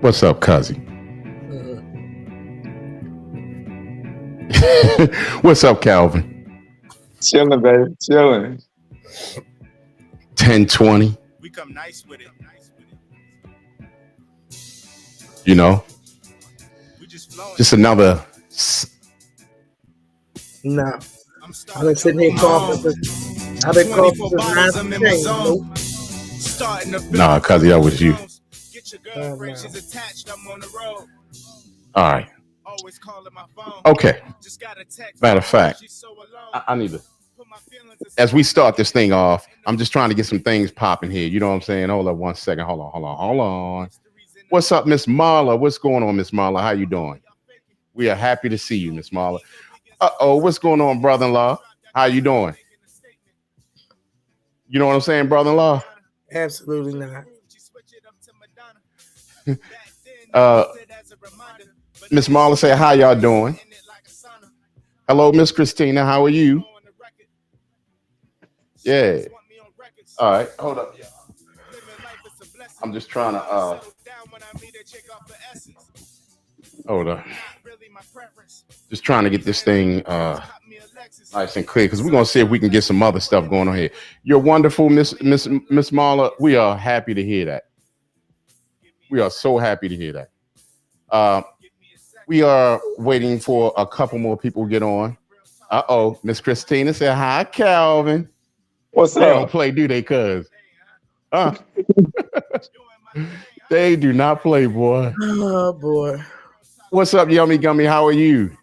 What's up, Cuzzy? What's up, Calvin? Chilling, baby. Chilling. 1020. We come nice with it. You know, We just flowing. just another. No. I'm I've been sitting here coughing since I've been coughing 24 since bottles, I'm in my 9:15. zone. Nope. Starting to Nah, Cuzzy, that was you. Get your Oh, girlfriend, no. she's attached, I'm on the road. All right. Always calling my phone. Okay. Just got a text. Matter of fact, She's so alone. I need to. Put my feelings As we start this thing off, I'm just trying to get some things popping here. You know what I'm saying? Hold up 1 second. Hold on. What's up, Miss Marla? What's going on, Miss Marla? How you doing? We are happy to see you, Miss Marla. What's going on, brother-in-law? How you doing? You know what I'm saying, brother-in-law? Absolutely not. Miss Marla say, how y'all doing? Hello, Miss Christina. How are you? Yeah. All right. Hold up. I'm just trying to hold up. Just trying to get this thing nice and clear because we're gonna see if we can get some other stuff going on here. You're wonderful, Miss Marla. We are happy to hear that. We are so happy to hear that. We are waiting for a couple more people to get on. Miss Christina said, hi, Calvin. What's They don't up? play, do they, cuz? They do not play, boy. Oh boy. What's up, Yummy Gummy? How are you?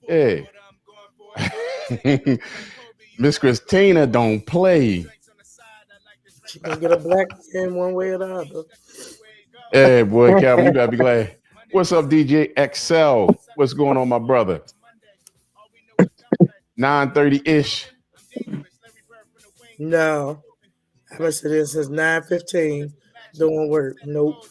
Hey. Miss Christina don't play. She gonna get a black in one way or the other. Hey, boy, Calvin, you better be glad. What's up, DJ XL? What's going on, my brother? 9:30-ish. No. I've been sitting here since 9:15 doing work. Nope.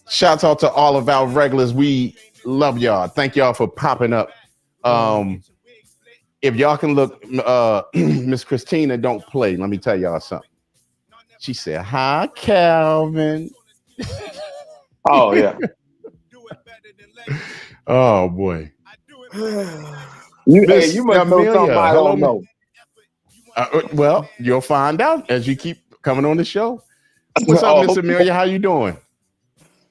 Shouts out to all of our regulars. We love y'all. Thank y'all for popping up. If y'all can look, Miss Christina don't play. Let me tell y'all something. She said, hi, Calvin. Oh, yeah. Oh, boy. You Miss must know something Amelia, I hello. don't know. Well, you'll find out as you keep coming on the show. What's up, Miss Amelia? How you doing?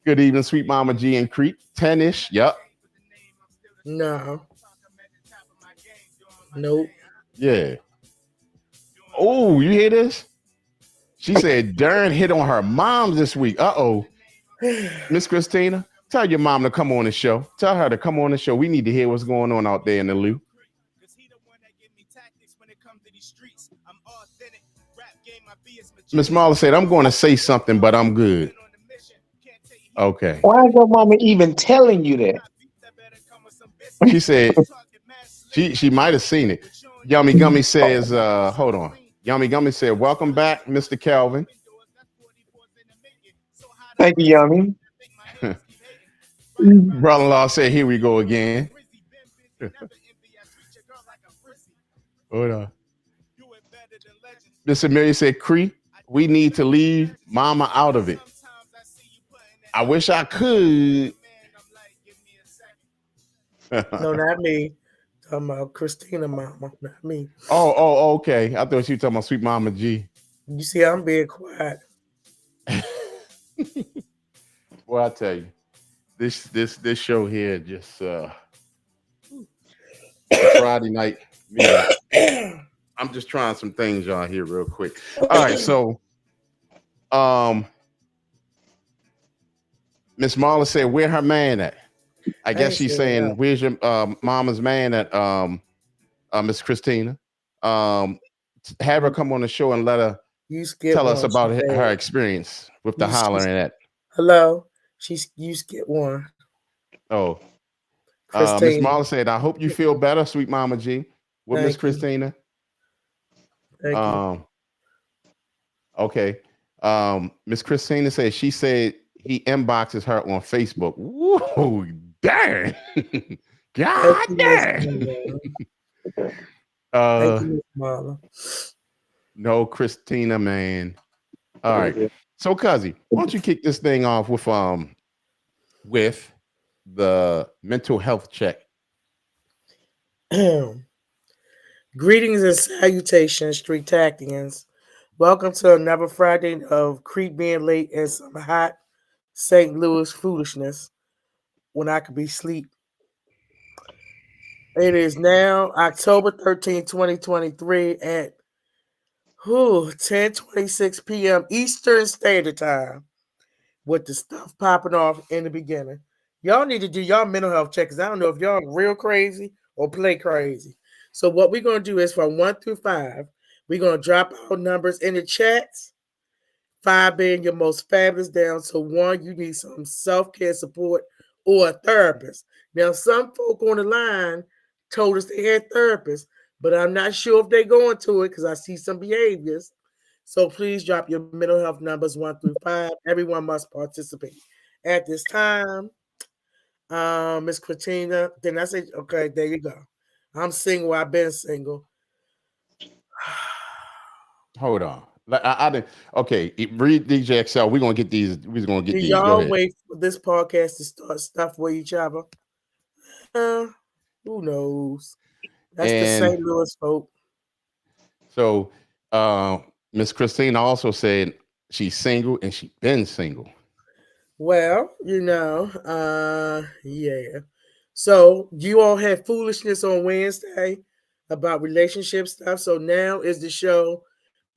Good evening, sweet Mama G and Creek. 10-ish. Yep. No. Nope. Yeah. Oh, you hear this? She said Darren hit on her mom this week. Miss Christina, tell your mom to come on the show. Tell her to come on the show. We need to hear what's going on out there in the loo. Miss Marla said, I'm going to say something, but I'm good. Okay. Why is your mama even telling you that? She said she might have seen it. Yummy Gummy says, hold on. Yummy Gummy said, welcome back, Mr. Calvin. Thank you, Yummy. Brother-in-law said, here we go again. Hold on. Miss Amelia said, Cree, we need to leave mama out of it. I wish I could. No, not me. Talking about Christina mama, not me. Okay. I thought you were talking about sweet Mama G. You see, I'm being quiet. Well, I tell you, this show here just Friday night. I'm just trying some things y'all here real quick. All right, so Miss Marla said, where her man at? I guess she's saying, that. Where's your mama's man at, Miss Christina? Have her come on the show and let her tell us about her experience with the hollering at. Hello, you skip one. Oh, Miss Marla said, I hope you feel better, sweet Mama G, with Miss Christina. Thank you. Okay. Miss Christina said she said he inboxes her on Facebook. Whoa, dang. God dang. Thank you, Miss Marla. No, Christina, man. All right. So, Cuzzy, why don't you kick this thing off with the mental health check? Greetings and salutations, Street Tactians. Welcome to another Friday of Creep being late and some hot St. Louis foolishness when I could be asleep. It is now October 13, 2023 at 10:26 p.m. Eastern Standard Time with the stuff popping off in the beginning. Y'all need to do y'all mental health check because I don't know if y'all real crazy or play crazy. So what we're going to do is from 1 through 5, we're going to drop our numbers in the chats. 5 being your most fabulous down to 1, you need some self-care support or a therapist. Now, some folk on the line told us they had therapists, but I'm not sure if they're going to it because I see some behaviors. So please drop your mental health numbers 1 through 5. Everyone must participate. At this time, Miss Christina, then I say, okay, there you go. I'm single. I've been single. Hold on. I didn't. Okay, read DJ XL. We're gonna get these. We're gonna get Do these. Go y'all ahead. wait for this podcast to start stuff with each other? Who knows? That's the And St. Louis folk. so, Miss Christina also said she's single and she's been single. Well, yeah. So you all had foolishness on Wednesday about relationship stuff. So now is the show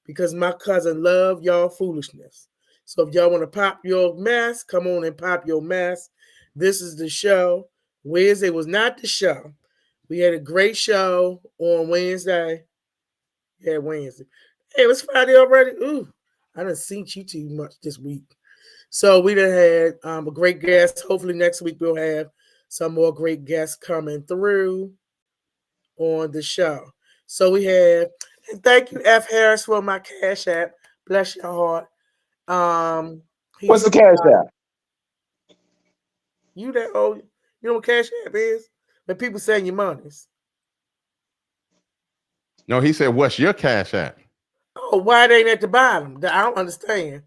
because my cousin love y'all foolishness. So if y'all want to pop your mask, come on and pop your mask. This is the show. Wednesday was not the show. We had a great show on Wednesday. Yeah, Wednesday. Hey, it was Friday already. Ooh, I done seen you too much this week. So we done had a great guest. Hopefully next week we'll have some more great guests coming through on the show. So we have, and thank you, F. Harris, for my Cash App. Bless your heart. What's the cash app? You that old, you know what Cash App is? When people send you monies. No, he said, "What's your cash app?" Oh, why it ain't at the bottom? I don't understand.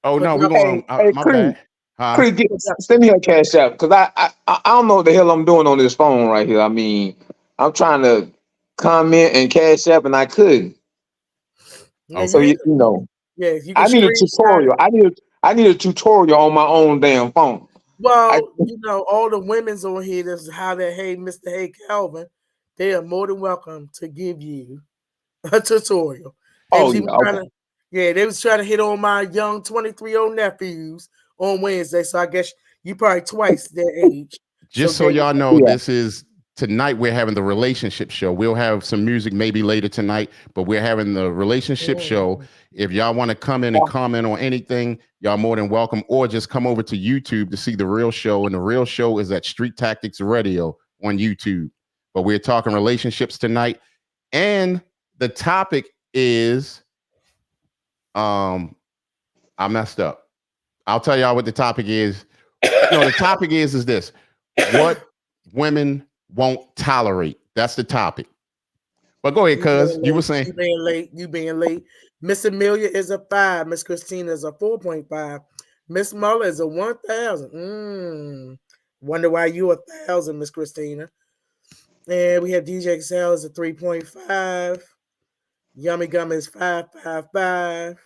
Oh But no, we're Hey, going. hey, My Creed, bad. Huh? Creed, send me a cash app because I don't know what the hell I'm doing on this phone right here. I mean, I'm trying to comment and cash app and I couldn't. Yeah, So Okay. you know, yeah, you can I need a screenshot it. tutorial. I need a tutorial on my own damn phone. I Well, all the women's on here that's how that hey Mr. Hey Calvin, they are more than welcome to give you a tutorial. They oh was even yeah, trying okay. to, yeah, they was trying to hit on my young 23-year-old nephews on Wednesday. So I guess you probably twice their age. So Just so there you y'all go. know, Yeah. this is tonight. We're having the relationship show. We'll have some music maybe later tonight, but we're having the relationship show. If y'all want to come in and comment on anything, y'all more than welcome, or just come over to YouTube to see the real show. And the real show is at Street Tactics Radio on YouTube. But we're talking relationships tonight, and the topic is I messed up. I'll tell y'all what the topic is. No, the topic is this: what women won't tolerate. That's the topic. But go ahead, You cuz being you were late. saying. You being late. You being late. Miss Amelia is a 5. Miss Christina is a 4.5. Miss Muller is a 1,000. Wonder why you 1,000, Miss Christina. And we have DJ Sal is a 3.5. Yummy Gum is 5.55.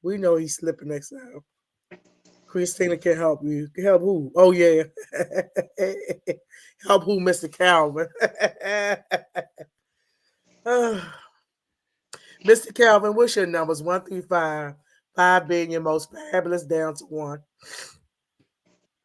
We know he's slipping next time. Christina can help you. Help who? Oh yeah. Help who, Mr. Calvin. Mr. Calvin, what's your numbers? 1 through 5. 5 being your most fabulous down to 1.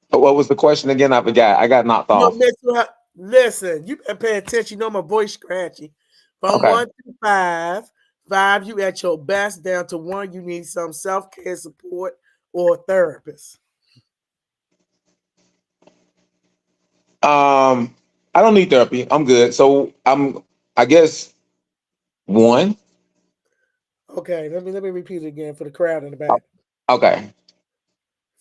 What was the question again? I forgot. I got knocked Your off. mental health. Listen, you better pay attention. You know my voice scratchy. From Okay. 1 to 5, 5 you at your best. Down to 1, you need some self-care support or a therapist. I don't need therapy. I'm good. So I guess 1. Okay, let me repeat it again for the crowd in the back. Okay.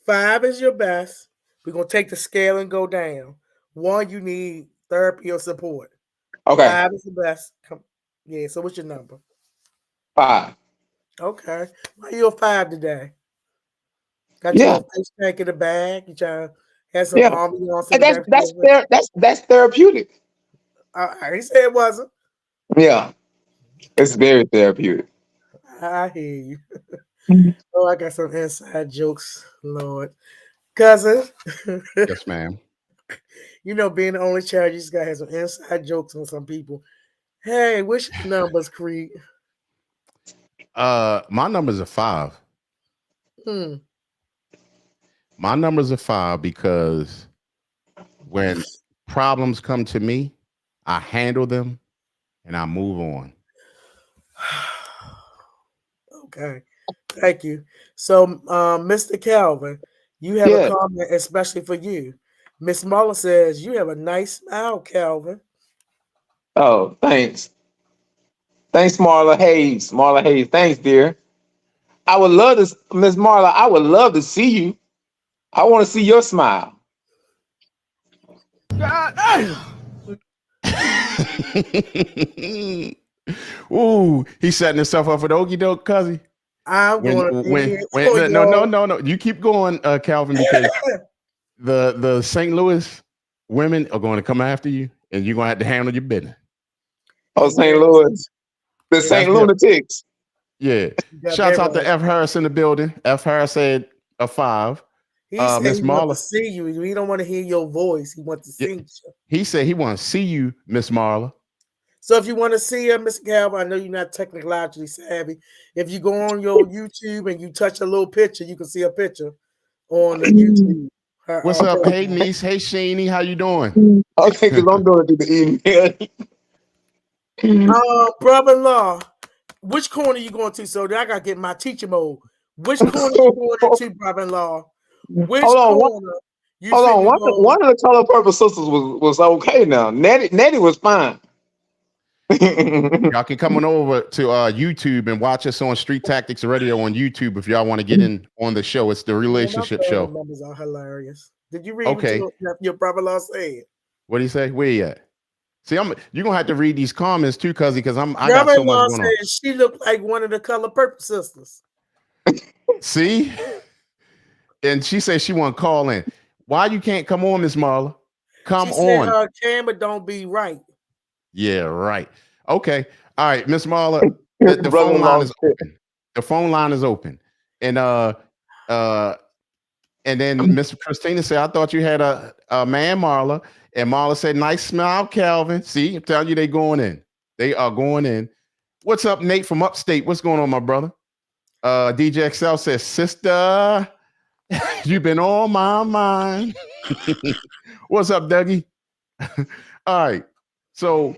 5 is your best. We're gonna take the scale and go down. 1, you need therapy or support. Okay. 5 is the best. Yeah. So what's your number? 5. Okay. Why you a 5 today? Got your Yeah, little fish tank in the bag. You trying to have some yeah. ambiance in And the back. that's therapeutic. I ain't say it wasn't. Yeah, it's very therapeutic. I hear you. Mhm. Oh, I got some inside jokes, Lord. Cousin, Yes, ma'am. you know, being the only child, you just got to have some inside jokes on some people. Hey, what's your numbers, Creed? My numbers are 5. Hmm. My numbers are 5 because when problems come to me, I handle them and I move on. Okay. Thank you. So, Mr. Calvin, you have a Yeah. comment especially for you. Miss Muller says, you have a nice smile, Calvin. Oh, thanks. Thanks, Marla Hayes. Marla Hayes. Thanks, dear. I would love to, Miss Marla. I would love to see you. I want to see your smile. Ooh, he's setting himself up for the okey doke, cuzzy. I'm going to be here for y'all. No. You keep going, Calvin, because the St. Louis women are going to come after you, and you're going to have to handle your business. Oh, St. Yes, Louis. The That's St. it. Lunatics. Yeah. you got Shouts that out to right. F. Harris in the building. F. Harris said a 5. He said Miss he wants to Marla. see you. He don't want to hear your voice. He wants to Yeah, see you. he said he wants to see you, Miss Marla. So if you want to see her, Mr. Calvin, I know you're not technologically savvy. If you go on your YouTube and you touch a little picture, you can see a picture on the YouTube. Her What's up? Hey, profile. niece. Hey, Sheenie. How you doing? Okay, because I'm going to do the email. Brother-in-law, which corner you going to? So I gotta get my teacher mode. Which corner you going into, brother-in-law? Which Hold on. corner you Hold on. finna go? One of the Color Purple Sisters was okay now. Nettie was fine. Y'all can come on over to YouTube and watch us on Street Tactics Radio on YouTube if y'all want to get in on the show. It's the Man, my relationship family show. members are hilarious. Did you read what Okay. your brother-in-law said? What do you say? Where you at? See, you're gonna have to read these comments too, cuzzy, because I got so much Brother-in-law going on. said she looked like one of the Color Purple Sisters. See? And she said she want to call in. Why you can't come on, Miss Marla? Come She said on. her camera don't be right. Yeah, right. Okay. All right, Miss Marla. The phone line Brother-in-law. is open. The phone line is open. And then Miss Christina said, I thought you had a man, Marla. And Marla said, nice smile, Calvin. See, I'm telling you, they going in. They are going in. What's up, Nate from upstate? What's going on, my brother? DJ XL says, sister, you've been on my mind. What's up, Dougie? All right. So,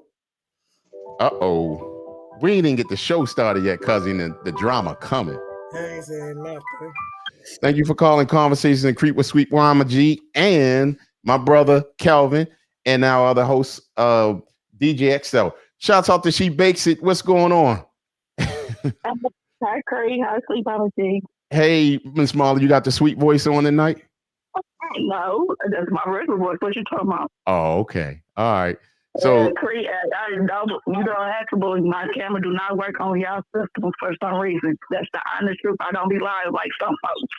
we ain't even get the show started yet, cousin, and the drama coming. I ain't saying nothing. Thank you for calling Conversations and Creep with Sweet Rama G and my brother Kelvin and our other host, DJ XL. Shouts out to She Bakes It. What's going on? Hi, Curry. Hi, Sleep G. Hey, Miss Marley, you got the sweet voice on tonight? No, that's my regular voice. What you talking about? Oh, okay. All right. So, Curry, you don't have to believe my camera do not work on y'all system for some reason. That's the honest truth. I don't be lying like some folks.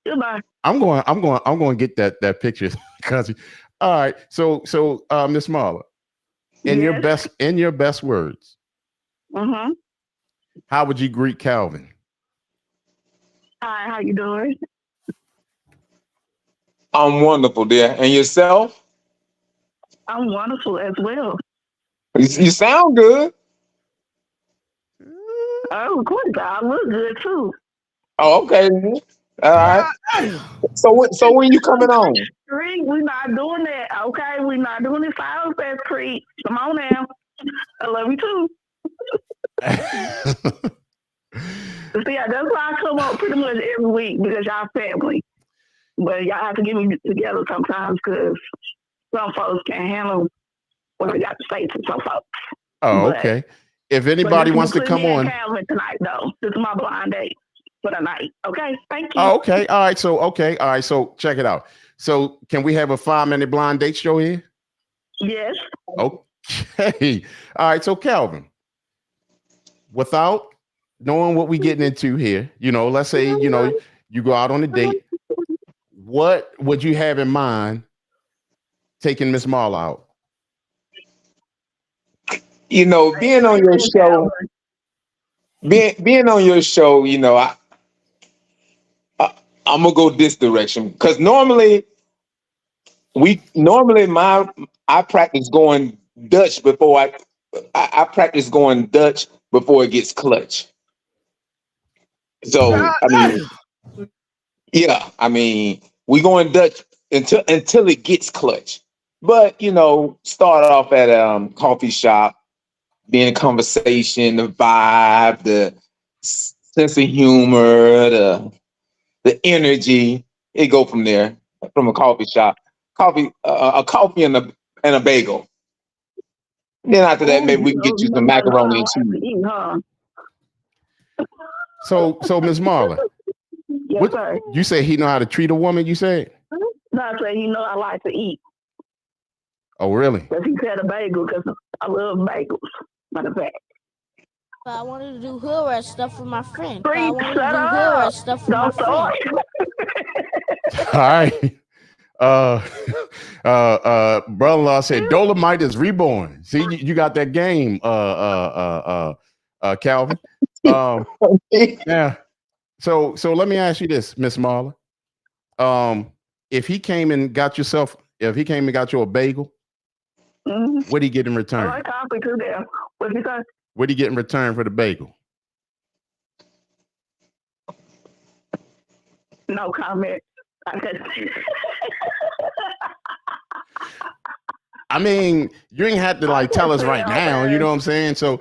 Goodbye. I'm going to get that picture, cousin. All right. So, Miss Marla, in Yes. your best words, Mm-hmm. how would you greet Calvin? Hi, how you doing? I'm wonderful, dear. And yourself? I'm wonderful as well. You sound good. Oh, of course, I look good too. Oh, okay. All right. So when you coming on? Creek, we're not doing that. Okay, we're not doing this house as Creek. Come on now. I love you too. See, that's why I come up pretty much every week because y'all family. But y'all have to get me together sometimes because some folks can't handle what they got to say to some folks. Oh, But- okay. If anybody wants to come on, Calvin tonight though. This is my blind date for the night. Okay, thank you. oh, okay. All right. So check it out. So can we have a 5-minute blind date show here? Yes. Okay. All right. So Calvin, without knowing what we getting into here, let's say, you go out on a date. What would you have in mind taking Miss Marla out? Being on your show, being on your show, I'm gonna go this direction because normally I practice going Dutch before I practice going Dutch before it gets clutch. So we going Dutch until it gets clutch. But start off at a coffee shop, being a conversation, the vibe, the sense of humor, the energy. It go from there, from a coffee shop, a coffee and a bagel. Then after that, maybe we can get you some macaroni and cheese. So Miss Marla, Yes, sir. you say he know how to treat a woman? You said? No, I said I like to eat. Oh, really? Because he said a bagel because I love bagels. Matter of fact. But I wanted to do hood rat stuff for my friend. But I Freak, wanted to do shut hood up. rat stuff for my Don't friend. All right. Brother-in-law said Dolomite is reborn. See, you got that game, Calvin. Yeah. So let me ask you this, Miss Marla. If he came and got you a bagel, Mm-hmm. what do you get in I return? like coffee too there. What you say? What do you get in return for the bagel? No comment. I mean, you ain't have to tell us right now. You know what I'm saying? So,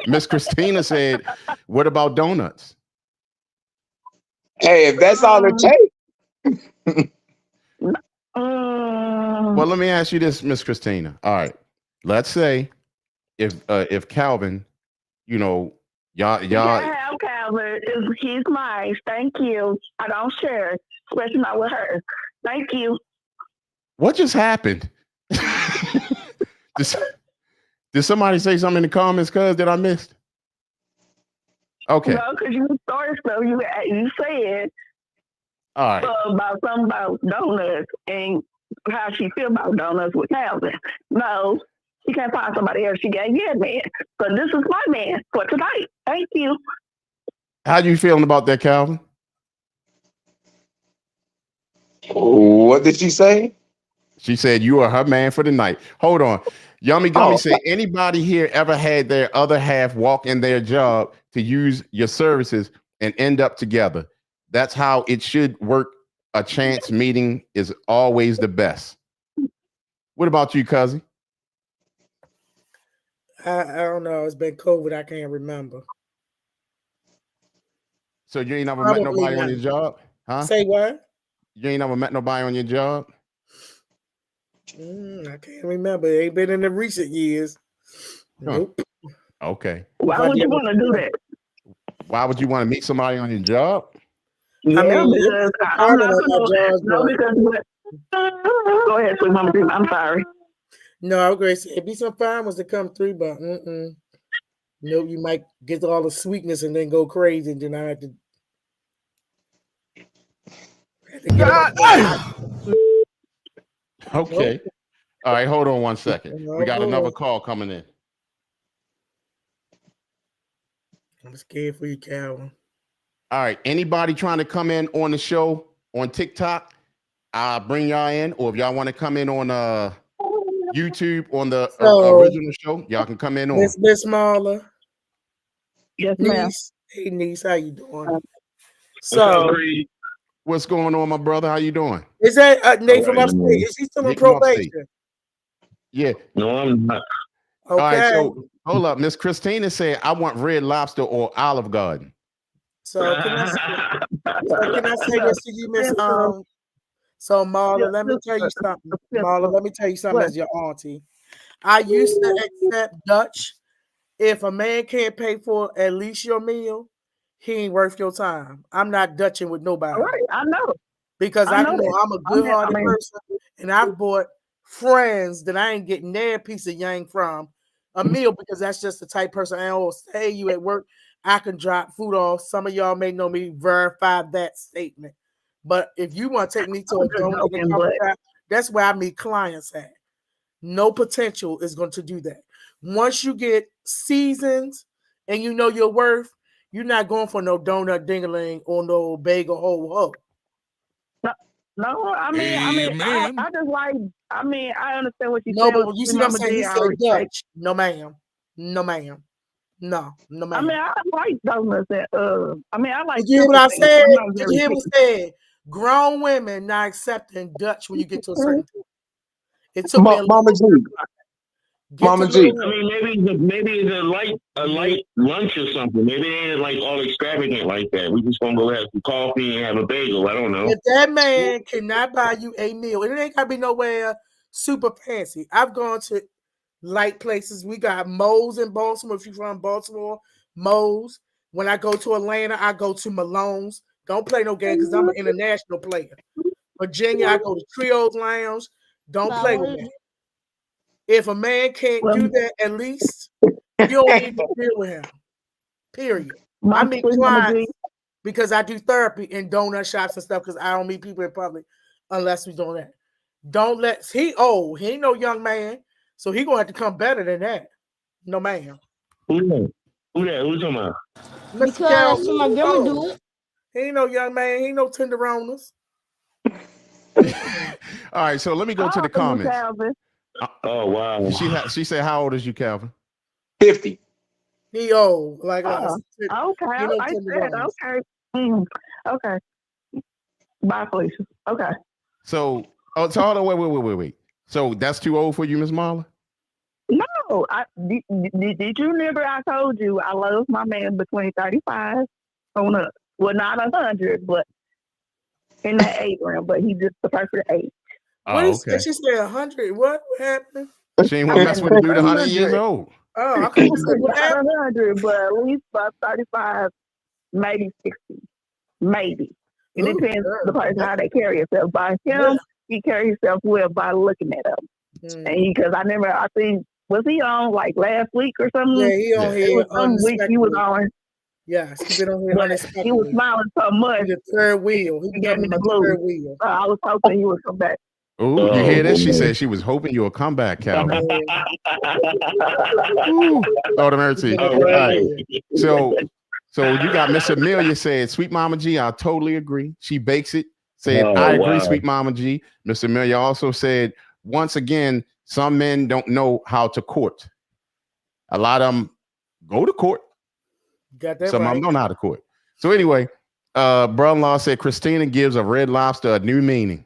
Miss Christina said, "What about donuts?" Hey, if that's all it takes. Well, let me ask you this, Miss Christina. All right, let's say if Calvin, y'all have Calvin. He's nice. Thank you. I don't share, especially not with her. Thank you. What just happened? Did somebody say something in the comments, cuz, that I missed? Okay. No, because you started stuff. You said all right about something about donuts and how she feel about donuts with Calvin. No, she can't find somebody else. She got yeah, man. So this is my man for tonight. Thank you. How you feeling about that, Calvin? What did she say? She said you are her man for the night. Hold on. Yummy Gummy said, anybody here ever had their other half walk in their job to use your services and end up together? That's how it should work. A chance meeting is always the best. What about you, cousin? I don't know. It's been COVID. I can't remember. So you ain't never met nobody on your job? Huh? Say what? You ain't never met nobody on your job? I can't remember. It ain't been in the recent years. Nope. Okay. Why would you want to do that? Why would you want to meet somebody on your job? Yeah, because I'm not Go ahead, sweet mama. I'm sorry. No, I was going to say it'd be some fine ones to come through, but nope, you might get all the sweetness and then go crazy, and then I had to Okay. Nope. All right, hold on 1 second. We got another call coming in. I'm scared for you, Calvin. All right. Anybody trying to come in on the show on TikTok, I'll bring y'all in. Or if y'all want to come in on YouTube on the original show, y'all can come in on. Miss Marla. Yes, ma'am. Hey, niece, how you doing? So, what's going on, my brother? How you doing? Is that Nate from upstate? Is he still on probation? Yeah. No, I'm not. Okay. All right, so hold up. Miss Christina said, I want Red Lobster or Olive Garden. So can I say this to you, Miss So Marla, let me tell you something. Marla, let me tell you something as your auntie. I used to accept Dutch. If a man can't pay for at least your meal, he ain't worth your time. I'm not Dutching with nobody. All right, I know. Because I know I'm a good-hearted person, and I've bought friends that I ain't getting their piece of yang from a meal because that's just the type of person I am. Or say you at work, I can drop food off. Some of y'all may know me, verify that statement. But if you want to take me to a I'm just donut in joking, a coffee but- shop, that's where I meet clients at. No potential is going to do that. Once you get seasoned and you know your worth, you're not going for no donut dingaling or no bagel ho ho. No, I just like. I understand what you No, saying. but you see what I'm saying? He I said respect. Dutch. No, ma'am. No, ma'am. No, no, ma'am. I like donuts. And, I like. Did you hear what I simple things. said? I'm not Did very you hear what picky. I said? Grown women not accepting Dutch when you get to a certain point. It took me a little Mama G. get Mama to G. little- I mean, maybe it's a light lunch or something. Maybe it ain't like all extravagant like that. We just gonna go have some coffee and have a bagel. I don't know. If that man cannot buy you a meal, and it ain't gotta be nowhere super fancy. I've gone to light places. We got Moe's in Baltimore. If you're from Baltimore, Moe's. When I go to Atlanta, I go to Malone's. Don't play no game because I'm an international player. Virginia, I go to Trio's Lounge. Don't But I play with wanted- me. If a man can't do that, at least you don't need to deal with him. Period. I meet clients because I do therapy in donut shops and stuff because I don't meet people in public unless we doing that. Don't let he ain't no young man, so he gonna have to come better than that. No ma'am. Who that? Who talking about? Mr. Because Calvin, that's what my grandma do it. He ain't no young man. He ain't no tenderonis. All right, so let me go to the comments. Oh wow. She said, "How old is you, Calvin?" 50. He old like us. Okay, You know, I said tenderonis. okay. Okay. Bye, Felicia. Okay. So hold on, wait. So that's too old for you, Miss Marla? No, did you remember I told you I love my man between 35 on up. Well, not 100, but in that age range. But he just the perfect age. What Oh, is that? She said 100. What happened? She ain't want to mess with a dude 100 years 100. old. Oh, I couldn't say what Not happened. 100, but at least about 35, maybe 60, maybe. It Ooh, depends girl. the person how they carry himself. By him, he carries himself well by looking at him. Mm. And because I think was he on like last week or something? Yeah, he on It here was some week he was unexpectedly. on, Yes, he been on here but he was unexpectedly. smiling so much. He the third wheel. He He gave me becoming the my blues. third wheel. I was hoping he would come back. Ooh, you hear this? She boy. said she was hoping you'll come back, Calvin. Yeah. Ooh, Lord have mercy. He All becoming my third right. wheel. So you got Miss Amelia said, "Sweet Mama G, I totally agree." She bakes it. Said, Oh, "I agree, wow. Sweet Mama G." Miss Amelia also said, "Once again, some men don't know how to court. A lot of them go to court. Got that Some of right. them don't know how to court." So anyway, brother-in-law said Christina gives a Red Lobster a new meaning.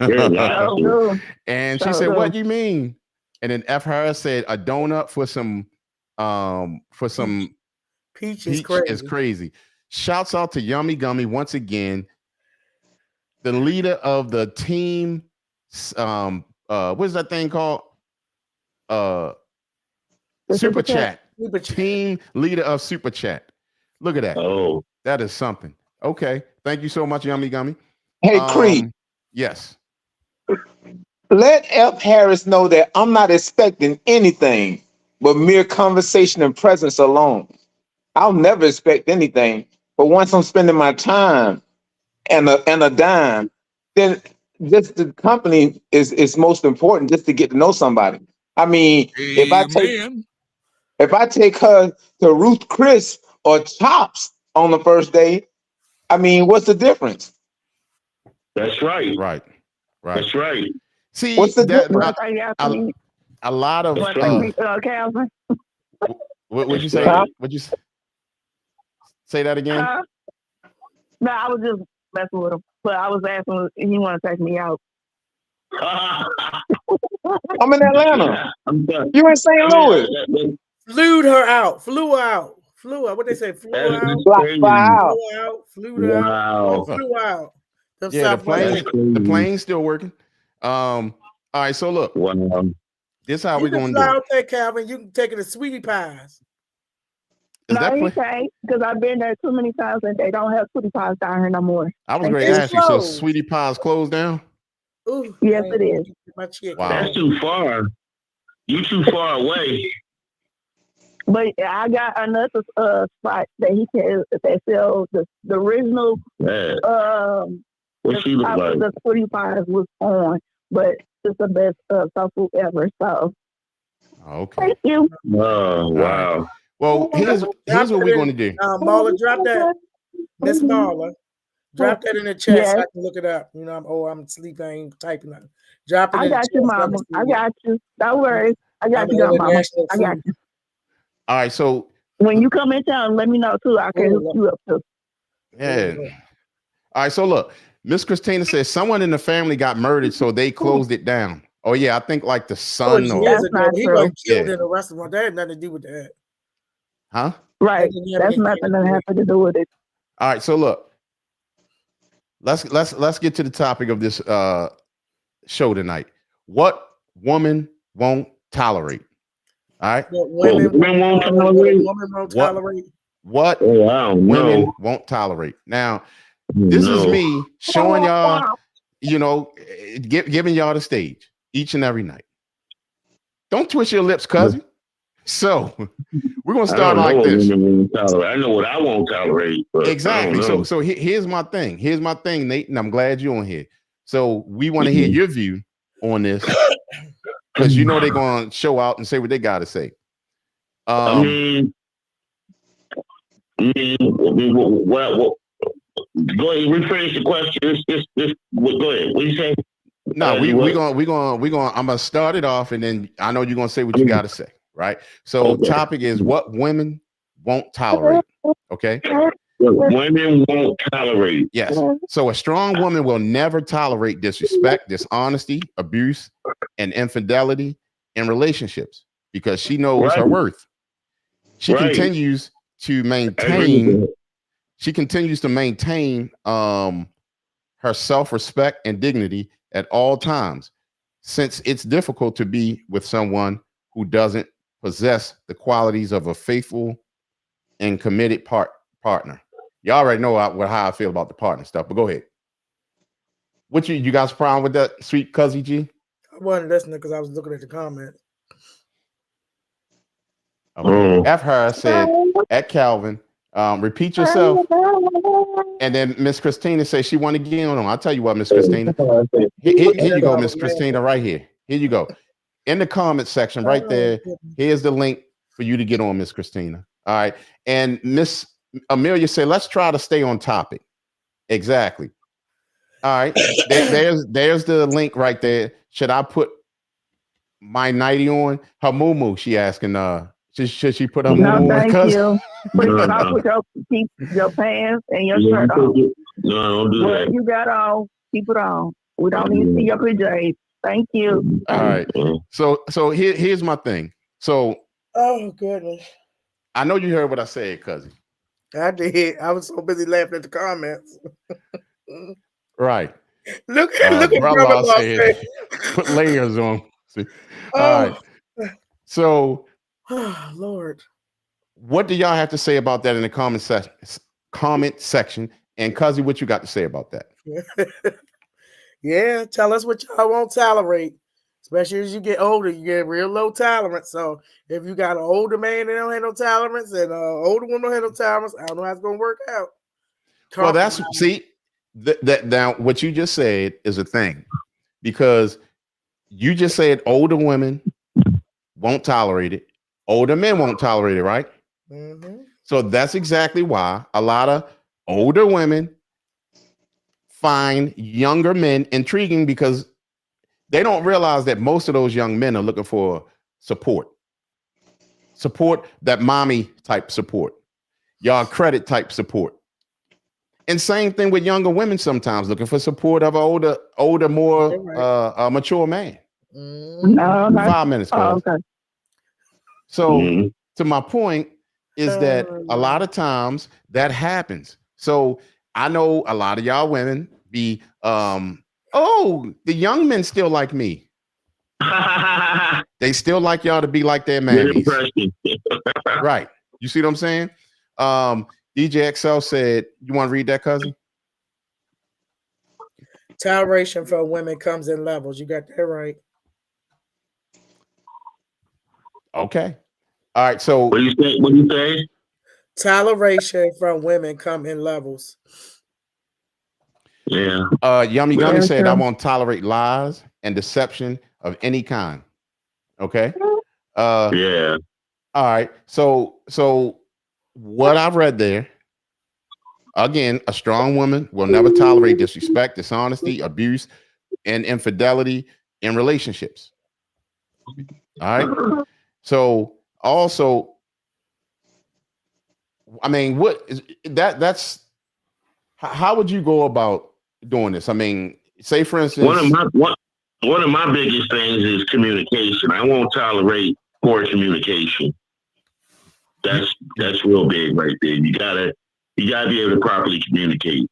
Red Lobster. Oh, no. And she said, "What do you mean?" And then F. Harris said, "A donut for some Peach is peach crazy. is crazy." Shouts out to Yummy Gummy once again, the leader of the team. What's that thing called? The Super Chat. Super Chat. Team leader of Super Chat. Look at that. Oh, That is something. Okay. Thank you so much, Yummy Gummy. Hey, Creed, Yes. let F. Harris know that I'm not expecting anything but mere conversation and presence alone. I'll never expect anything, but once I'm spending my time and a dime, then just the company is most important, just to get to know somebody. I mean, if I take her to Ruth Chris or Chops on the first day, I mean, what's the difference? that's right. Right. That's right. See, What's the that, difference? a lot of That's right. Calvin? what would you say? Right. Would you say that again? No, I was just messing with him. But I was asking if he want to take me out. I'm in Atlanta. I'm done. You in St. Louis. Flew her out. Flew out. What they say? Flew That out. is Fly crazy. out. Flew out. Flew her out. Wow. Flew out. Them Yeah, the Southwest- That's plane, the crazy. plane's still working. All right, so look, Wow. this how You we're can gonna fly do it. out there, Calvin. You can take it to Sweetie Pies. Is No, that he plane? can't, because I've been there too many times and they don't have sweetie pies down here no more. I was It's going to ask you. So, closed. Sweetie Pie's closed down? Ooh, Yes, man, it is. my chick. Wow. That's too far. You too far away. But I got another spot that he can that sells the original Yeah. What she the look top like? of the 45 was on, but it's the best soft food ever. So Okay. thank you. Oh wow. Well, here's what we're going to do. Marla, drop that. Miss Marla, drop that in the chat Yes. so I can look it up. You know, I'm asleep. I ain't typing nothing. Drop it I in the got chat. you, so I can Mama. see I it. got you. Don't worry. I got I'm you, an Mama. international I got food. you. All right. So, When you come in town, let me know too. I can hook you up too. yeah. All right. So, look, Miss Christina says someone in the family got murdered, so they closed it down. Oh, yeah. I think like the son or. Years That's ago, not he true. got killed Yeah. in a restaurant. That had nothing to do with that. Huh? Right. That didn't have That's anything nothing to that do has to do with it. All right. So, look, let's get to the topic of this show tonight. What woman won't tolerate? All right. What Women won't what a tolerate. woman won't What? tolerate. What Oh, I don't women know. won't tolerate? Now, this is me showing y'all, you know, giving y'all the stage each and every night. Don't twist your lips, cousin. So we're gonna I start don't know like what this. women won't tolerate. I know what I won't tolerate. But Exactly. I don't know. So here's my thing. Here's my thing, Nate, and I'm glad you're on here. So we want to hear your view on this because you know they're gonna show out and say what they gotta say. I mean, what? Go ahead, rephrase the question. Go ahead. What do you say? No, we gonna I'm gonna start it off, and then I know you're gonna say what you gotta say, right? So Okay. topic is what women won't tolerate. Okay. Women won't tolerate. Yes. So a strong woman will never tolerate disrespect, dishonesty, abuse, and infidelity in relationships because she knows her worth. She continues to maintain. She continues to maintain her self-respect and dignity at all times, since it's difficult to be with someone who doesn't possess the qualities of a faithful and committed partner. You already know how I feel about the partner stuff, but go ahead. What you guys problem with that, sweet Cuzzy G? I wasn't listening because I was looking at the comments. Okay. F her said at Calvin, repeat yourself. And then Miss Christina says she want to get on. I'll tell you what, Miss Christina. Here you go, Miss Christina, right here. Here you go. In the comment section, right there. Here's the link for you to get on, Miss Christina. All right. And Miss Amelia said, let's try to stay on topic. Exactly. All right. There's the link right there. Should I put my nightie on? Her moo-moo, she asking, should she put her moo-moo on? Thank you. Keep your pants and your shirt on. No, don't do that. You got on, keep it on. We don't need to see your PJs. Thank you. All right. So here's my thing. So oh goodness. I know you heard what I said, cousin. I did. I was so busy laughing at the comments. Right. Look at brother said, put layers on. See? All right. So Lord. What do y'all have to say about that in the comment section? And Cuzzy, what you got to say about that? Yeah, tell us what y'all won't tolerate. Especially as you get older, you get real low tolerance. So if you got an older man that don't have no tolerance and an older woman don't have no tolerance, I don't know how it's gonna work out. Well, that's that now what you just said is a thing, because you just said older women won't tolerate it, older men won't tolerate it, right? Mm-hmm. So that's exactly why a lot of older women find younger men intriguing, because they don't realize that most of those young men are looking for support, that mommy type support, y'all credit type support. And same thing with younger women, sometimes looking for support of an older, more mature man. No, 5 minutes. okay. So to my point is that a lot of times that happens. So I know a lot of y'all women be, the young men still like me. They still like y'all to be like their mammies. Right. You see what I'm saying? DJ XL said, you want to read that, cousin? Toleration for women comes in levels. You got that right. Okay. All right. So What do you say? What do you say? Toleration from women come in levels. Yeah. Yummy Gummy Very said, I true. won't tolerate lies and deception of any kind. Okay. Uh, Yeah. all right. So what I've read there, again, a strong woman will never tolerate disrespect, dishonesty, abuse, and infidelity in relationships. All right. So also, I mean, what is that's how would you go about doing this? I mean, say for One of instance, my one of my biggest things is communication. I won't tolerate poor communication. That's real big right there. You gotta be able to properly communicate.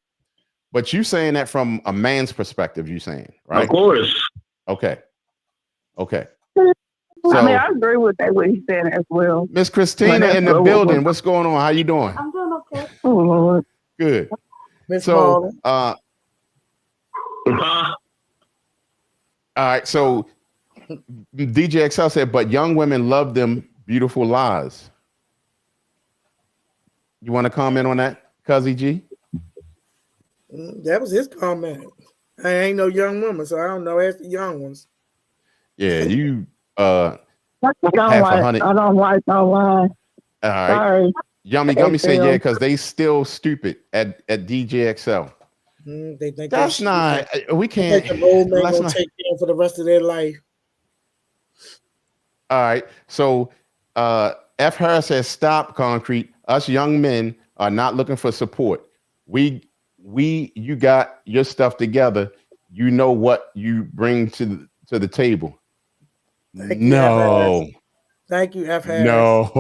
but you saying that from a man's perspective, you saying, right? Of course. Okay. Okay. I mean, So I agree with that what he said as well. Miss But Christina that's in the what- building. What's going on? How you doing? I'm doing okay. Oh Lord. Good. Miss So Marlon. Huh? all right. So DJ XL said, but young women love them beautiful lies. You want to comment on that, Cuzzy G? That was his comment. I ain't no young woman, so I don't know. Ask the young ones. Yeah, you I don't half a like. hundred. I don't like no lie. All right. Sorry. Yummy Gummy said, XL. yeah, because they still stupid at DJ XL. They think That's not, we They can't. think the old man let's gonna not- take them for the rest of their life. All right. So F. Harris says, stop, Concrete. Us young men are not looking for support. You got your stuff together. You know what you bring to the table. Thank you, No. Thank you, F. Harris. No.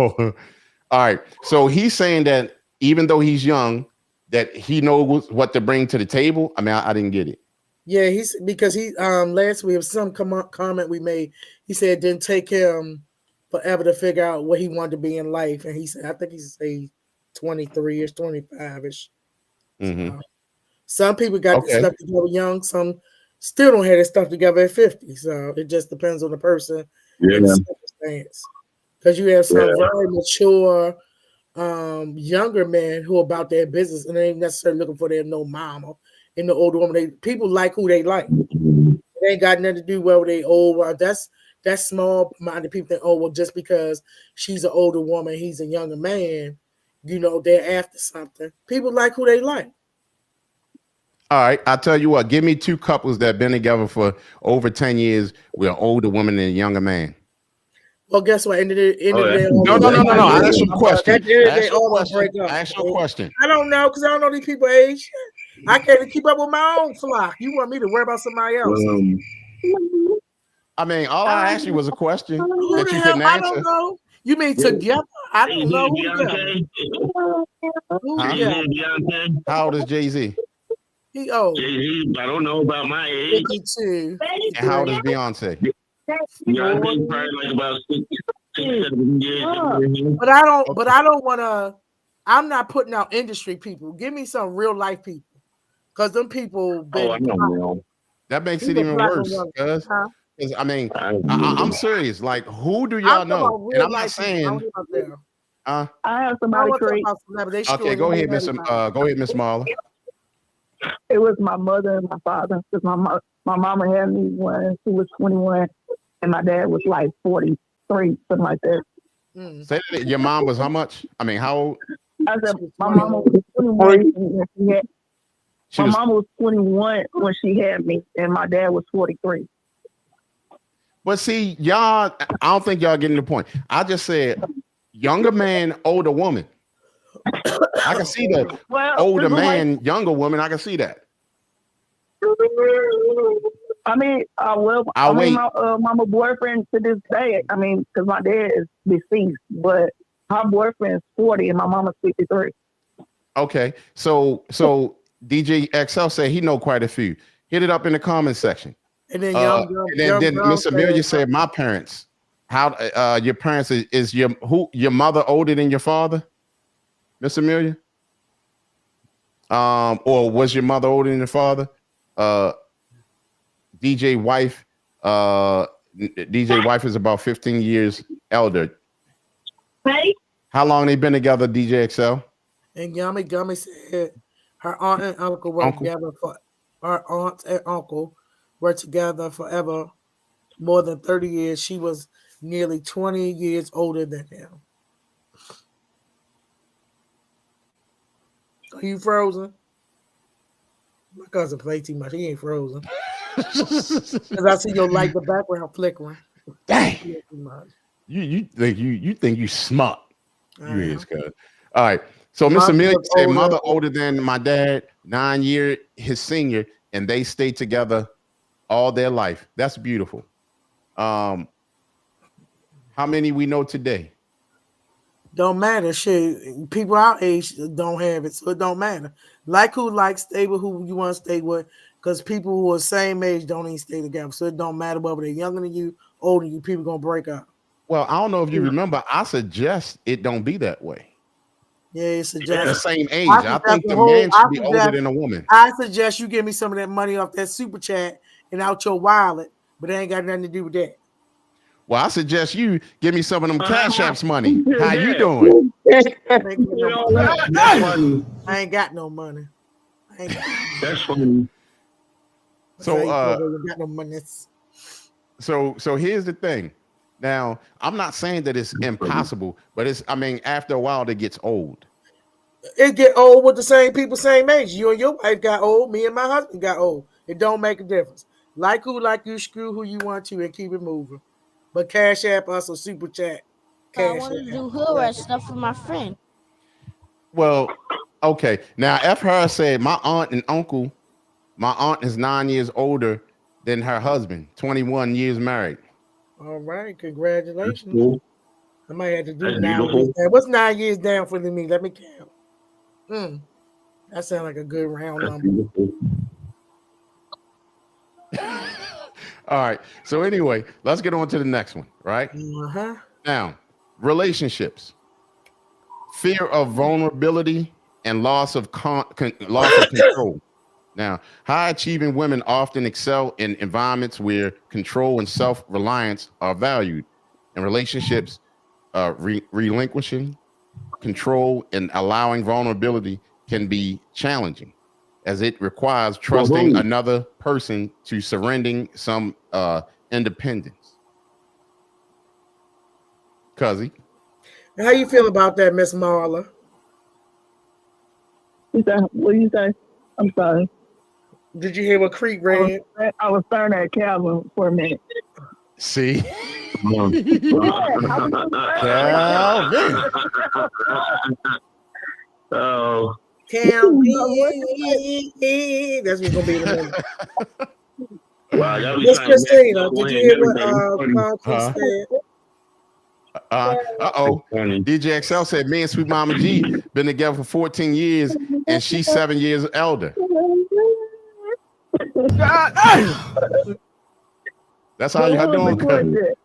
All right. So he's saying that even though he's young, that he knows what to bring to the table. I mean, I didn't get it. Yeah, he's because he last week was some comment we made. He said it didn't take him forever to figure out what he wanted to be in life, and he said I think he's say 23-ish, 25-ish. Mhm. Some people got Okay. this stuff together young, some still don't have this stuff together at 50. So it just depends on the person Yeah. and the circumstance. Because you have some Yeah. very mature younger men who are about their business and they ain't necessarily looking for their no mama and the older woman. People like who they like. It ain't got nothing to do whether they old or that's small minded people think, oh, well, just because she's an older woman, he's a younger man, they're after something. People like who they like. All right. I'll tell you what, give me two couples that have been together for over 10 years with an older woman and a younger man. Well, guess what? End of the day, No. I asked you a question. At the end of the day, Ask your all gonna question. break up. Ask your question. I don't know because I don't know these people age. I can't keep up with my own flock. You want me to worry about somebody else? I mean, all I asked you was a question Who that the you hell? couldn't I answer. don't know. You mean together? I don't know. Who together? Who Huh? together? Beyonce? How old is Jay-Z? He old. Jay-Z, I don't know about my age. 52. And how old is Beyonce? Beyonce probably like about 7 years. But I don't want to. I'm not putting out industry people. Give me some real life people, because them people been. Oh, I don't know. That makes He's it a even black worse. woman. Cuz Huh? I mean, I I'm serious. Like, who do I'm y'all talking know? about And real I'm not life people. I don't saying. know about them. I have I somebody want to talk create. about celebrity. They Okay, story go than ahead, Miss. everybody. Go ahead, Miss Marla. It was my mother and my father because my mama had me when she was 21 and my dad was like 43, something like that. Say that your mom was how much? I mean, how old? I said my mama was 21 when she had. She My was. mama was 21 when she had me, and my dad was 43. But see, y'all, I don't think y'all getting the point. I just said younger man, older woman. I can see the Well, older people like- man, younger woman. I can see that. I mean, I'll wait. my mama boyfriend to this day. I mean, because my dad is deceased, but her boyfriend is 40 and my mama's 53. Okay, so DJ XL said he know quite a few. Hit it up in the comment section. And then Then Miss Amelia said, "My parents. How your parents is your mother older than your father, Miss Amelia? Or was your mother older than your father? DJ wife DJ wife is about 15 years elder. Hey, How long they been together, DJ XL? And Yummy Gummy said her aunt and uncle were together for her aunt and uncle were together forever, more than 30 years. She was nearly 20 years older than him. Are you frozen? My cousin play too much. He ain't frozen. Because I see your light in the background flickering. Dang. You think you smart. You is good. All right. So Miss Amelia said mother older than my dad, 9 year his senior, and they stayed together all their life. That's beautiful. How many we know today? Don't matter. Shit. People our age don't have it, so it don't matter. Like who likes, stay with who you want to stay with. Because people who are same age don't even stay together. So it don't matter whether they're younger than you, older than you, people gonna break up. Well, I don't know if you remember, I suggest it don't be that way. Yeah, it's the same age. I think the man should be older than a woman. I suggest you give me some of that money off that super chat and out your wallet, but it ain't got nothing to do with that. Well, I suggest you give me some of them Cash Apps money. How you doing? I ain't got no money. That's funny. So here's the thing. Now, I'm not saying that it's impossible, but after a while it gets old. It get old with the same people, same age. You and your wife got old. Me and my husband got old. It don't make a difference. Like you, screw who you want to, and keep it moving. But Cash App us or super chat. I want to do hood rat stuff for my friend. Well, okay. Now, F her said my aunt and uncle. My aunt is 9 years older than her husband, 21 years married. All right, congratulations. Cool. I might have to do That's 9 beautiful. years down. What's 9 years down for me? Let me count. That sounds like a good round number. All right. So anyway, let's get on to the next one, right? Uh-huh. Now, relationships. Fear of vulnerability and loss of control. Now, high-achieving women often excel in environments where control and self-reliance are valued. In relationships, relinquishing control and allowing vulnerability can be challenging, as it requires trusting another person to surrendering some independence. Cuzzy. How you feel about that, Miss Marla? What do you say? I'm sorry. Did you hear what Creek read? I was staring at Calvin for a minute. See? Calvin. Oh. Calvin. That's what's gonna be the name. Wow, y'all be Miss trying to Christina, make did you hear what Huh? said? DJ XL said me and Sweet Mama G been together for 14 years and she's 7 years elder. That's how y'all doing,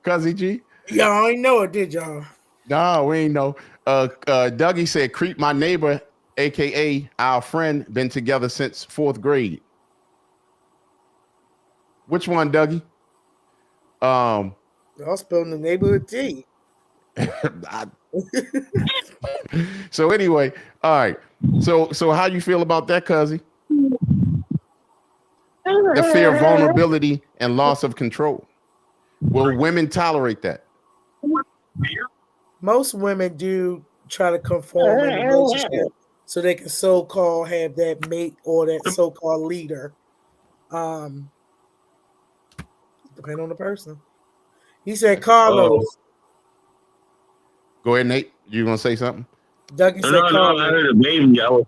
Cuzzy G? Y'all ain't know it, did y'all? No, we ain't know. Dougie said, Creep, my neighbor, aka our friend, been together since 4th grade. Which one, Dougie? Y'all spilling the neighborhood tea. So anyway, all right. So how you feel about that, Cuzzy? The fear of vulnerability and loss of control. Will women tolerate that? Most women do try to conform in a relationship so they can so-called have that mate or that so-called leader. Depending on the person. He said, Carlos. Go ahead, Nate. You gonna say something? Dougie said, No, Carlos. I heard a baby. Oh,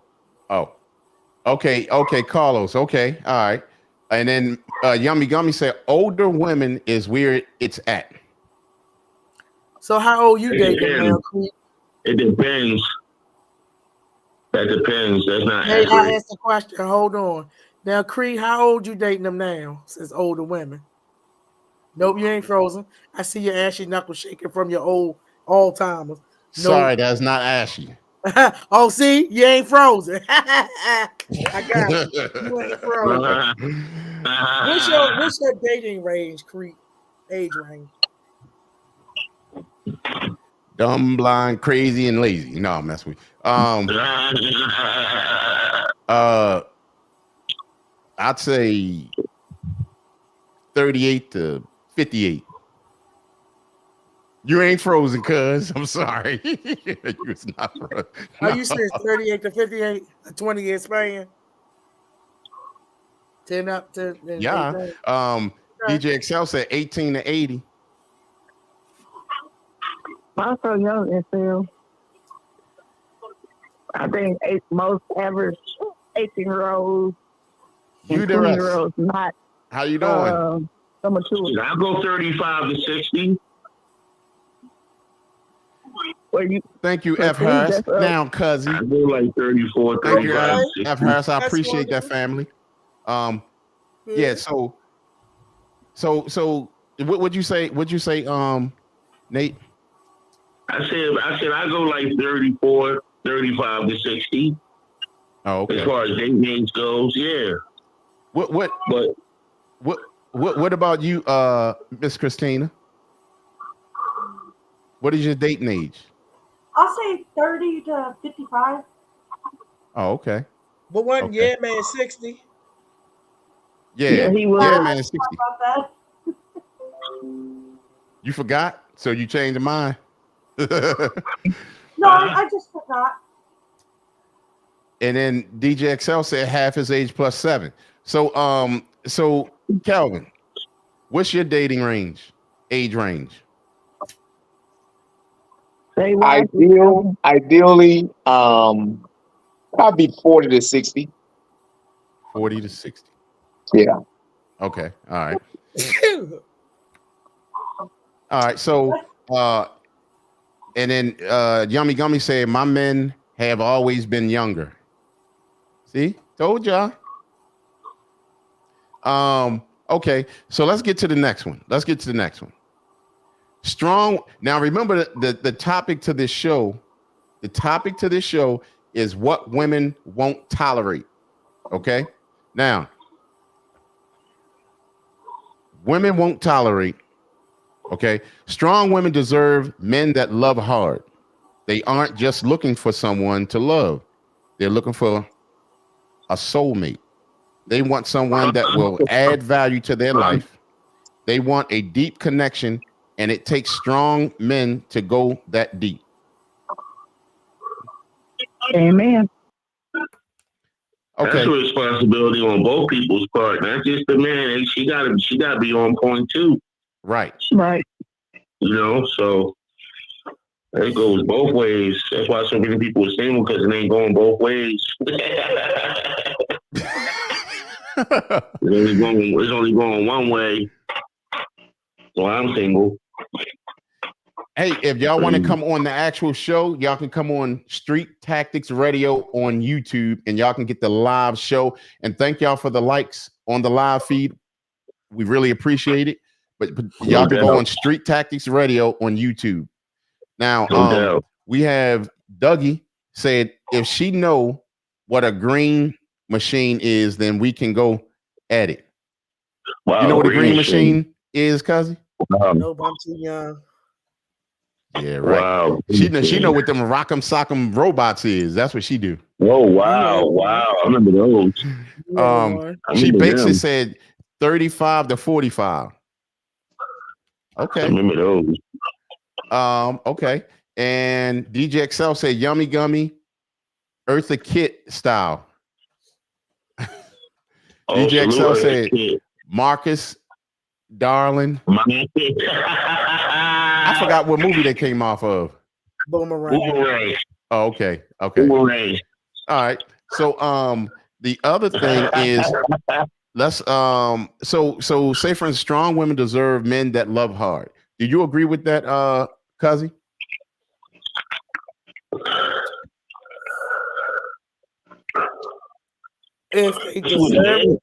okay, Carlos. Okay, all right. And then Yummy Gummy said, older women is where it's at. So how old you dating now, Creek? It depends. That depends. That's not Hey, accurate. I asked the question. Hold on. Now, Creek, how old you dating them now? Says older women. Nope, you ain't frozen. I see your ashy knuckles shaking from your old all-timers. No. Sorry, that's not ashy. Oh, see, you ain't frozen. I got it. You ain't frozen. What's your dating range, Creek? age range. Dumb, blind, crazy, and lazy. No, I'm messing with you. I'd say 38 to 58. You ain't frozen, cuz. I'm sorry. You was not frozen. Are No. you saying 38 to 58, a 20-year span? 10 up to Yeah. 18? DJ Excel said 18 to 80. I'm so young and still. I think most average 18-year-olds You and the rest. 20-year-olds not How you doing? so mature. I'll go 35 to 60. Where you Thank you, But F. see, Harris. that's, Now, cousin. I go like 34, Thank you, 35, F. Harris. I That's appreciate that, wonderful. family. Yeah. So, what would you say? Would you say, Nate? I said I go like 34, 35 to 60 Oh, as okay. far as date names goes. Yeah, What but about you, Miss Christina? What is your dating age? I'll say 30 to 55. Oh, okay. But one Okay. yeah, man, 60. Yeah, he was. yeah, man, 60. About that. You forgot, so you changed your mind. No, I just forgot. And then DJ XL said half his age plus 7. So Calvin, what's your dating range, age range? Say what? Ideally, probably 40 to 60. 40 to 60. Yeah. Okay. All right. All right. So and then Yummy Gummy said, my men have always been younger. See, told y'all. Okay, so let's get to the next one. Strong. Now remember the topic to this show. The topic to this show is what women won't tolerate. Okay. Now, women won't tolerate. Okay. Strong women deserve men that love hard. They aren't just looking for someone to love. They're looking for a soulmate. They want someone that will add value to their life. They want a deep connection, and it takes strong men to go that deep. Amen. that's Okay. a responsibility on both people's part, not just the man. She gotta be on point too. Right. Right. You know, so it goes both ways. That's why so many people are single, because it ain't going both ways. It's only going one way. So I'm single. Hey, if y'all want to come on the actual show, y'all can come on Street Tactics Radio on YouTube, and y'all can get the live show. And thank y'all for the likes on the live feed. We really appreciate it. But y'all can go on Street Tactics Radio on YouTube. Now, No doubt. we have Dougie said, if she know what a green machine is, then we can go at it. Wow, You know what a green machine is, cousin? Wow. Nope, I'm too young. Yeah, right. Wow. She know what them rock'em sock'em robots is. That's what she do. Oh wow, wow. I remember those. Yeah, I She remember basically them. said 35 to 45. I Okay. remember those. Okay. And DJ XL said Yummy Gummy, Eartha Kitt style. Oh, DJ XL salute said her. Marcus, darling. I I forgot what movie they came off of. Boomerang. Boomerang. Oh, okay. Okay. Boomerang. All right. So the other thing is let's so say for instance, strong women deserve men that love hard. Do you agree with that, Cuzzy? If they deserve it,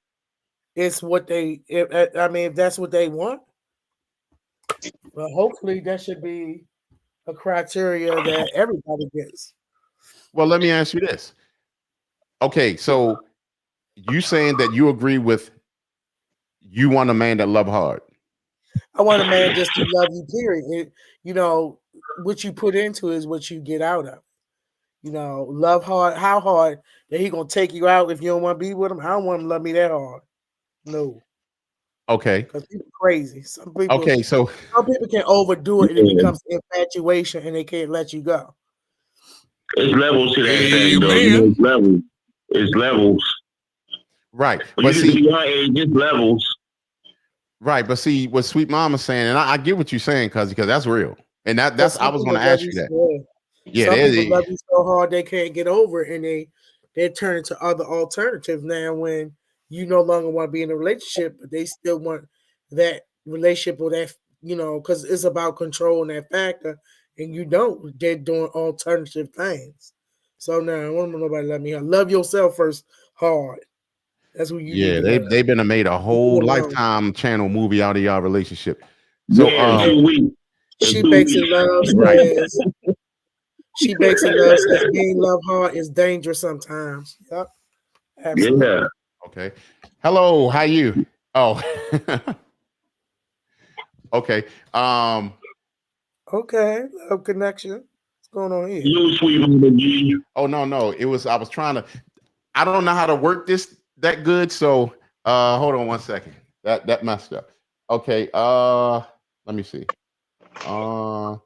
it's what they. If that's what they want, well, hopefully that should be a criteria that everybody gets. Well, let me ask you this. Okay, so you saying that you agree with you want a man that love hard. I want a man just to love you, period. You know, what you put into is what you get out of. You know, love hard, how hard that he gonna take you out if you don't want to be with him. I don't want him to love me that hard. No, Okay. because people crazy. Some people can overdo it and it becomes infatuation and they can't let you go. It's levels to that thing, though. You know, it's levels. It's levels. Right. But But you see, can be her age, it's levels. right. But see, what Sweet Mama's saying, and I get what you're saying, because that's real. And that's I was going to ask you that. Yeah, some people love you so hard they can't get over it, and they turn to other alternatives now when you no longer want to be in a relationship, but they still want that relationship or that, you know, because it's about controlling that factor, and you don't. They're doing alternative things. So now I want nobody love me. Love yourself first hard. That's what you. Yeah, they've been made a whole Lifetime channel movie out of y'all relationship. So Yeah, 2 weeks. She bakes in love. Says, she bakes in love. Says being love hard is dangerous sometimes. Yep. Absolutely. Yeah. Okay. Hello. How you? Oh. Okay. Okay. Love connection. What's going on here? You Sweet Mama G. Oh no. I was trying to. I don't know how to work this that good. So hold on one second. That messed up. Okay. Let me see. Dang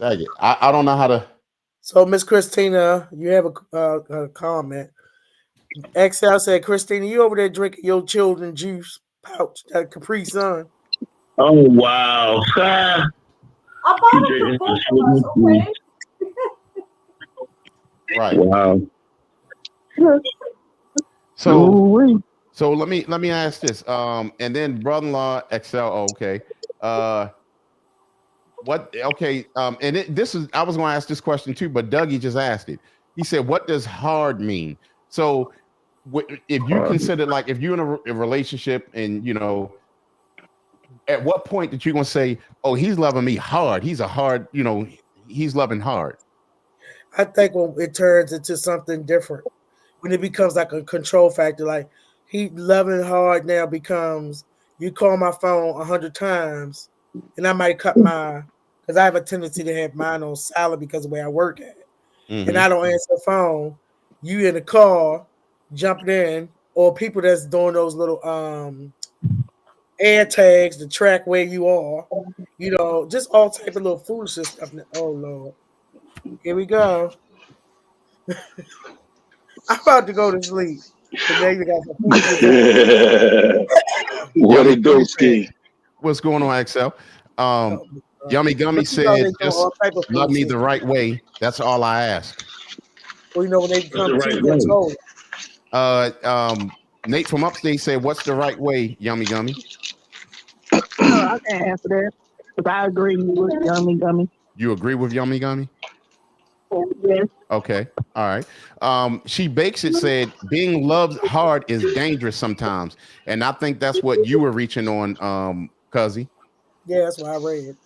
it. I don't know how to. So, Miss Christina, you have a comment. XL said, Christina, you over there drinking your children juice pouch, that Capri Sun. Oh, wow. I bought it for both of us, okay? Right. Wow. So let me ask this. And then brother-in-law XL. Okay. What? Okay. And this is. I was going to ask this question too, but Dougie just asked it. He said, "What does hard mean?" So, if you consider, like, if you're in a relationship, and you know, at what point that you're going to say, "Oh, he's loving me hard. He's a hard. You know, he's loving hard." I think when it turns into something different, when it becomes like a control factor, like he loving hard now becomes you call my phone 100 times, and I might cut because I have a tendency to have mine on silent because of the way I work at, and I don't answer the phone. You in the car, jumping in, or people that's doing those little air tags to track where you are, you know, just all type of little foolishness stuff. Oh Lord, here we go. I'm about to go to sleep. But now you got what it do, Ski? What's going on, XL? Yummy Gummy said, "Just love me the right way. That's all I ask." Well, you know, when they come to control. Nate from Upstate said, "What's the right way, Yummy Gummy?" I can't answer that because I agree with Yummy Gummy. You agree with Yummy Gummy? Yes. Okay. All right. She Bakes It said, "Being loved hard is dangerous sometimes," and I think that's what you were reaching on, Cuzzy. Yeah, that's what I read.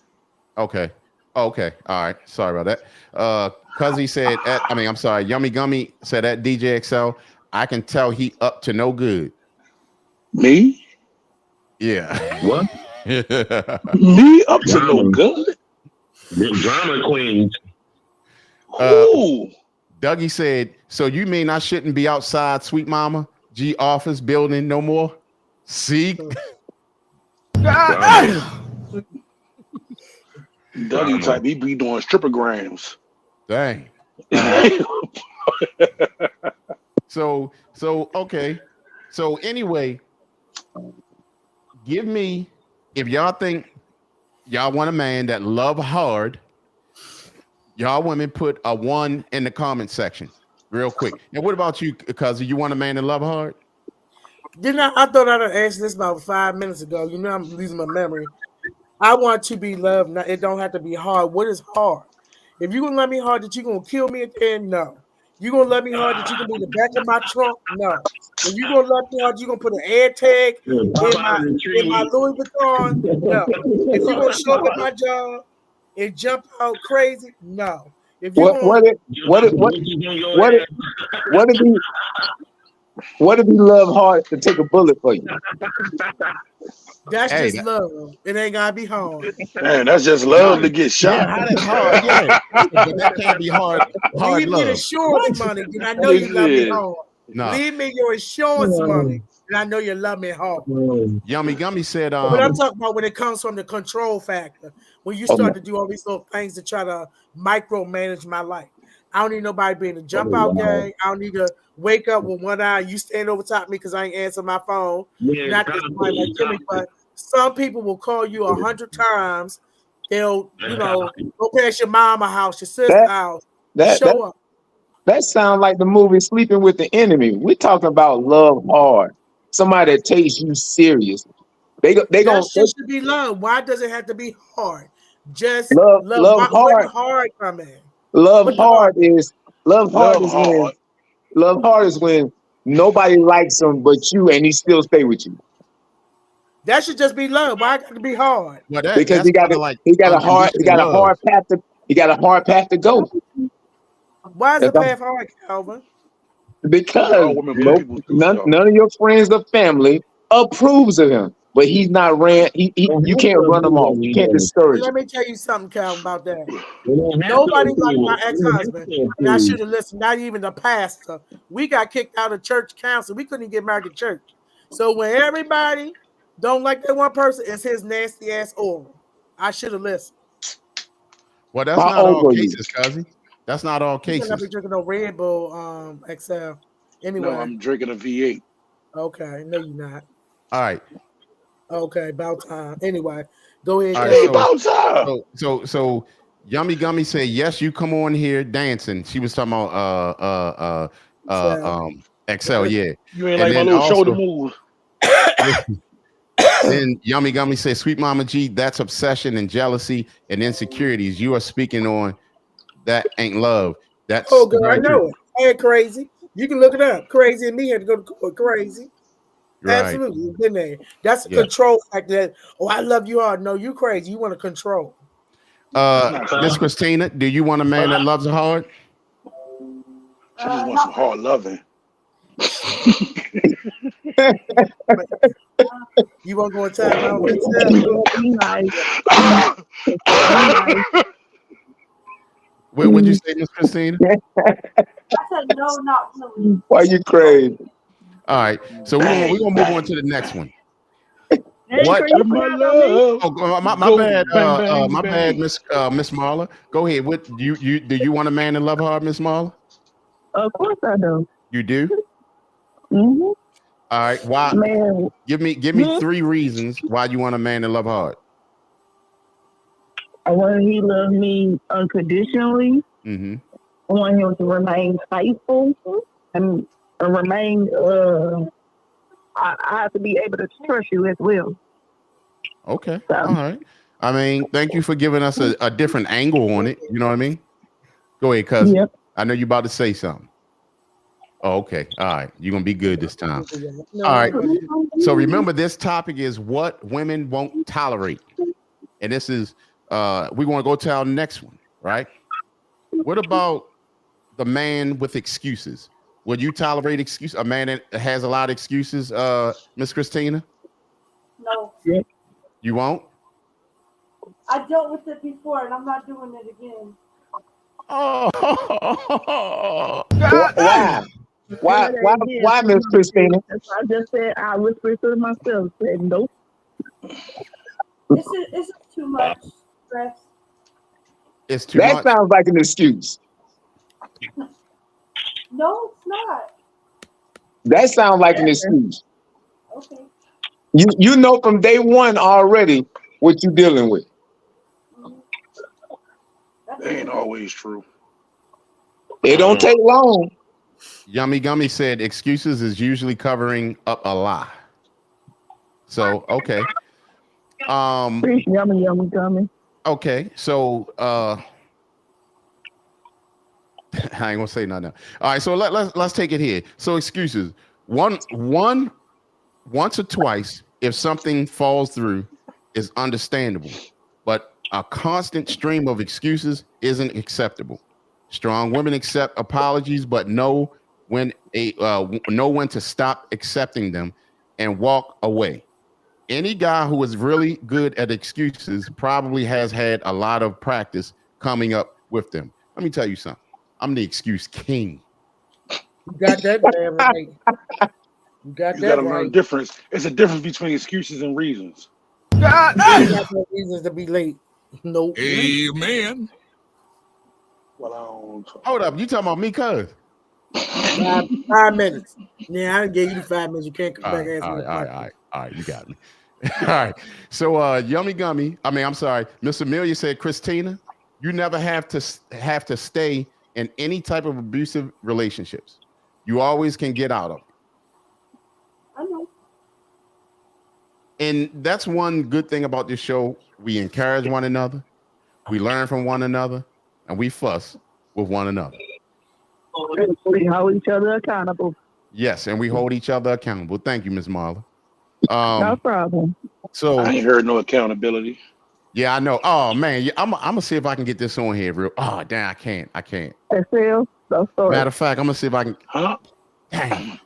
Okay. Okay. All right. Sorry about that. Cuzzy said, I'm sorry. Yummy Gummy said at DJ XL, "I can tell he up to no good." Me? Yeah. What? Me up to no good? The drama queens. Dougie said, "So you mean I shouldn't be outside, Sweet Mama G office building no more?" See? Dougie type, he be doing strippergrams. Dang. So okay. So anyway, give me, if y'all think y'all want a man that love hard, y'all women put a 1 in the comment section real quick. And what about you, Cuzzy? You want a man that love hard? Didn't I thought I'd answer this about 5 minutes ago. You know, I'm losing my memory. I want to be loved. Now, it don't have to be hard. What is hard? If you're going to love me hard that you're going to kill me at the end, no. You're going to love me hard that you can be in the back of my trunk, no. If you're going to love me hard, you're going to put an air tag in my Louis Vuitton, no. If you're going to show up at my job and jump out crazy, no. If you what if he love hard to take a bullet for you? That's Hey, just love. It ain't gotta be hard. Man, that's just love to get yeah, shot. how that's hard. Yeah, but that can't be hard. Hard Leave me the love. insurance money, then I know This you love me is- hard. Nah. Leave me your insurance money, and I know you love me hard. Yummy Gummy said, But I'm talking about when it comes from the control factor, when you start to do all these little things to try to micromanage my life. I don't need nobody being a jump out gang. I don't need to wake up with one eye. You stand over top of me because I ain't answer my phone. Yeah, Not that somebody like Jimmy, but some people will call you 100 times. They'll, go past your mama house, your sister's house, show up. That sounds like the movie Sleeping with the Enemy. We're talking about love hard. Somebody that takes you serious. They That shit should be love. Why does it have to be hard? Just love Where hard. the hard come in? Love hard is when nobody likes him but you, and he still stay with you. That should just be love. Why got to be hard? well, Because that's he got a hard path to go. Why is the path hard, Calvin? Because women, people too, none of your friends or family approves of him. But he's not you can't run him off. You can't discourage him. Let me tell you something, Calvin, about that. Nobody like my ex-husband. And I should have listened. Not even the pastor. We got kicked out of church council. We couldn't even get married to church. So when everybody don't like that one person, it's his nasty ass oral. I should have listened. Well, that's not all cases, cousin. That's not all You cannot be cases. drinking no Red Bull XL. Anyway. No, I'm drinking a V8. Okay, no, you're not. All right. Okay, about time. Anyway, go ahead. All right, so Yummy Gummy said, yes, you come on here dancing. She was talking about Excel, yeah. You ain't like my little shoulder move. Then Yummy Gummy said, Sweet Mama G, that's obsession and jealousy and insecurities. You are speaking on that ain't love. That's girl, I know it. Hey, crazy. You can look it up. Crazy and me had to go to court. Crazy. Right. Absolutely. It's been there. That's a control factor. I love you hard. No, you crazy. You want to control. Miss Christina, do you want a man that loves her hard? She just wants some hard loving. You want to go in time out? What would you say, Miss Christina? I said no, not really. Why you crazy? All right, so we're gonna move on to the next one. What? My bad. My bad, Miss Marla. Go ahead. What do you want a man to love hard, Miss Marla? Of course I do. You do? Mm-hmm. All right. Why? Man. Give me 3 reasons why you want a man to love hard. I want he love me unconditionally. Mm-hmm. I want him to remain faithful and remain. I have to be able to trust you as well. Okay. All right. I mean, thank you for giving us a different angle on it. You know what I mean? Go ahead, cousin. Yep. I know you're about to say something. Oh, okay. All right. You're going to be good this time. All right. So remember, this topic is what women won't tolerate. And this is, we want to go to our next one, right? What about the man with excuses? Would you tolerate excuse? A man that has a lot of excuses, Miss Christina? No. You won't? I dealt with it before, and I'm not doing it again. Oh, Why, Miss Christina? I just said I whispered to myself. Said nope. It's too much stress. It's too That much. sounds like an excuse. No, it's not. That sounds like an excuse. Okay. You know from day one already what you're dealing with. That ain't always true. It don't take long. Yummy Gummy said excuses is usually covering up a lie. So, okay. Yummy gummy. Okay, so I ain't gonna say nothing. All right, so let's take it here. So excuses. Once or twice, if something falls through, is understandable, but a constant stream of excuses isn't acceptable. Strong women accept apologies, but know when to stop accepting them and walk away. any guy who is really good at excuses probably has had a lot of practice coming up with them. Let me tell you something. I'm the excuse king. You got that damn right. You got You that got to learn right. the difference. It's a difference between excuses and reasons. God, you got no reasons to be late. Nope. Amen. Well, I don't. Hold up. You talking about me, cuz? 5 minutes. Yeah, I gave you the 5 minutes. You can't come back and ask me. All right. You got me. All right. So, Yummy Gummy. I'm sorry. Miss Amelia said, Christina, you never have to stay in any type of abusive relationships. You always can get out of it. I know. And that's one good thing about this show. We encourage one another, we learn from one another, and we fuss with one another. We hold each other accountable. Yes, and we hold each other accountable. Thank you, Miss Marla. No problem. So I ain't heard no accountability. yeah, I know. Oh man, I'm gonna see if I can get this on here real. Oh damn, I can't. That's real. So sorry. Matter of fact, I'm gonna see if I can. Huh? Dang.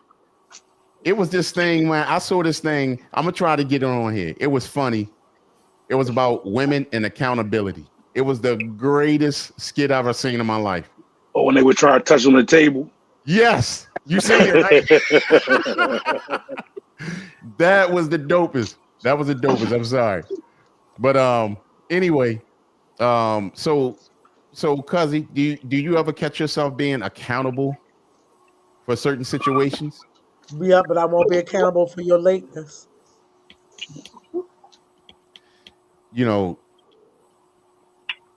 It was this thing, man. I saw this thing. I'm gonna try to get it on here. It was funny. It was about women and accountability. It was the greatest skit I've ever seen in my life. Or when they would try to touch on the table. Yes, you see it, right? That was the dopest. I'm sorry, but anyway, so Cuzzy, do you ever catch yourself being accountable for certain situations? Yeah, but I won't be accountable for your lateness. You know,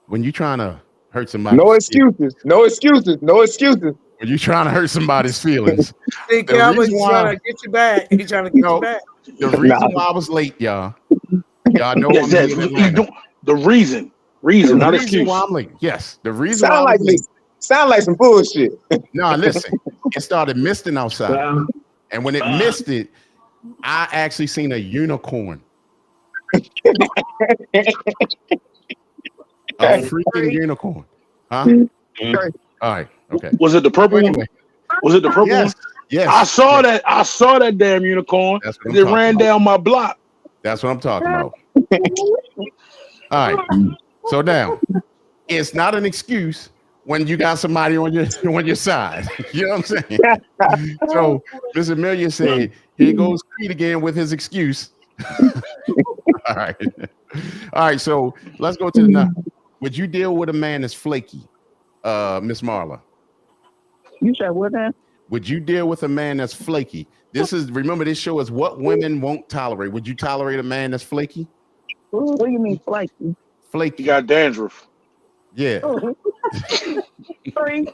when you're trying to hurt somebody. No excuses. No excuses. No excuses. When you're trying to hurt somebody's feelings. See, Calvin's trying to get you back. He's trying to get you back. The reason why I was late, y'all know I'm Yes, the reason, not excuse. Why I'm late. Yes, the reason Sound why like me. Sound like some bullshit. No, listen, it started misting outside. And when it misted, I actually seen a unicorn. A freaking unicorn. Huh? All right. Okay. Was it the purple one? Was it the purple one? Yes. I saw that damn unicorn. It ran down my block. That's what I'm talking about. All right. So now, it's not an excuse when you got somebody on your side. You know what I'm saying? So Miss Amelia said, here goes Creed again with his excuse. All right. All right. So let's go to the next. Would you deal with a man that's flaky, Miss Marla? You said what then? Would you deal with a man that's flaky? Remember, this show is what women won't tolerate. Would you tolerate a man that's flaky? What do you mean flaky? Flaky. You got dandruff. Yeah. Sorry.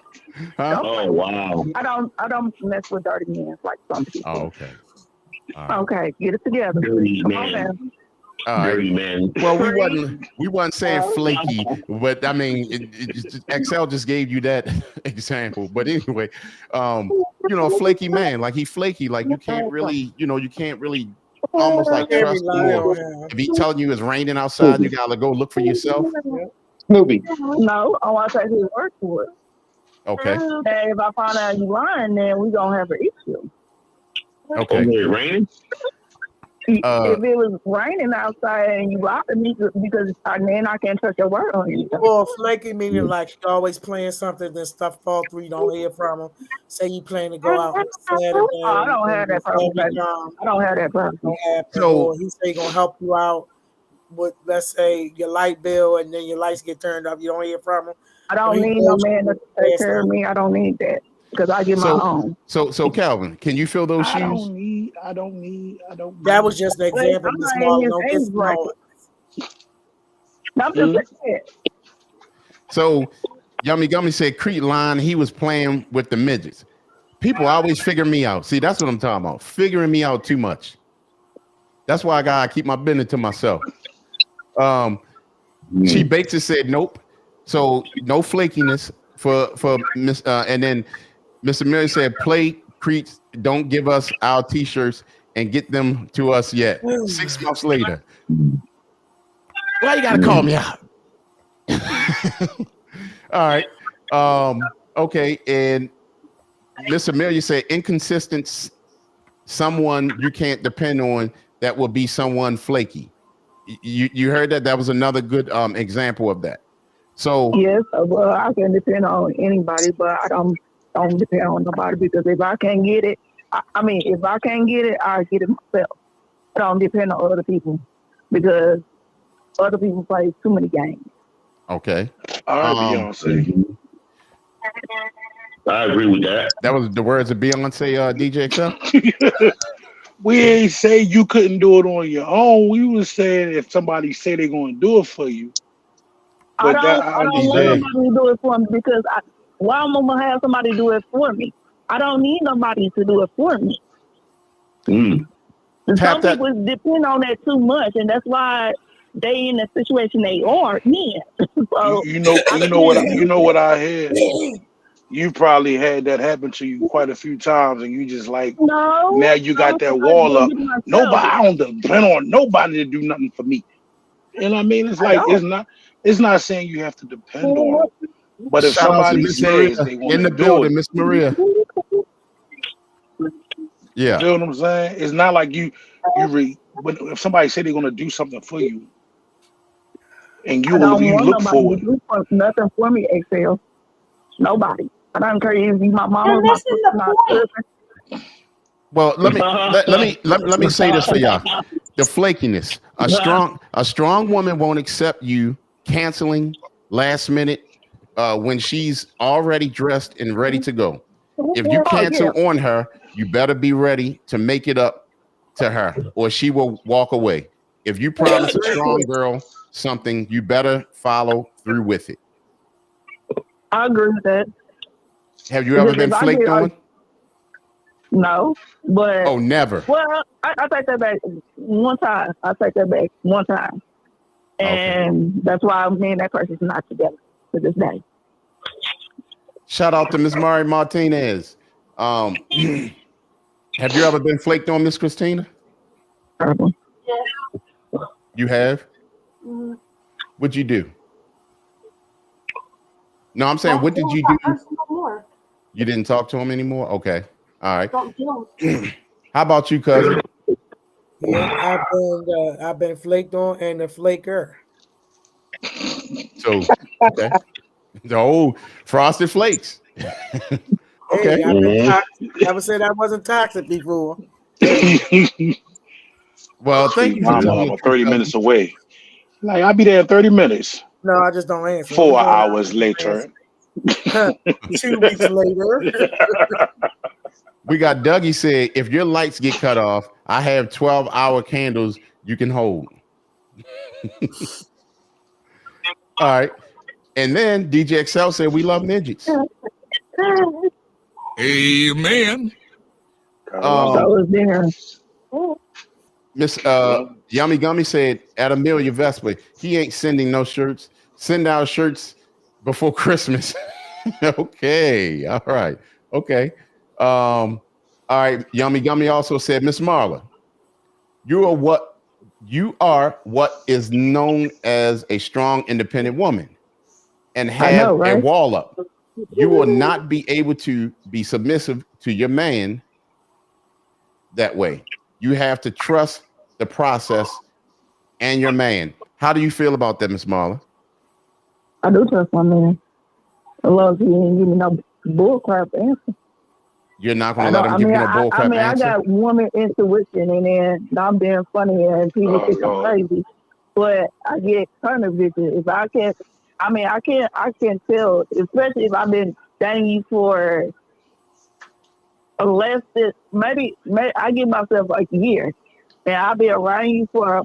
Huh? Oh wow. I don't mess with dirty men like some people. Oh, okay. All right. Okay, get it together. Dirty Come on, man. man. All right. Dirty man. Well, we wasn't saying flaky, but I mean, XL just gave you that example. But anyway, flaky man, like he flaky, like you can't really almost like trust him. If he telling you it's raining outside, you gotta go look for yourself. Snoopy. No, I want to take his word for it. Okay. And if I find out you lying, then we gonna have an issue. Okay. Is it raining? If it was raining outside and you lied to me because then I can't trust your word on you. Well, flaky meaning like you always playing something, then stuff fall through, you don't hear from him. Say you plan to go out on Saturday. I don't have that problem. I don't have that problem. So he say he gonna help you out with, let's say, your light bill, and then your lights get turned off. You don't hear from him. I don't need no man to take care of me. I don't need that because I get my own. So Calvin, can you fill those shoes? I don't need. That was just an example. Miss Marla, don't get small. I'm just saying. So Yummy Gummy said Creed line, he was playing with the midgets. People always figure me out. See, that's what I'm talking about. Figuring me out too much. That's why I gotta keep my business to myself. She Bates said nope. So no flakiness for Miss and then Mr. Miller said play Creeds, don't give us our t-shirts and get them to us yet. 6 months later. Why you gotta call me out? All right. Okay, and Miss Amelia said inconsistent, someone you can't depend on that will be someone flaky. You heard that? That was another good example of that. So Yes, well, I can depend on anybody, but I don't depend on nobody because if I can't get it, if I can't get it, I get it myself. I don't depend on other people because other people play too many games. okay. All right, Beyonce. I agree with that. That was the words of Beyonce, DJ XL. We ain't say you couldn't do it on your own. We was saying if somebody say they're going to do it for you. I But don't I want understand. nobody to do it for me because why am I gonna have somebody do it for me? I don't need nobody to do it for me. Some people depend on that too much, and that's why they in the situation they are in. So You know what I heard. You probably had that happen to you quite a few times, and you just like no. Now you got that wall up. Nobody, I don't depend on nobody to do nothing for me. And I mean, it's like it's not saying you have to depend on them, but if Shout out to somebody Miss Maria says they want in the to do building, it, Miss Maria. Yeah. you feel what I'm saying? It's not like but if somebody say they're going to do something for you, and you I don't want look nobody for to do nothing for me, Excel. Nobody. I don't care if you my mama, my sister, my cousin. Well, let me say this for y'all. The flakiness. A strong woman won't accept you canceling last minute when she's already dressed and ready to go. If you cancel on her, you better be ready to make it up to her, or she will walk away. If you promise a strong girl something, you better follow through with it. I agree with that. Have you ever been flaked on? No, but oh, never. Well, I take that back one time. And that's why me and that person's not together to this day. Shout out to Miss Mari Martinez. Have you ever been flaked on, Miss Christina? Yeah. You have? What'd you do? No, I'm saying, what did you do? You didn't talk to him anymore? Okay. All right. How about you, cousin? Yeah, I've been flaked on and a flaker. So, okay. The old frosted flakes. Okay. Hey, I never said I wasn't toxic before. Well, thank you for telling me. 30 minutes away. Like, I'll be there in 30 minutes. No, I just don't answer. 4 hours later. 2 weeks later. We got Dougie said, if your lights get cut off, I have 12-hour candles you can hold. All right. And then DJ XL said, we love midgets. Amen. Miss Yummy Gummy said, at Amelia Vespa, he ain't sending no shirts. Send out shirts before Christmas. Okay. All right. Okay. All right. Yummy Gummy also said, Miss Marla, you are what is known as a strong, independent woman and have a wall up. You will not be able to be submissive to your man that way. You have to trust the process and your man. How do you feel about that, Miss Marla? I do trust my man. As long as he ain't give me no bullcrap answer. You're not going to let him give you no bullcrap answer? I got woman intuition, and then I'm being funny and people think I'm crazy. But I get kind of vision. If I can't, I can't tell, especially if I've been dating you for less than, maybe I give myself a year, and I'll be around you for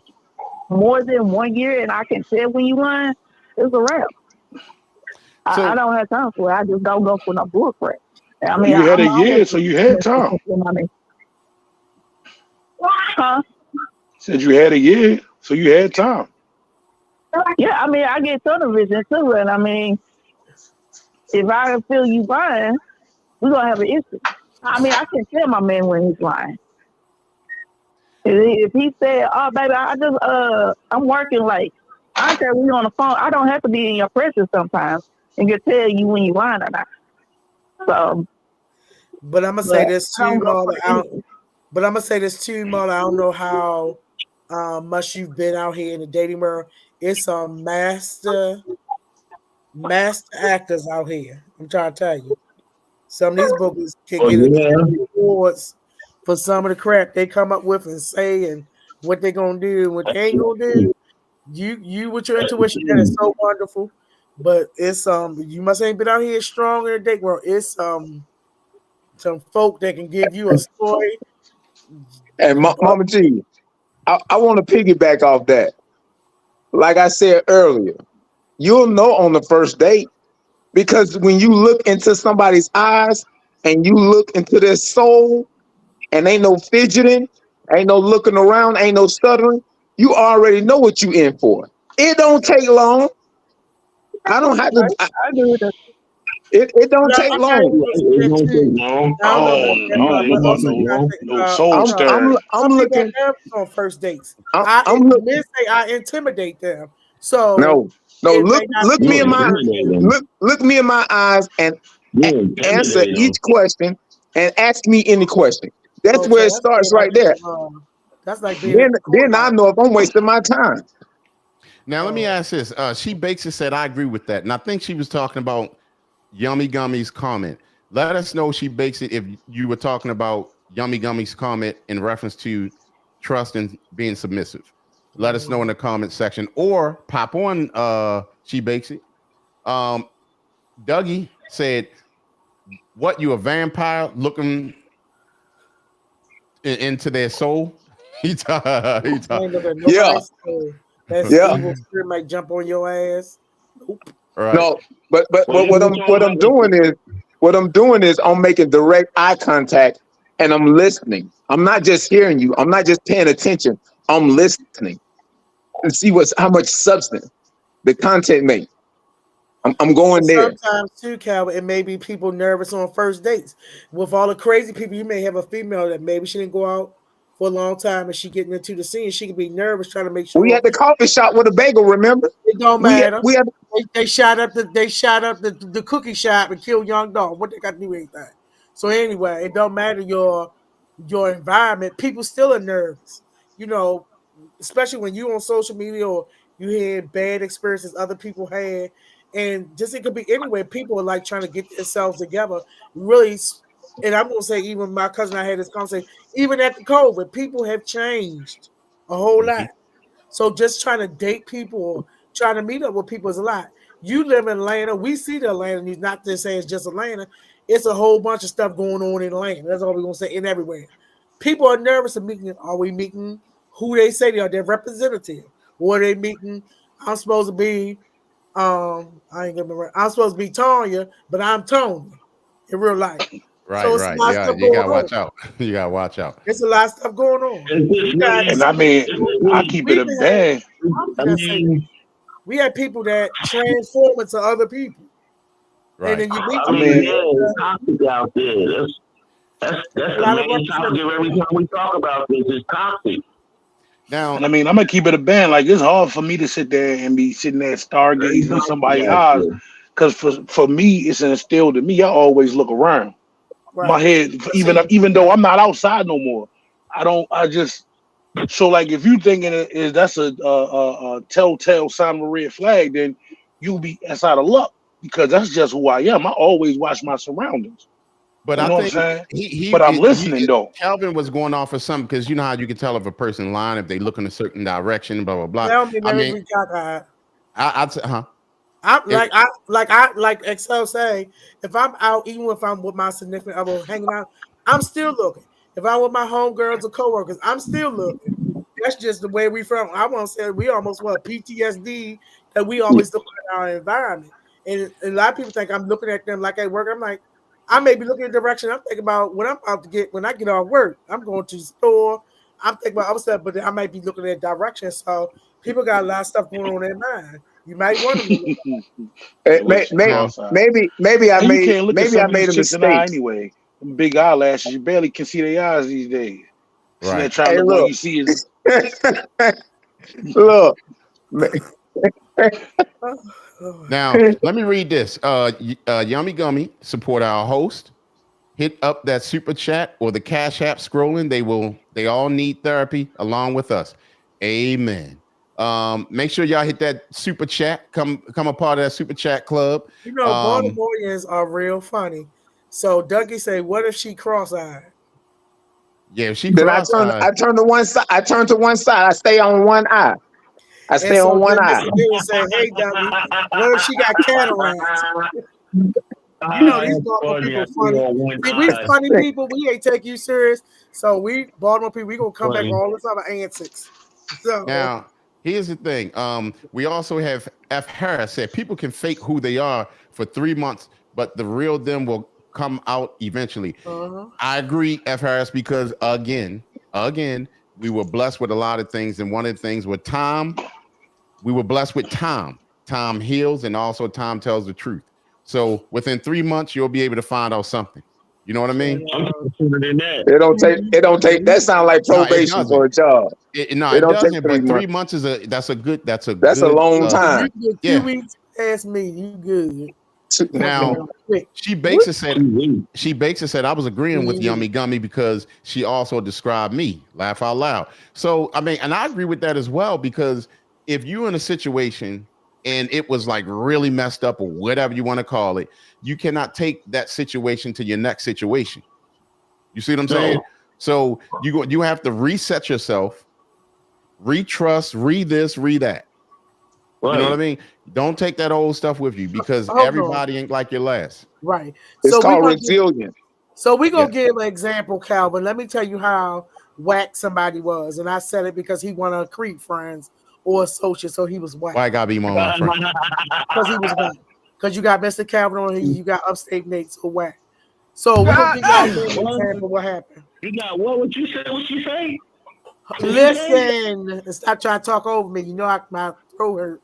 more than 1 year, and I can tell when you lying, it's a wrap. So, I don't have time for it. I just don't go for no bullcrap. You had a year, so you had time. Huh? Said you had a year, so you had time. Yeah, I get tunnel vision too, and if I feel you lying, we're gonna have an issue. I can tell my man when he's lying. If he said, "Oh, baby, I'm working late," I don't care when you're on the phone. I don't have to be in your presence sometimes and can tell you when you're lying or not. So, but I'm gonna say this too, But I'm gonna say this too, Marla. I don't know how much you've been out here in the dating world. It's some master actors out here. I'm trying to tell you. Some of these bookers can Oh get yeah. awards for some of the crap they come up with and say and what they're gonna do and what they ain't gonna do. You with your intuition, that is so wonderful. But it's you must ain't been out here strong in the dating world. It's some folk that can give you a story. And Mama G, I want to piggyback off that. Like I said earlier, you'll know on the first date because when you look into somebody's eyes and you look into their soul and ain't no fidgeting, ain't no looking around, ain't no stuttering, you already know what you in for. It don't take long. I don't have to. I agree with that. It don't No, take I got long. It don't take long. I don't know Oh, about I that, don't know but about also you gotta think no about, soul I'm stirring. some people are looking. nervous on first dates. I'm look. Men say I intimidate them, so No, it may look, not look be me You in my intimidate them. look me in my eyes and You answer intimidate them. each question and ask me any question. That's okay. where it That's being starts like right there. that's like being at the Then I courthouse. know if I'm wasting my time. Now let me ask this. She Bakes it said I agree with that, and I think she was talking about Yummy Gummy's comment. Let us know, She Bakes it, if you were talking about Yummy Gummy's comment in reference to trust and being submissive. Let us know in the comment section or pop on She Bakes It. Dougie said, "What, you a vampire looking into their soul?" He talk. I ain't looking at Yeah, nobody's soul. That yeah. evil spirit might jump on your ass. Nope. Right. No, but Well, you can what I'm doing is I'm making direct eye contact and I'm listening. I'm not just hearing you. I'm not just paying attention. I'm listening and see how much substance the content makes. I'm And going there. sometimes too, Calvin, it may be people nervous on first dates. With all the crazy people, you may have a female that maybe she didn't go out for a long time and she getting into the scene. She could be nervous trying to make We sure had the coffee shop with a bagel. Remember? it don't We matter. had They shot up the cookie shop and killed young dog. What they got to do with anything? So anyway, it don't matter your environment. People still are nervous. You know, especially when you on social media or you hear bad experiences other people had, and just it could be anywhere. People are like trying to get themselves together. Really, and I'm gonna say even my cousin and I had this conversation. Even at the COVID, people have changed a whole lot. So just trying to date people or trying to meet up with people is a lot. You live in Atlanta. We see the Atlanta news. Not to say it's just Atlanta. It's a whole bunch of stuff going on in Atlanta. That's all we're gonna say in everywhere. People are nervous of meeting. Are we meeting who they say they are? Their representative. Or are they meeting? I'm supposed to be. I ain't gonna. I'm supposed to be Tanya, but I'm Tony in real life. Right, So it's a right. lot of Yeah, stuff you going gotta on. watch out. You gotta watch out. It's a lot of stuff going on. It's You got And I mean, I keep we it a even had. band. I'm I gonna say this. mean, We had people that transform into other people, and Right. then you meet I them. mean, yeah, it's toxic out there. That's A the lot of main topic of every time we talk about this is toxic. Now, and I mean, I'm gonna keep it a band. Like it's hard for me to sit there and be sitting there Very stargazing in toxic somebody's out eyes, there. because for me, it's instilled in me. I always look around my Right. head, even though I'm not outside no more. I don't. I just so like if you thinking that's a telltale sign of a red flag, then that's out of luck because that's just who I am. I always watch my surroundings. but You I know what I'm think saying? he But I'm listening though. Calvin was going off of something because you know how you can tell if a person lying if they look in a certain direction, blah blah blah. That don't mean I mean, every cockeyed. I'd say, huh? I If, like Excel say, if I'm out, even if I'm with my significant other hanging out, I'm still looking. If I'm with my homegirls or coworkers, I'm still looking. That's just the way we from. I want to say we almost PTSD that we always look at our environment. And a lot of people think I'm looking at them like at work. I'm like, I may be looking in the direction I'm thinking about when I'm about to get when I get off work. I'm going to the store. I'm thinking about other stuff, but I might be looking at direction. So people got a lot of stuff going on in their mind. You might want to look. It looks too now, cross-eyed. Maybe And you can't look at maybe I some of made these a chicks in the eye mistake. anyway. Them big eyelashes, you barely can see their eyes these days. So they're right. trying to Hey, look all look, you see is look. Now, let me read this. Yummy Gummy support our host. hit up that super chat or the Cash App scrolling. They all need therapy along with us. Amen. Make sure y'all hit that super chat. Come a part of that super chat club. You know, Baltimoreans are real funny. So Dougie say, "What if she cross-eyed?" Yeah, if she Then cross-eyed. I turn to one side. I turn to one side. I stay on one eye. I stay so on one then eye. Mr. Bill say, "Hey, Dougie, what if she got cataracts?" You know, these Baltimore people funny. See, we funny people. We ain't take you serious. So we Baltimore people, we gonna come back with all this other antics. So Now, here's the thing. We also have F. Harris said people can fake who they are for 3 months, but the real them will come out eventually. I agree, F. Harris, because again, we were blessed with a lot of things, and one of the things with time, we were blessed with time. Time heals, and also time tells the truth. So within 3 months, you'll be able to find out something. You know what I mean? It don't take. That sound like probation for a job. It It doesn't. don't take But 3 3 months. months is that's a That's a good, long time. you get 2 weeks past me, you good. Now, she bakes and said I was agreeing with Yummy Gummy because she also described me. Laugh out loud. So I mean, and I agree with that as well, because if you're in a situation and it was like really messed up or whatever you want to call it, you cannot take that situation to your next situation. You see what I'm saying? So you have to reset yourself, retrust, read this, read that. You know what I mean? Don't take that old stuff with you, because everybody ain't like your last. Right. It's So called resilience. So we're gonna give an example, Calvin. Let me tell you how whack somebody was. And I said it because he wanted to creep friends or associates, so he was whack. Why I gotta be more my friend? Because he was whack. Because you got Mr. Calvin on here, you got Upstate Nate, so whack. So we're gonna give you an example of what happened. You got what? What you said? What you say? Listen, and stop trying to talk over me. You know my throat hurt.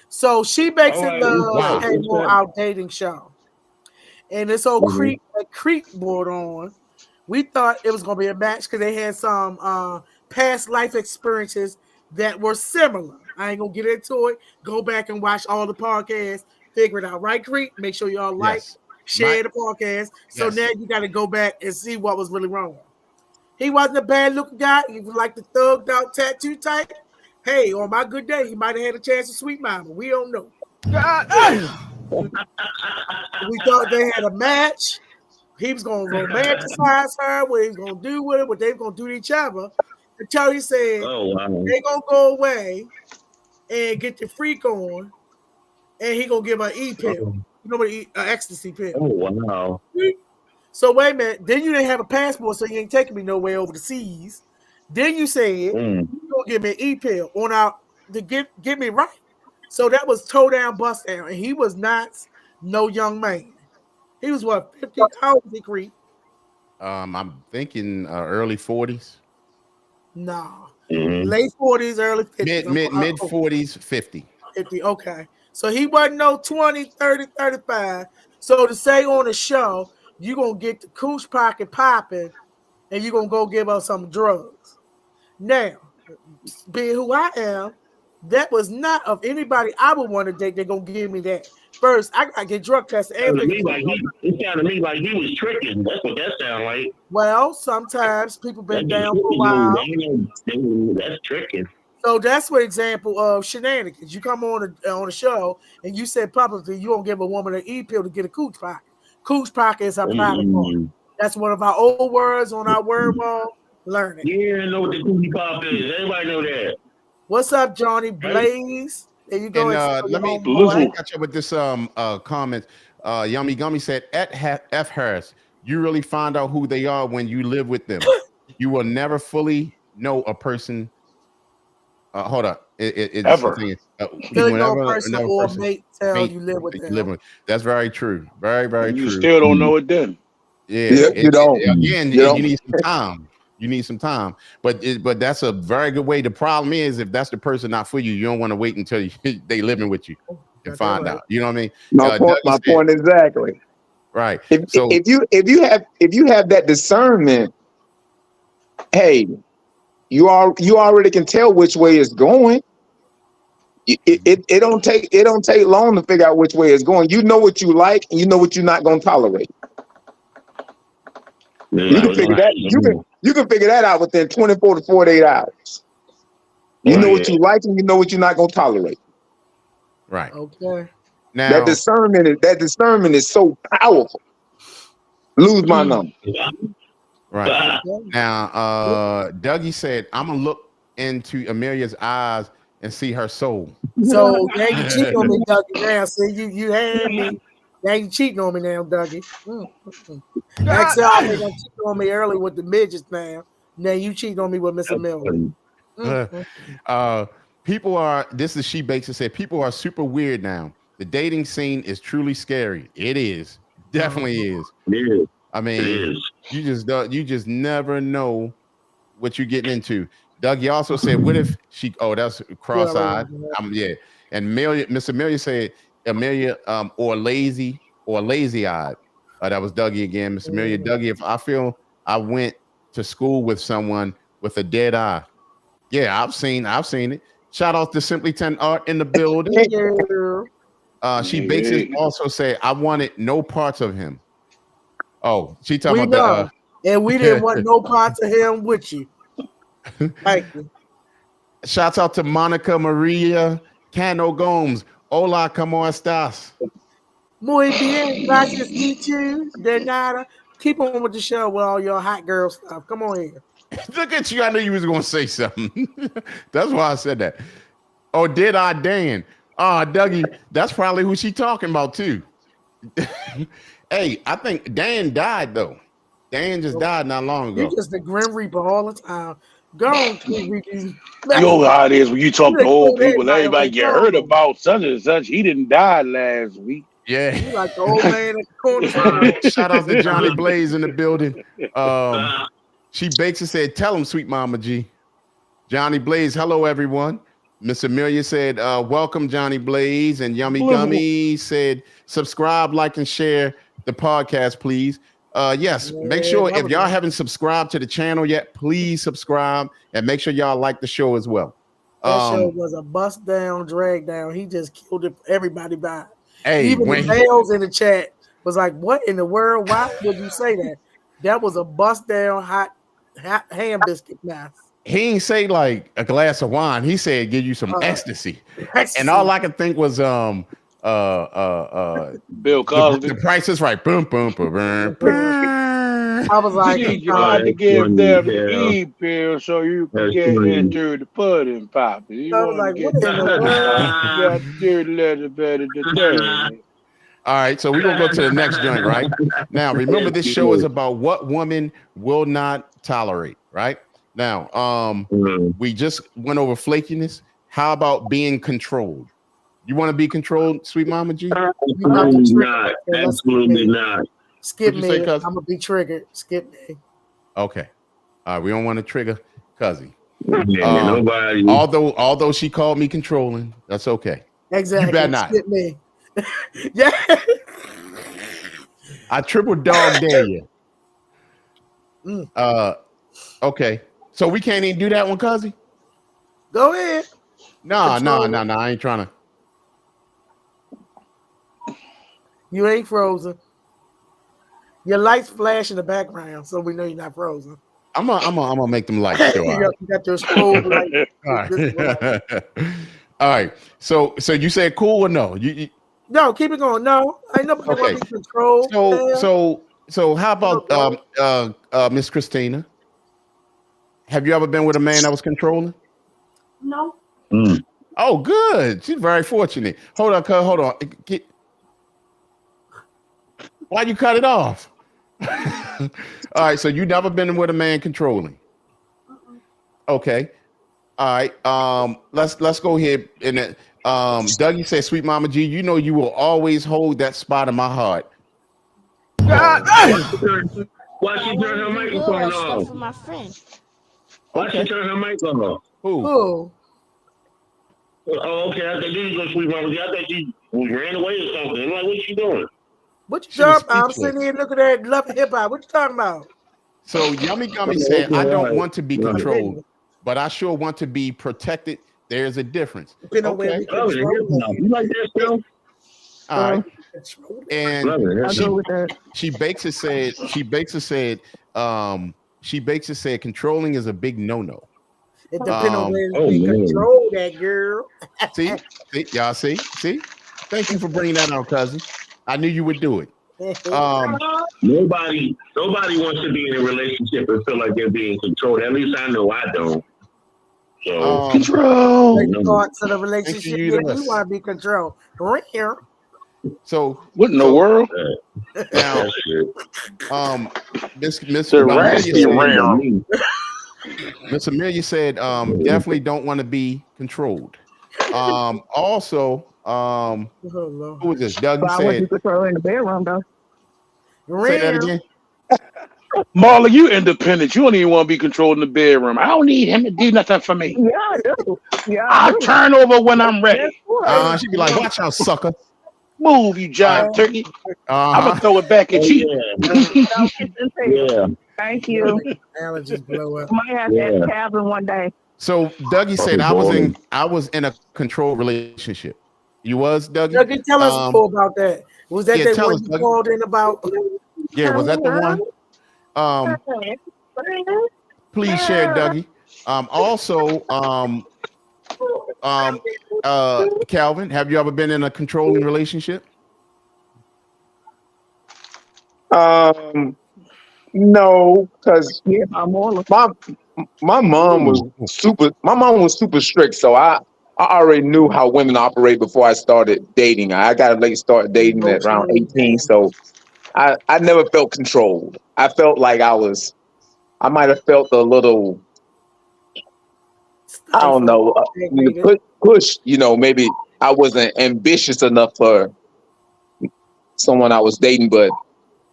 So she makes it love came on our dating show. And this old creep board on. We thought it was gonna be a match because they had some past life experiences that were similar. I ain't gonna get into it. Go back and watch all the podcasts, figure it out, right, Creep? Make sure y'all share the podcast. So now you gotta go back and see what was really wrong. He wasn't a bad looking guy. He was like the thugged out tattoo type. Hey, on my good day, he might have had a chance to sweet mama. We don't know. We thought they had a match. He was gonna romanticize her, what he was gonna do with her, what they were gonna do to each other. Until he said they gonna go away and get the freak on, and he gonna give her an E-pill. You know what an ecstasy pill. Oh wow. So wait a minute. Then you didn't have a passport, so you ain't taking me nowhere over the seas. Then you said you gonna give me an E-pill on out to get me right. So that was toe down, bust down, and he was not no young man. He was what 50? How old was he, Creep? I'm thinking early 40s. Nah, late 40s, early 50s. Mid 40s, 50. 50. Okay, so he wasn't no 20, 30, 35. So to say on the show, you're gonna get the cooch pocket popping, and you're gonna go give us some drugs. Now, being who I am, that was not of anybody I would want to date. They're gonna give me that. First, I gotta get drug tested. It sounded to me like he was tricking. That's what that sounded like. Well, sometimes people been down for a while. That's tricking. So that's an example of shenanigans. You come on a show and you said publicly you don't give a woman an E-pill to get a cooch pocket. Cooch pocket is a private part. That's one of our old words on our word wall. Learn it. Yeah, I know what the coochie pop is. Everybody know that. What's up, Johnny Blaze? There you go. And, let me catch up with this comment. Yummy Gummy said, at F. Harris, you really find out who they are when you live with them. You will never fully know a person. Hold up. Ever. You live with them. That's very true. Very, very true. You still don't know it then. Yeah, you don't. Again, you need some time. You need some time, but that's a very good way. The problem is if that's the person not for you, you don't want to wait until they living with you and find out. You know what I mean? My point exactly. Right. If you have that discernment, hey, you already can tell which way it's going. It don't take long to figure out which way it's going. You know what you like, and you know what you're not going to tolerate. You can figure that. You can figure that out within 24 to 48 hours. You know what you like and you know what you're not gonna tolerate. Right. Okay. Now That discernment is so powerful. Lose my number. right. Now Dougie said, I'm gonna look into Amelia's eyes and see her soul. So now you cheating on me, Dougie. Now, see you had me. Now you cheating on me now, Dougie. Actually, I think you cheating on me early with the midgets now. Now you cheating on me with Miss Amelia. People are, this is She Bakes and said, people are super weird now. The dating scene is truly scary. It is. Definitely is. Yeah. I mean, you just never know what you're getting into. Dougie also said, what if she, that's cross-eyed. Yeah. And Miss Amelia said, Amelia or lazy-eyed. That was Dougie again. Miss Amelia, Dougie, if I feel I went to school with someone with a dead eye. Yeah, I've seen it. Shout out to Simply 10 Art in the building. She Bakes it also say, I wanted no parts of him. Oh, she talking about and we didn't want no parts of him with you. Thank you. Shouts out to Monica Maria Cano Gomes. Hola, ¿cómo estás? Muy bien, gracias, you too. De nada. Keep on with the show with all your hot girl stuff. Come on here. Look at you. I knew you was going to say something. That's why I said that. Oh, did I, Dan? Dougie, that's probably who she talking about too. Hey, I think Dan died though. Dan just died not long ago. You just the Grim Reaper all the time. Go on, Grim Reaper. You know how it is when you talk to old people. Everybody get heard about such and such. He didn't die last week. Yeah. You like the old man at the corner. Shout out to Johnny Blaze in the building. She Bakes and said, tell him, sweet Mama G. Johnny Blaze, hello, everyone. Miss Amelia said, welcome, Johnny Blaze. And Yummy Gummy said, subscribe, like, and share the podcast, please. Yes, make sure if y'all haven't subscribed to the channel yet, please subscribe and make sure y'all like the show as well. That show was a bust down, drag down. He just killed it. Everybody by. Hey, even the males in the chat was like, "What in the world? Why would you say that?" That was a bust down hot ham biscuit mess. He ain't say like a glass of wine. He said give you some ecstasy. And all I could think was Bill Cosby. The Price is Right. Boom, boom, boom, boom, boom. I was like, you got to give them the e-pill so you can get into the pudding pop. I was like, what in the world? You got to do a little bit of the All right, so we're gonna go to the next joint, right? Now, remember, this show is about what women will not tolerate, right? Now, we just went over flakiness. How about being controlled? You want to be controlled, sweet Mama G? Not, absolutely not. Skip me. I'm gonna be triggered. Skip me. Okay. We don't want to trigger Cuzzy. Nobody. Although she called me controlling, that's okay. Exactly. You better not. Skip me. Yeah. I triple dog dare you. Okay. So we can't even do that one, Cuzzy? Go ahead. No. I ain't trying to. You ain't frozen. Your lights flash in the background, so we know you're not frozen. I'm gonna make them lights show you got your strobe light. All right. So you said cool or no? You no, keep it going. No, ain't nobody want to be controlled. So how about Miss Christina? Have you ever been with a man that was controlling? No. Oh, good. She's very fortunate. Hold on. Why you cut it off? All right, so you never been with a man controlling. Okay. All right. Let's go here. And Dougie said, sweet Mama G, you know you will always hold that spot in my heart. Why she turn her microphone off? For my friend. Why she turn her microphone off? Who? Oh, okay. I think you go, sweet Mama G. I think she ran away or something. I'm like, what's she doing? What you talking about? I'm sitting here looking at Love and Hip Hop. What you talking about? So Yummy Gummy said, I don't want to be controlled, but I sure want to be protected. There's a difference. Okay. You like that show? All right. And she Bakes it said, she basically said controlling is a big no-no. It depends on where oh, they man. control that girl. See, y'all see. Thank you for bringing that out, cousin. I knew you would do it. Nobody wants to be in a relationship and feel like they're being controlled. At least I know I don't. So Control. Like parts of the relationship, you yeah, the we best. want to be controlled. Right here. So What in the world? now, that's it. Miss The Amelia raspy said, round. Miss Amelia said, definitely don't want to be controlled. Also, Oh, Lord. who was this? But Dougie I want you said, control in the bedroom though. say that Real. again. Marla, you independent. You don't even want to be controlled in the bedroom. I don't need him to do nothing for me. Yeah, I do. Yeah, I I'll do. turn over when I'm ready. She'd be like, watch out, sucker. Move, you giant turkey. I'm Uh-huh. gonna throw it back at you. Yeah. Thank you. Allergies blow up. Might have Yeah. to have Calvin one day. So Dougie said I was in a controlled relationship. You was, Dougie? Dougie, tell us more about that. Was that yeah, that tell one us, you Dougie. called in about? Yeah, was that the one? Please share, Dougie. Also, Calvin, have you ever been in a controlling relationship? No, because Yeah, I'm all my mom was super strict, so I already knew how women operate before I started dating. I got a late start dating at around 18, so I never felt controlled. I felt like I might have felt a little, I don't know, push, maybe I wasn't ambitious enough for someone I was dating, but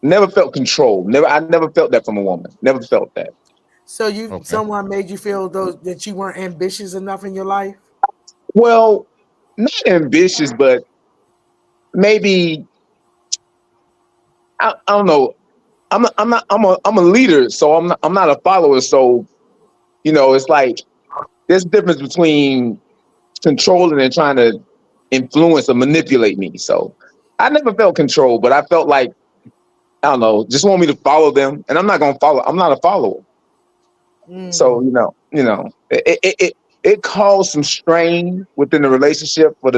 never felt controlled. I never felt that from a woman. Never felt that. So someone made you feel that you weren't ambitious enough in your life? Well, not ambitious, but maybe I don't know. I'm a leader, so I'm not a follower. So, it's like there's a difference between controlling and trying to influence or manipulate me. So I never felt controlled, but I felt like, I don't know, just want me to follow them, and I'm not gonna follow. I'm not a follower. So it caused some strain within the relationship for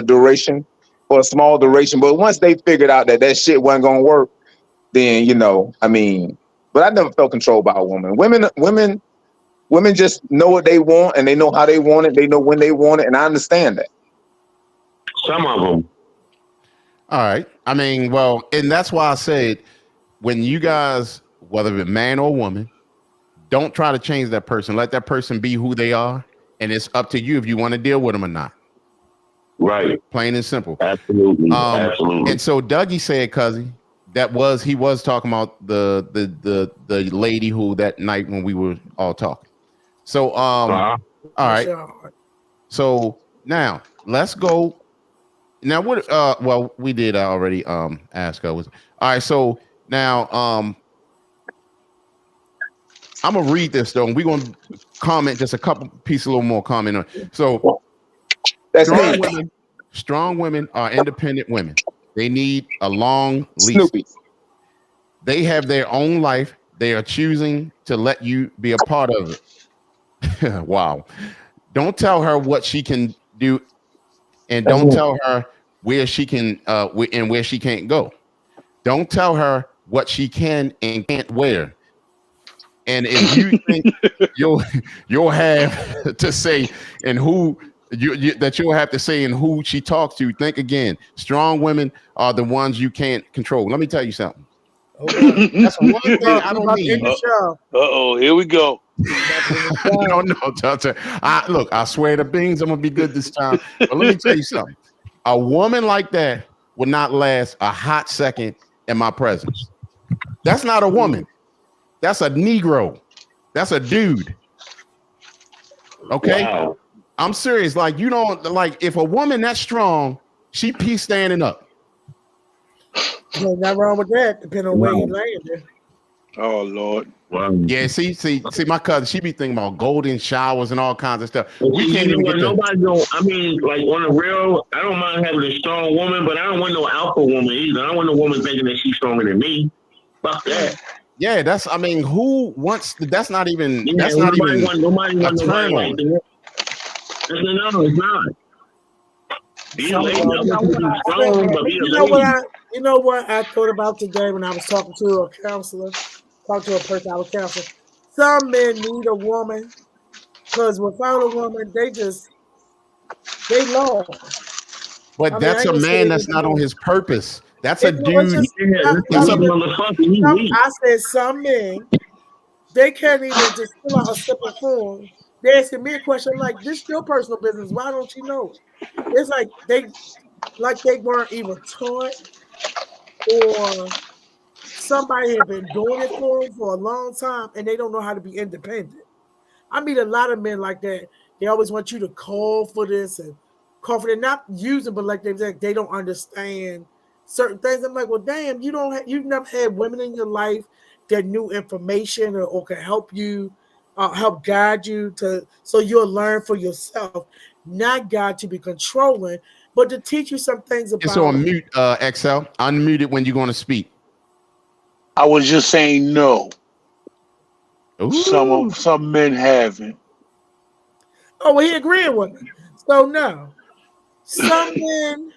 a small duration. But once they figured out that shit wasn't gonna work, then but I never felt controlled by a woman. Women just know what they want, and they know how they want it. They know when they want it, and I understand that. Some of them. All right. And that's why I said, when you guys, whether it's man or woman, don't try to change that person. Let that person be who they are, and it's up to you if you want to deal with them or not. Right. Plain and simple. Absolutely. Absolutely. And so Dougie said, cousin, he was talking about the lady who that night when we were all talking. So all right. So now let's go. Now what? Well, we did already ask her. All right. So now I'm gonna read this though, and we're gonna comment just a couple pieces, a little more comment on it. So strong women are independent women. They need a long leash. Snoopy. They have their own life. They are choosing to let you be a part of it. Wow. Don't tell her what she can do, and don't tell her where she can and where she can't go. Don't tell her what she can and can't wear. And if you think you'll have to say and who that you'll have to say and who she talks to, think again. Strong women are the ones you can't control. Let me tell you something. That's one thing I don't need. Here we go. No. Look, I swear to beans, I'm gonna be good this time. But let me tell you something. A woman like that will not last a hot second in my presence. That's not a woman. That's a Negro. That's a dude. Okay. Wow. I'm serious. Like, you don't like if a woman that's strong, she peace standing up. There's nothing wrong with that, depending on where you landed. Oh Lord. Wow. Yeah, see, my cousin, she be thinking about golden showers and all kinds of stuff. We can't even get nobody don't. I mean, like on the real, I don't mind having a strong woman, but I don't want no alpha woman either. I don't want no woman thinking that she's stronger than me. Fuck that. Yeah, that's. I mean, who wants? That's not even. Yeah, That's not even nobody a want turn nobody like on. to work. No, it's not. Be a lady. I want you to be strong, but be a lady. You know what I thought about today when I was talking to a counselor, talking to a person I was counseling. Some men need a woman because without a woman, they lost. But I mean, that's I a ain't gonna say man they that's just not on lost. his purpose. That's a It's dude. just That's a I said some men, they can't even just fill out a simple form. They asking me a question like, "This your personal business. Why don't you know it?" It's like they weren't even taught, or somebody had been doing it for them for a long time, and they don't know how to be independent. I meet a lot of men like that. They always want you to call for this and call for that. Not using, but like they don't understand certain things. I'm like, well, damn, you've never had women in your life that knew information or can help you, help guide you so you'll learn for yourself, not guide to be controlling, but to teach you some things It's about. on mute, XL. Unmute it when you're going to speak. I was just saying no. Ooh. Some men haven't. Oh, well, he agreed with me. So no, some men,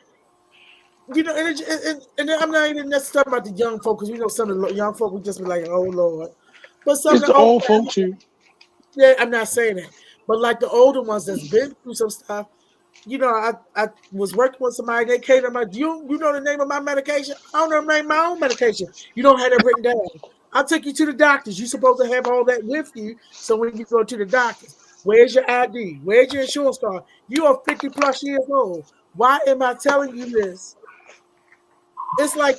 and I'm not even necessarily talking about the young folk, because some of the young folk would just be like, "Oh Lord," but some It's of the the older, old folk too. yeah, I'm not saying that, but like the older ones that's been through some stuff. I was working with somebody. They came to me, "Do you know the name of my medication?" "I don't know the name of my own medication." "You don't have that written down." "I'll take you to the doctors. You're supposed to have all that with you. So when you go to the doctors, where's your ID? Where's your insurance card? You are 50 plus years old. Why am I telling you this?" It's like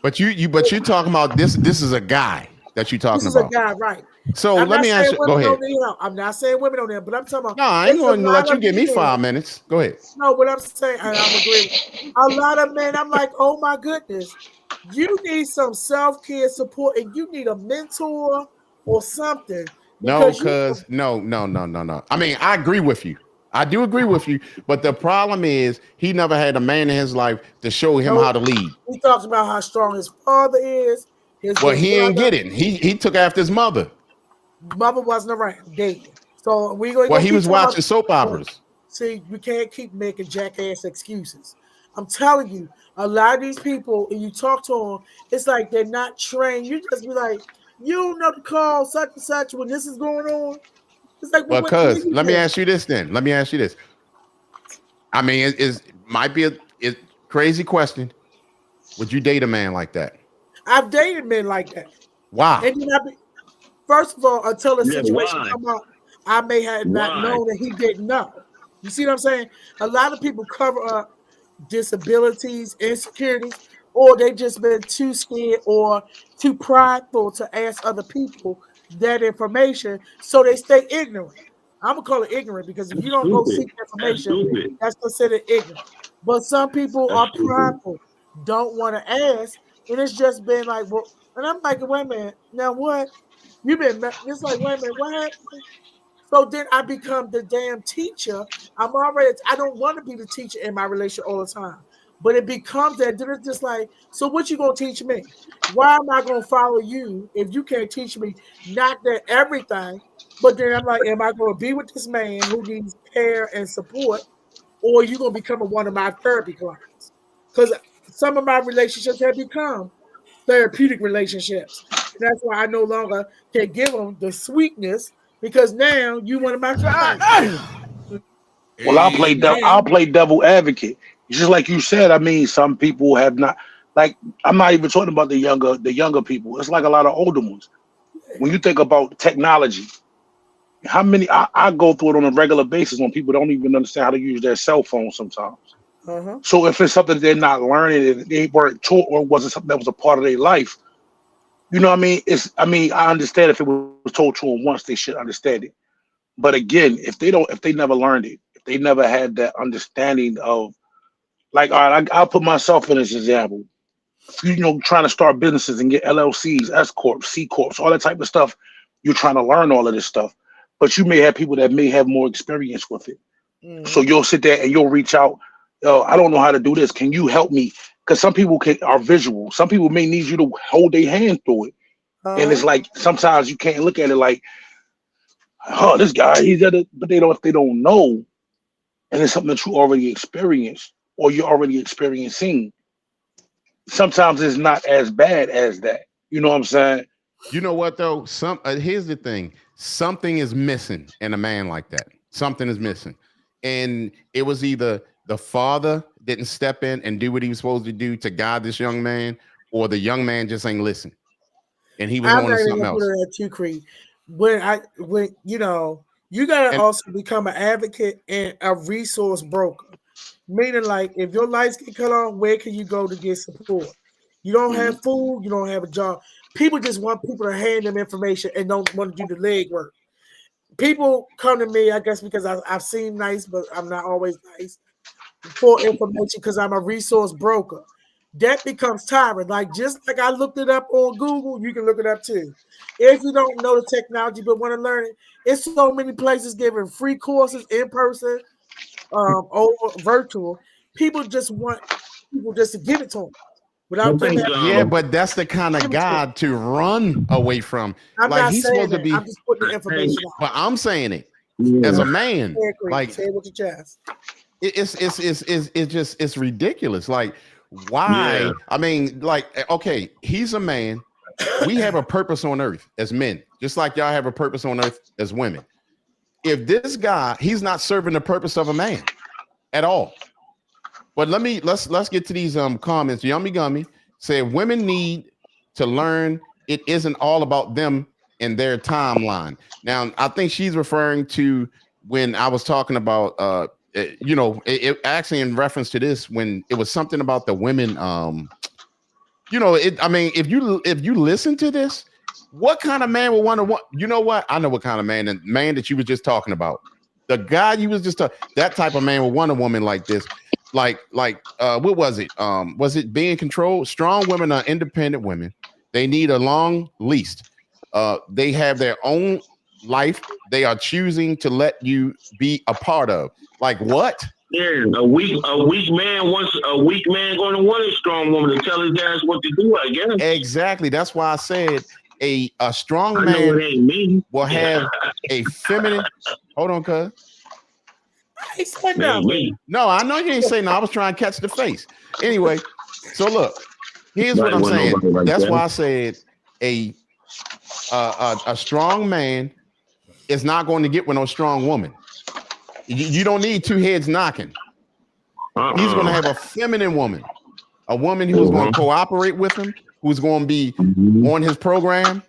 But you're talking about this. This is a guy that you're this talking is a about. guy, right? So I'm let not me saying ask you. Go women ahead. don't need help. I'm not saying women don't need help, but I'm talking about No, I ain't it's a going to let lot you of give me men. 5 minutes. Go ahead. No, what I'm saying, and I'm agreeing. A lot of men, I'm like, oh my goodness, you need some self-care support, and you need a mentor or something No, because you. cause no. I mean, I agree with you. I do agree with you, but the problem is he never had a man in his life to show him how to lead. He talks about how strong his father is. His Well, big he ain't brother. get it. He took after his mother. Mother wasn't around, dead. So we gonna Well, he keep was talking about. watching soap operas. See, we can't keep making jackass excuses. I'm telling you, a lot of these people, and you talk to them, it's like they're not trained. You just be like, you don't know to call such and such when this is going on. It's like, well, Well, what do cuz you let me think? ask you this then. Let me ask you this. I mean, it might be a crazy question. Would you date a man like that? I've dated men like that. Why? And then first of all, until the situation why? come up, I may have not Why? known that he didn't know. You see what I'm saying? A lot of people cover up disabilities, insecurities, or they just been too scared or too prideful to ask other people that information, so they stay ignorant. I'm gonna call it ignorant because if you don't go Stupid. seek That's information, stupid. that's considered ignorant. But some people That's are stupid. prideful, don't want to ask, and it's just been like, well, and I'm like, wait a minute, now what? You've been it's like, wait a minute, what happened? So then I become the damn teacher. I don't want to be the teacher in my relationship all the time. But it becomes that, then it's just like, so what you gonna teach me? Why am I gonna follow you if you can't teach me not that everything? But then I'm like, am I gonna be with this man who needs care and support, or are you gonna become one of my therapy clients? Because some of my relationships have become therapeutic relationships. And that's why I no longer can give them the sweetness because now you one of my clients. Well, I'll play devil advocate. Just like you said, I mean, some people have not, like, I'm not even talking about the younger people. It's like a lot of older ones. When you think about technology, how many I go through it on a regular basis when people don't even understand how to use their cell phone sometimes. Uh-huh. So if it's something they're not learning and they weren't taught or wasn't something that was a part of their life, you know what I mean? I understand if it was told to them once, they should understand it. But again, if they never learned it, if they never had that understanding of, like, all right, I'll put myself in as an example. Trying to start businesses and get LLCs, S corps, C corps, all that type of stuff. You're trying to learn all of this stuff, but you may have people that may have more experience with it. So you'll sit there and you'll reach out. I don't know how to do this. Can you help me because some people are visual. Some people may need you to hold their hand through it, and it's like sometimes you can't look at it like, oh, this guy, he's at it, but if they don't know, and it's something that you already experienced or you're already experiencing, sometimes it's not as bad as that. You know what I'm saying? You know what though? Here's the thing: something is missing in a man like that. Something is missing, and it was either the father didn't step in and do what he was supposed to do to guide this young man, or the young man just ain't listen, and he was on to something else. Too, Creed. When you know, you gotta also become an advocate and a resource broker. Meaning, like, if your lights get cut off, where can you go to get support? You don't have food, you don't have a job. People just want people to hand them information and don't want to do the leg work. People come to me, I guess, because I seem nice, but I'm not always nice, for information because I'm a resource broker. That becomes tiring. Like, just like I looked it up on Google, you can look it up too. If you don't know the technology but want to learn it, it's so many places giving free courses in person, over virtual. People just want people just to give it to them. Yeah, but that's the kind of God to run away from. I'm like not he's saying supposed that. to be. I'm just putting the information out. But I'm saying it as a man. Like, say it with your chest. It's ridiculous. Like, why? Yeah. I mean, like, okay, he's a man. We have a purpose on earth as men, just like y'all have a purpose on earth as women. If this guy, he's not serving the purpose of a man at all. But let's get to these comments. Yummy Gummy said women need to learn it isn't all about them and their timeline. Now, I think she's referring to when I was talking about it actually in reference to this when it was something about the women. I mean, if you listen to this, what kind of man would want to want? You know what? I know what kind of man, the man that you was just talking about. The guy you was just that type of man would want a woman like this. Like what was it? Was it being controlled? Strong women are independent women. They need a long lease. They have their own life. They are choosing to let you be a part of. Like what? Yeah, a weak man wants a weak man going to want a strong woman to tell his ass what to do. I guess exactly. That's why I said a strong man will have a feminine. Hold on, cuz. No, I know you ain't saying no. I was trying to catch the face. Anyway, so look, here's what I'm saying. That's why I said a strong man is not going to get with no strong woman. You don't need two heads knocking. He's going to have a feminine woman, a woman who's going to cooperate with him, who's going to be on his program,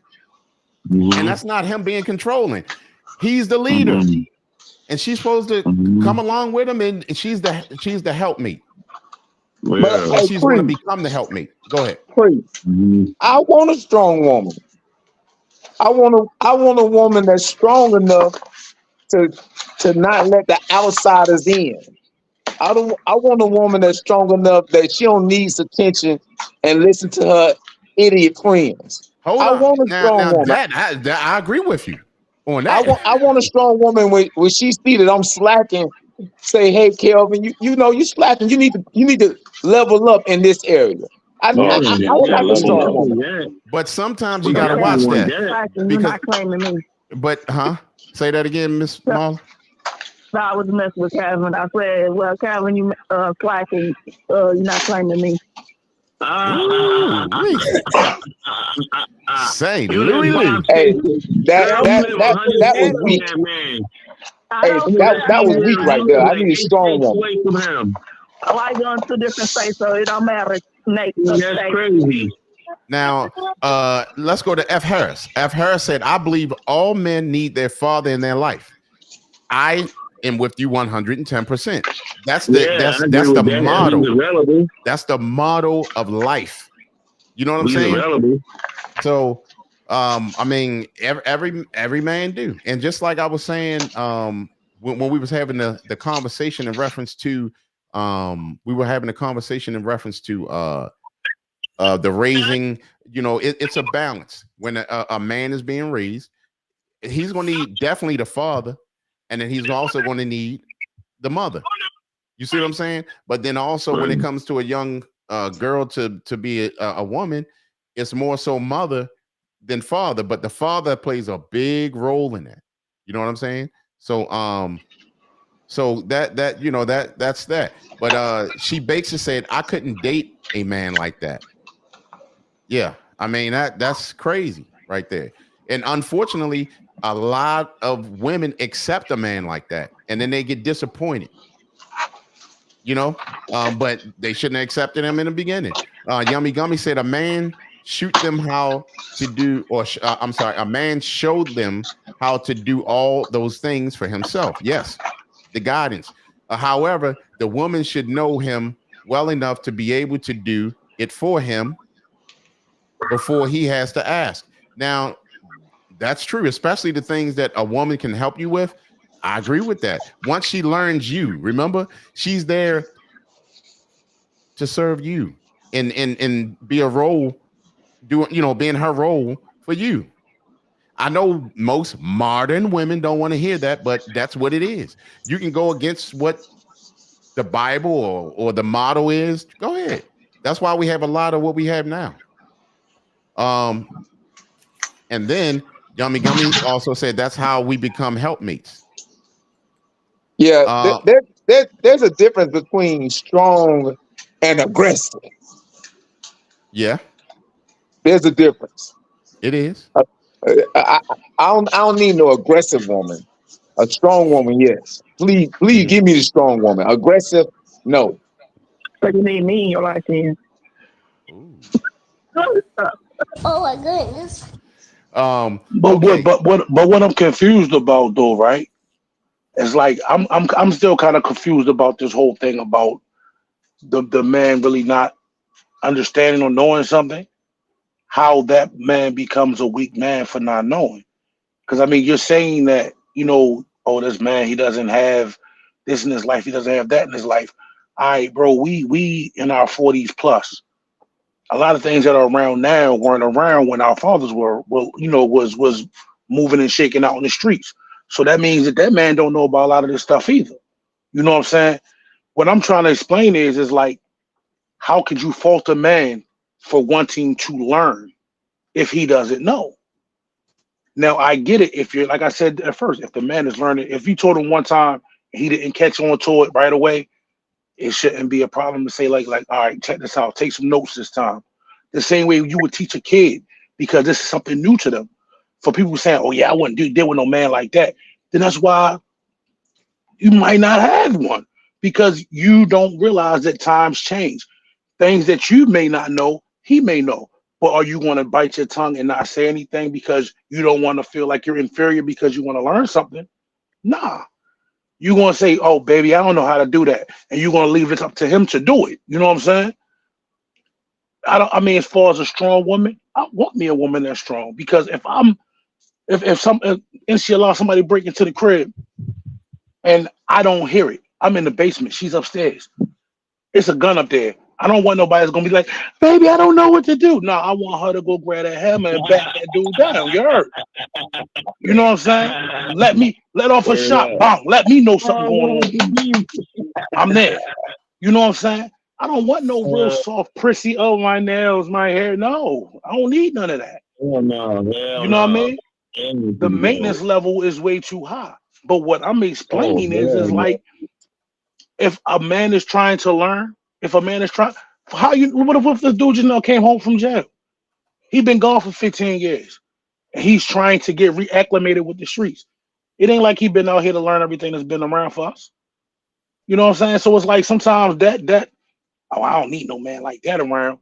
and that's not him being controlling. He's the leader. And she's supposed to come along with him, and she's the helpmeet. But she's going to become the helpmeet. Go ahead. I want a strong woman. I want a woman that's strong enough to not let the outsiders in. I want a woman that's strong enough that she don't need attention and listen to her idiot friends. Hold I on. want a strong woman. I agree with you on that. I want a strong woman when she see that I'm slacking. Say, hey, Kelvin, you know you slacking. You need to level up in this area. I would like a strong woman. But sometimes you gotta watch that. Because claiming me. But say that again, Miss Marla. No, I was messing with Calvin. I said, well, Calvin, you slacking, you're not claiming me. Say Louis. Hey, that was weak. Hey, that was weak right there. I need a strong woman. Why you going to different states so it don't matter? Nate, that's crazy. Now, let's go to F. Harris. F. Harris said, I believe all men need their father in their life. I am with you 110%. That's the model. That's the model of life. You know what I'm saying? So, I mean, every man do. And just like I was saying, when we was having the conversation in reference to, the raising, it's a balance. When a man is being raised, he's going to need definitely the father, and then he's also going to need the mother. You see what I'm saying? But then also when it comes to a young a girl to be a woman, it's more so mother than father, but the father plays a big role in that. You know what I'm saying? So so that you know that's that. But she Bakes said I couldn't date a man like that. Yeah, I mean that's crazy right there. And unfortunately, a lot of women accept a man like that, and then they get disappointed. You know, but they shouldn't have accepted him in the beginning. Yummy Gummy said a man shoot them how to do, or I'm sorry, a man showed them how to do all those things for himself. Yes, the guidance. However, the woman should know him well enough to be able to do it for him before he has to ask. Now, that's true, especially the things that a woman can help you with. I agree with that. Once she learns you, remember, she's there to serve you and be a role, being her role for you. I know most modern women don't want to hear that, but that's what it is. You can go against what the Bible or the motto is. Go ahead. That's why we have a lot of what we have now. And then Yummy Gummy also said that's how we become helpmates. Yeah, there's a difference between strong and aggressive. Yeah, there's a difference. It is. I don't need no aggressive woman. A strong woman, yes. Please give me the strong woman. Aggressive, no. So you need me in your life, then. Oh my goodness. But what I'm confused about though, right? It's like I'm still kind of confused about this whole thing about the man really not understanding or knowing something. How that man becomes a weak man for not knowing. Because I mean, you're saying that, oh, this man, he doesn't have this in his life, he doesn't have that in his life. All right, bro, we in our 40s plus. A lot of things that are around now weren't around when our fathers was moving and shaking out in the streets. So that means that man don't know about a lot of this stuff either. You know what I'm saying? What I'm trying to explain is like, how could you fault a man for wanting to learn if he doesn't know? Now, I get it. If you're, like I said at first, if the man is learning, if you told him one time and he didn't catch on to it right away, it shouldn't be a problem to say like, all right, check this out. Take some notes this time. The same way you would teach a kid, because this is something new to them. For people saying, oh yeah, I wouldn't deal with no man like that. Then that's why you might not have one, because you don't realize that times change. Things that you may not know, he may know. But are you going to bite your tongue and not say anything because you don't want to feel like you're inferior because you want to learn something? Nah. You're going to say, oh, baby, I don't know how to do that. And you're going to leave it up to him to do it. You know what I'm saying? I mean, as far as a strong woman, I want me a woman that's strong, because if inshallah, somebody break into the crib and I don't hear it, I'm in the basement, she's upstairs, it's a gun up there. I don't want nobody that's gonna be like, baby, I don't know what to do. No, I want her to go grab that hammer and bat that dude down. You heard? You know what I'm saying? Let off a shot, bang. Let me know something going on. I'm there. You know what I'm saying? I don't want no real soft, prissy, oh, my nails, my hair. No, I don't need none of that. Oh, no, you know what I mean? The maintenance level is way too high. But what I'm explaining is like, if a man is trying to learn, what if the dude just now came home from jail? He been gone for 15 years. And he's trying to get reacclimated with the streets. It ain't like he been out here to learn everything that's been around for us. You know what I'm saying? So it's like sometimes I don't need no man like that around.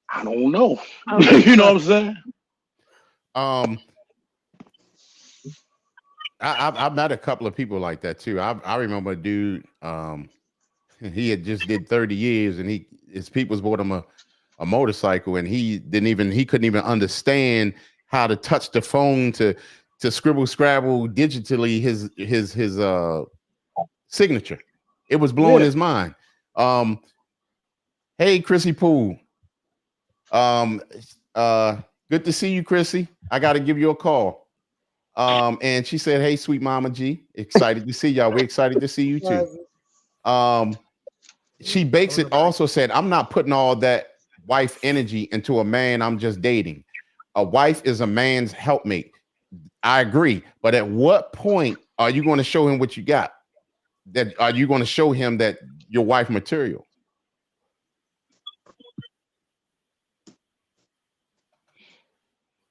I don't know. You know what I'm saying? I've met a couple of people like that too. I remember a dude, he had just did 30 years and his peoples bought him a motorcycle, and he couldn't even understand how to touch the phone to scribble scrabble digitally his signature. It was blowing his mind. Hey, Chrissy Poole. Good to see you, Chrissy. I got to give you a call. And she said, hey, sweet Mama G, excited to see y'all. We're excited to see you too. She Bakes It also said, I'm not putting all that wife energy into a man I'm just dating. A wife is a man's helpmate. I agree. But at what point are you going to show him what you got? That are you going to show him that your wife material?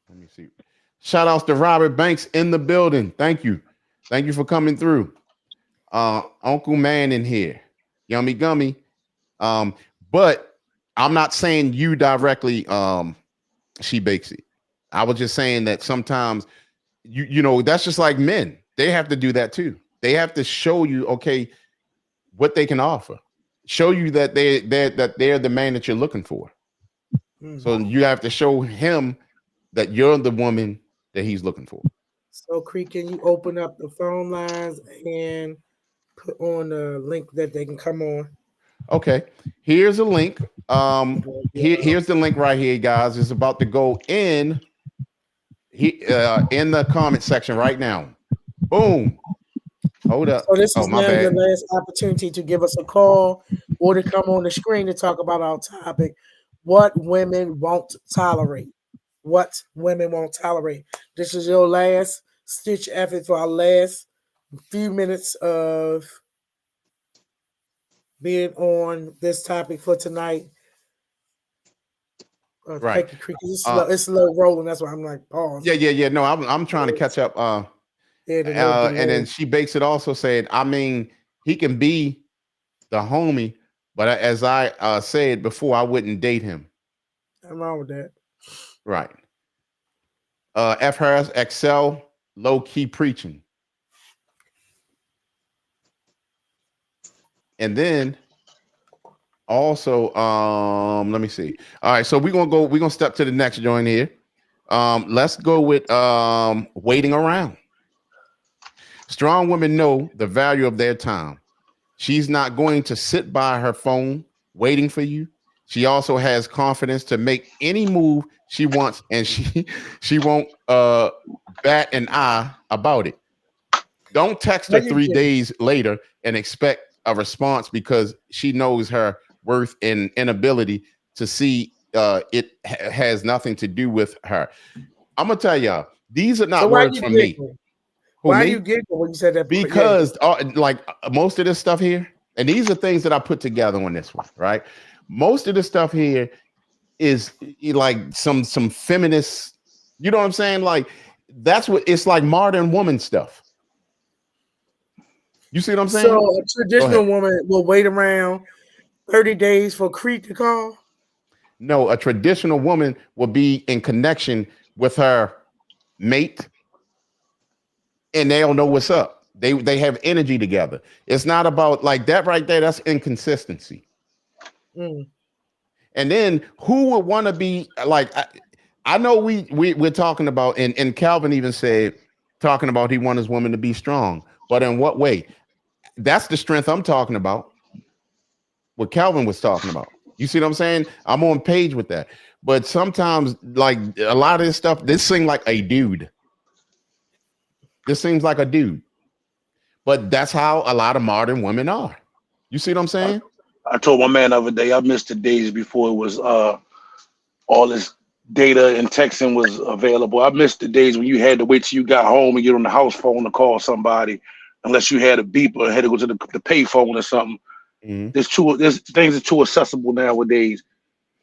Let me see. Shout outs to Robert Banks in the building. Thank you. Thank you for coming through. Uncle Man in here. Yummy gummy. But I'm not saying you directly, She Bakes It. I was just saying that sometimes you know, that's just like men. They have to do that too. They have to show you, okay, what they can offer. Show you that they're the man that you're looking for. So you have to show him that you're the woman that he's looking for. So, Creek, can you open up the phone lines and put on a link that they can come on? Okay, here's a link. Here's the link right here, guys. It's about to go in the comment section right now. Boom. Hold up. So this is my now bad. your last opportunity to give us a call or to come on the screen to talk about our topic: what women won't tolerate. What women won't tolerate. This is your last stitch effort for our last few minutes of being on this topic for tonight. Right. Thank you, Creek. It's slow rolling. That's why I'm like, pause. Yeah. No, I'm trying to catch up. And then She Bakes It also said, I mean, he can be the homie, but as I said before, I wouldn't date him. Nothing wrong with that. Right. F. Harris, Excel, low key preaching. And then also, let me see. All right, so we're gonna step to the next joint here. Let's go with waiting around. Strong women know the value of their time. She's not going to sit by her phone waiting for you. She also has confidence to make any move she wants, and she won't bat an eye about it. Don't text her 3 days later and expect a response because she knows her worth and inability to see it has nothing to do with her. I'm gonna tell y'all, these are not words from me. Why are you giggling when you said that? Because like most of this stuff here, and these are things that I put together on this one, right? Most of the stuff here is like some feminist, you know what I'm saying? Like that's what it's like, modern woman stuff. You see what I'm saying? So a traditional woman will wait around 30 days for Creek to call? No, a traditional woman will be in connection with her mate and they'll know what's up. They have energy together. It's not about like that right there. That's inconsistency. And then who would want to be like, I know we're talking about, and Calvin even said, talking about he wants his woman to be strong, but in what way? That's the strength I'm talking about. What Calvin was talking about. You see what I'm saying? I'm on page with that. But sometimes, like a lot of this stuff, this seems like a dude. This seems like a dude. But that's how a lot of modern women are. You see what I'm saying? I told my man the other day, I missed the days before it was all this data and texting was available. I missed the days when you had to wait till you got home and get on the house phone to call somebody, unless you had a beep or had to go to the pay phone or something. There's things are too accessible nowadays.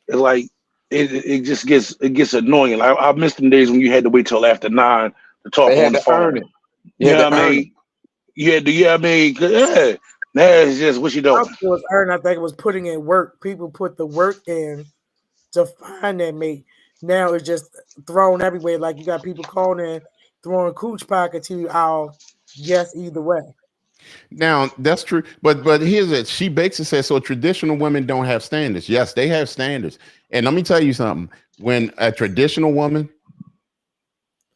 It's like it just gets annoying. I missed them days when you had to wait till after 9 to talk on the phone. Yeah, I mean, yeah. Now it's just what you doing. I think it was putting in work. People put the work in to find that mate. Now it's just thrown everywhere. Like you got people calling in, throwing cooch pocket to you. I'll guess either way. Now that's true, but here's it. She Bakes It says so. Traditional women don't have standards. Yes, they have standards. And let me tell you something. When a traditional woman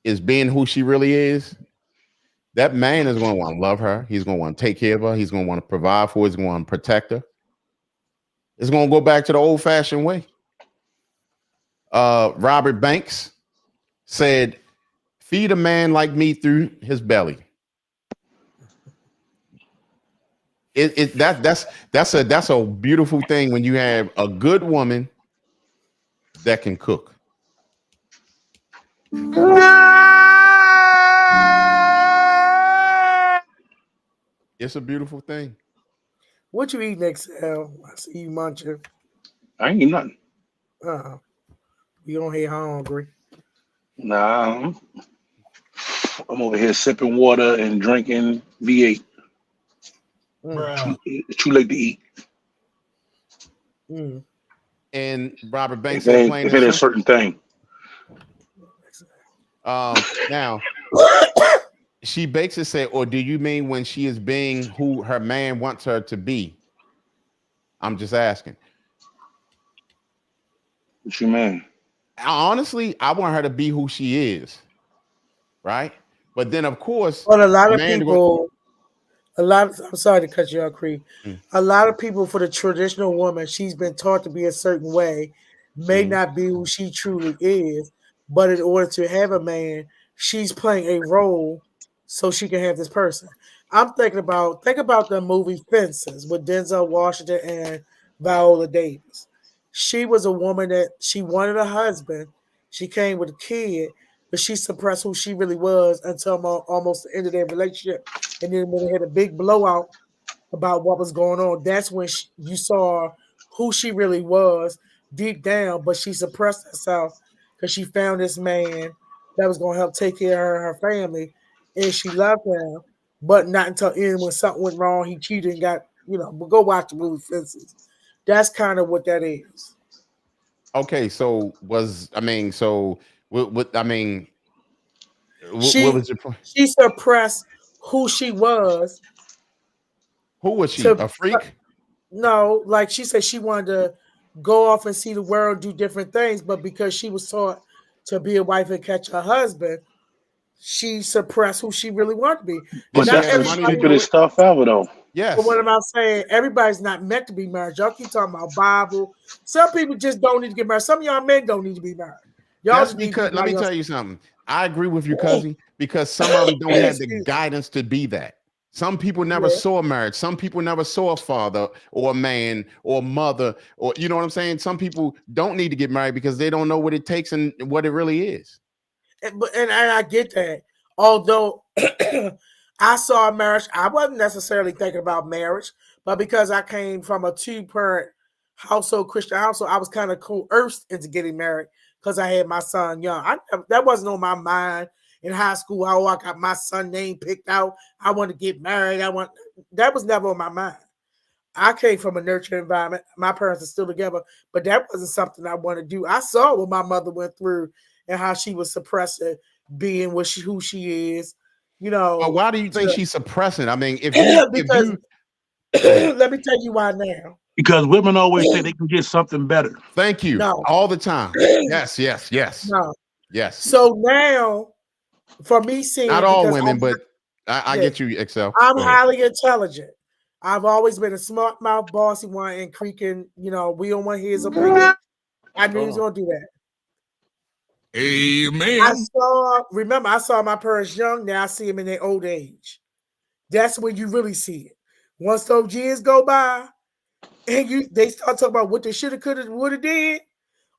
is being who she really is, that man is going to want to love her. He's going to want to take care of her. He's going to want to provide for her. He's going to want to protect her. It's going to go back to the old-fashioned way. Robert Banks said, "Feed a man like me through his belly." That's a beautiful thing when you have a good woman that can cook. It's a beautiful thing. What you eating, XL? I see you munching. I ain't eat nothing. You on here hungry? Nah, I'm over here sipping water and drinking V8. It's too late to eat. And Robert Banks If said, it ain't a certain thing. Now, she bakes it said, or do you mean when she is being who her man wants her to be? I'm just asking. What you mean? Honestly, I want her to be who she is, right? But then, of course, but a lot of people, I'm sorry to cut you off, Cree. A lot of people, for the traditional woman, she's been taught to be a certain way, may not be who she truly is. But in order to have a man, she's playing a role so she can have this person. Think about the movie Fences with Denzel Washington and Viola Davis. She was a woman that she wanted a husband. She came with a kid, but she suppressed who she really was until almost the end of their relationship. And then when they had a big blowout about what was going on, that's when you saw who she really was deep down, but she suppressed herself because she found this man that was going to help take care of her and her family, and she loved him, but not until end when something went wrong, he cheated and got, but go watch the movie Fences. That's kind of what that is. Okay, so what was your point? She suppressed who she was. Who was she? A freak? No, like she said, she wanted to go off and see the world, do different things, but because she was taught to be a wife and catch her husband, she suppressed who she really wanted to be. But that's the stupidest stuff ever, though. Yes. But what am I saying? Everybody's not meant to be married. Y'all keep talking about Bible. Some people just don't need to get married. Some of y'all men don't need to be married. That's because, let me tell you something. I agree with you, cousin, because some of them don't have the guidance to be that. Some people never saw marriage. Some people never saw a father or a man or a mother, or you know what I'm saying? Some people don't need to get married because they don't know what it takes and what it really is. And I get that. Although I saw marriage, I wasn't necessarily thinking about marriage, but because I came from a 2-parent household, Christian household, I was kind of coerced into getting married because I had my son young. That wasn't on my mind in high school. How I got my son name picked out. I want to get married. That was never on my mind. I came from a nurturing environment. My parents are still together, but that wasn't something I wanted to do. I saw what my mother went through and how she was suppressing being who she is. But why do you think she's suppressing? I mean, let me tell you why now. Because women always say they can get something better. Thank you. No. All the time. Yes. No. Yes. So now, for me seeing, not all women, but I get you, Excel. I'm highly intelligent. I've always been a smart mouth, bossy one, and creaking. We don't want his opinion. I knew he was gonna do that. Amen. I saw my parents young. Now I see them in their old age. That's when you really see it. Once those years go by, and they start talking about what they should have, could have, would have did,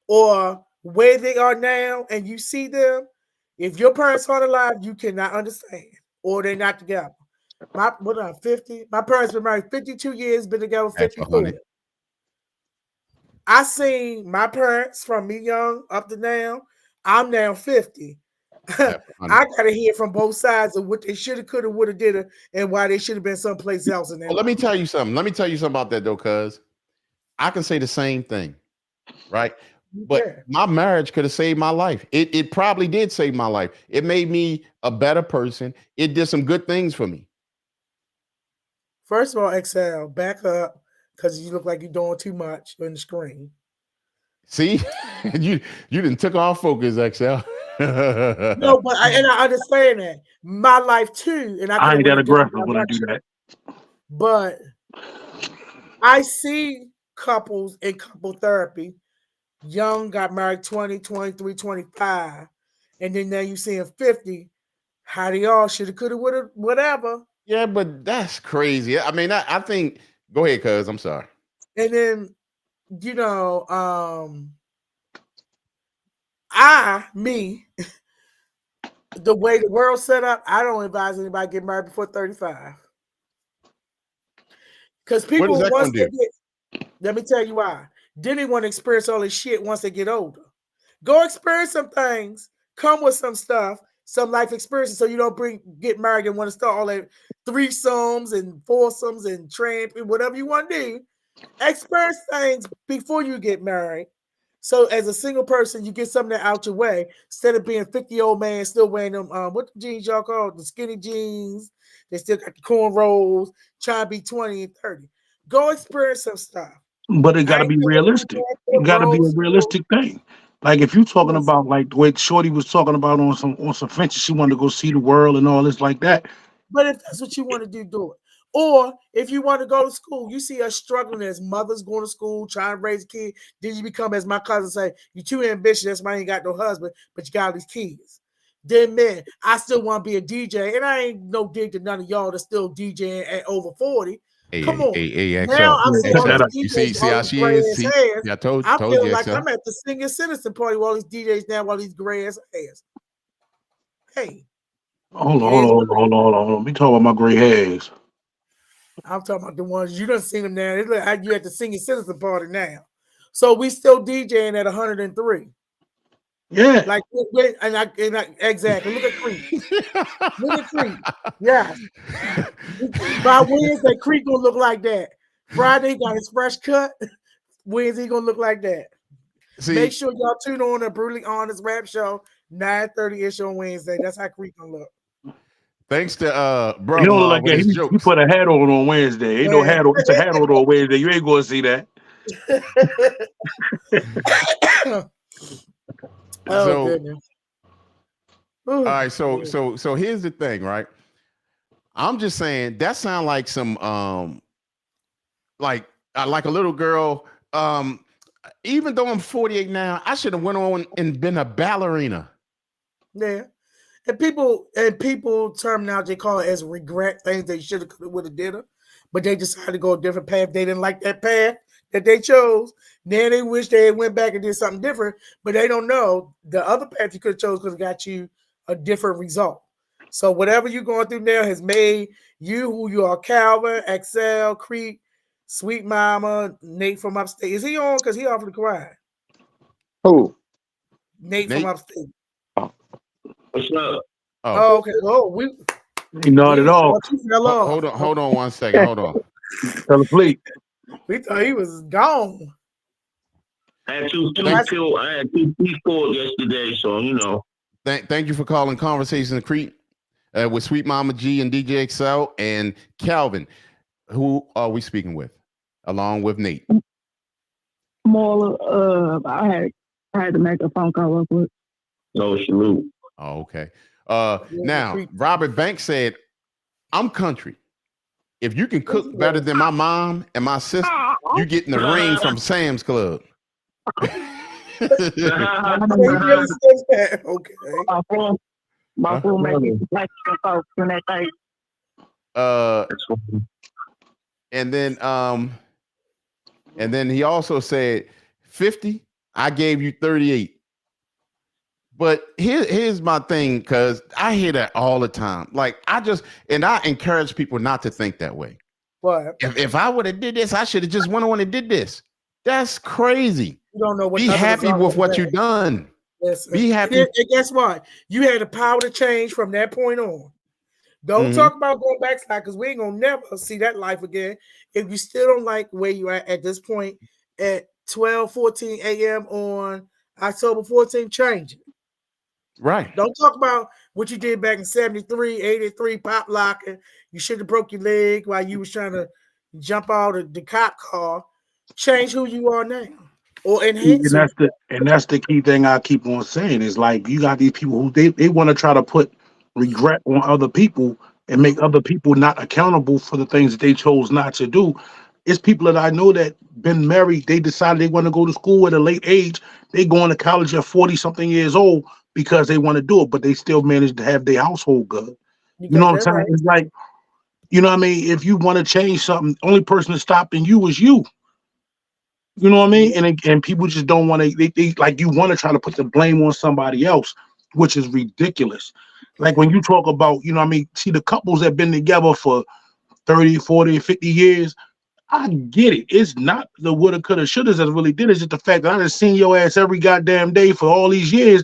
or where they are now, and you see them. If your parents aren't alive, you cannot understand, or they're not together. What am I, 50? My parents been married 52 years, been together 54. I seen my parents from me young up to now. I'm now 50. I gotta hear from both sides of what they should have, could have, would have, did it, and why they should have been someplace else. In let me tell you something. Let me tell you something about that though, cuz I can say the same thing, right? But my marriage could have saved my life. It probably did save my life. It made me a better person. It did some good things for me. First of all, Excel, back up, because you look like you're doing too much on the screen. See, you didn't took off focus, Excel. No, but I understand that. My life too, and I ain't that aggressive when I do that. But I see couples in couple therapy, young, got married 20, 23, 25, and then now you see them 50, how they all should have, could have, would have, whatever. Yeah, but that's crazy. I mean, I think. Go ahead, cuz. I'm sorry. And then, you know, the way the world's set up, I don't advise anybody get married before 35. Because What is people, that once gonna they do? get, let me tell you why. Then they want to experience all this shit once they get older. Go experience some things, come with some stuff, some life experiences, so you don't get married and want to start all that threesomes and foursomes and tramping, whatever you want to do. Experience things before you get married. So as a single person, you get something out your way instead of being 50-old man still wearing them. What the jeans y'all call the skinny jeans? They still got the cornrows, trying to be 20 and 30. Go experience some stuff. But it got I to ain't be telling you realistic. It got to be a realistic thing. Like if you talking about like the way Shorty was talking about on some fences, she wanted to go see the world and all this like that. But if that's what you want to do it. Or if you want to go to school, you see us struggling as mothers going to school, trying to raise a kid. Then you become, as my cousin say, you're too ambitious. That's why you ain't got no husband, but you got all these kids. Then man, I still want to be a DJ, and I ain't no dig to none of y'all that's still DJing at over 40. Come on. Hey, Now XL. I'm seeing all XL. these You DJs, see all how these she gray is? ass See, hairs. yeah, I told I'm you, feeling like XL. I'm at the senior citizen party with all these DJs now, all these gray ass hairs. Hey. Hold on. We talking about my gray hairs. I'm talking about the ones you done seen them now. It's like you at the senior citizen party now. So we still DJing at 103. Yeah. Like exactly. Look at Creek. Look at Creek. Yeah. By Wednesday, Creek gonna look like that. Friday he got his fresh cut. Wednesday he gonna look like that. See, make sure y'all tune on a Brutally Honest Rap Show 9:30ish on Wednesday. That's how Creek gonna look. Thanks to He brother don't look law like with that. his He jokes. put a hat on Wednesday. Ain't no hat on. It's a hat on Wednesday. You ain't gonna see that. Oh goodness. All right, so here's the thing, right? I'm just saying that sound like some like a little girl. Even though I'm 48 now, I should have went on and been a ballerina. Yeah. And people terminology call it as regret, things they should have would have did it, but they decided to go a different path. They didn't like that path that they chose. Now they wish they had went back and did something different, but they don't know the other path you could have chose could have got you a different result. So whatever you're going through now has made you who you are. Calvin, XL, Creek, Sweet Mama, Nate from upstate. Is he on? Because he offered to cry. Who? Nate from upstate. What's up? Oh, okay. Oh, he nodded off. Hold on 1 second. Hold on. Fell asleep. We thought he was gone. I had two teeth pulled yesterday, so you know. Thank you for calling Conversations Creek with Sweet Mama G and DJ XL and Calvin. Who are we speaking with? Along with Nate. More, I had to make a phone call real quick. No salute. Oh, okay. Now, Robert Banks said, I'm country. If you can cook better than my mom and my sister, you get in the ring from Sam's Club. Okay. My phone making like folks in that thing. And then he also said 50, I gave you 38. But here's my thing, because I hear that all the time. Like I encourage people not to think that way. What? If I would have did this, I should have just went on and did this. That's crazy. You don't know what. Be happy with what you've done. Yes, be happy. And guess what? You had the power to change from that point on. Don't talk about going backslide, because we ain't gonna never see that life again. If you still don't like where you are at this point at 12:14 a.m. on October 14th, change it. Right. Don't talk about what you did back in 73, 83, pop locking. You should have broke your leg while you was trying to jump out of the cop car. Change who you are now. Or enhance. And that's the key thing I keep on saying is like you got these people who they want to try to put regret on other people and make other people not accountable for the things that they chose not to do. It's people that I know that been married, they decided they want to go to school at a late age. They going to college at 40-something years old because they want to do it, but they still manage to have their household good. You know what I'm saying? Right. It's like You know what I mean? If you want to change something, only person that's stopping you is you. You know what I mean? And people just don't want to. They like you want to try to put the blame on somebody else, which is ridiculous. Like when you talk about, you know what I mean? See the couples that been together for 30, 40, 50 years. I get it. It's not the woulda, coulda, shouldas that really did it. It's just the fact that I done seen your ass every goddamn day for all these years.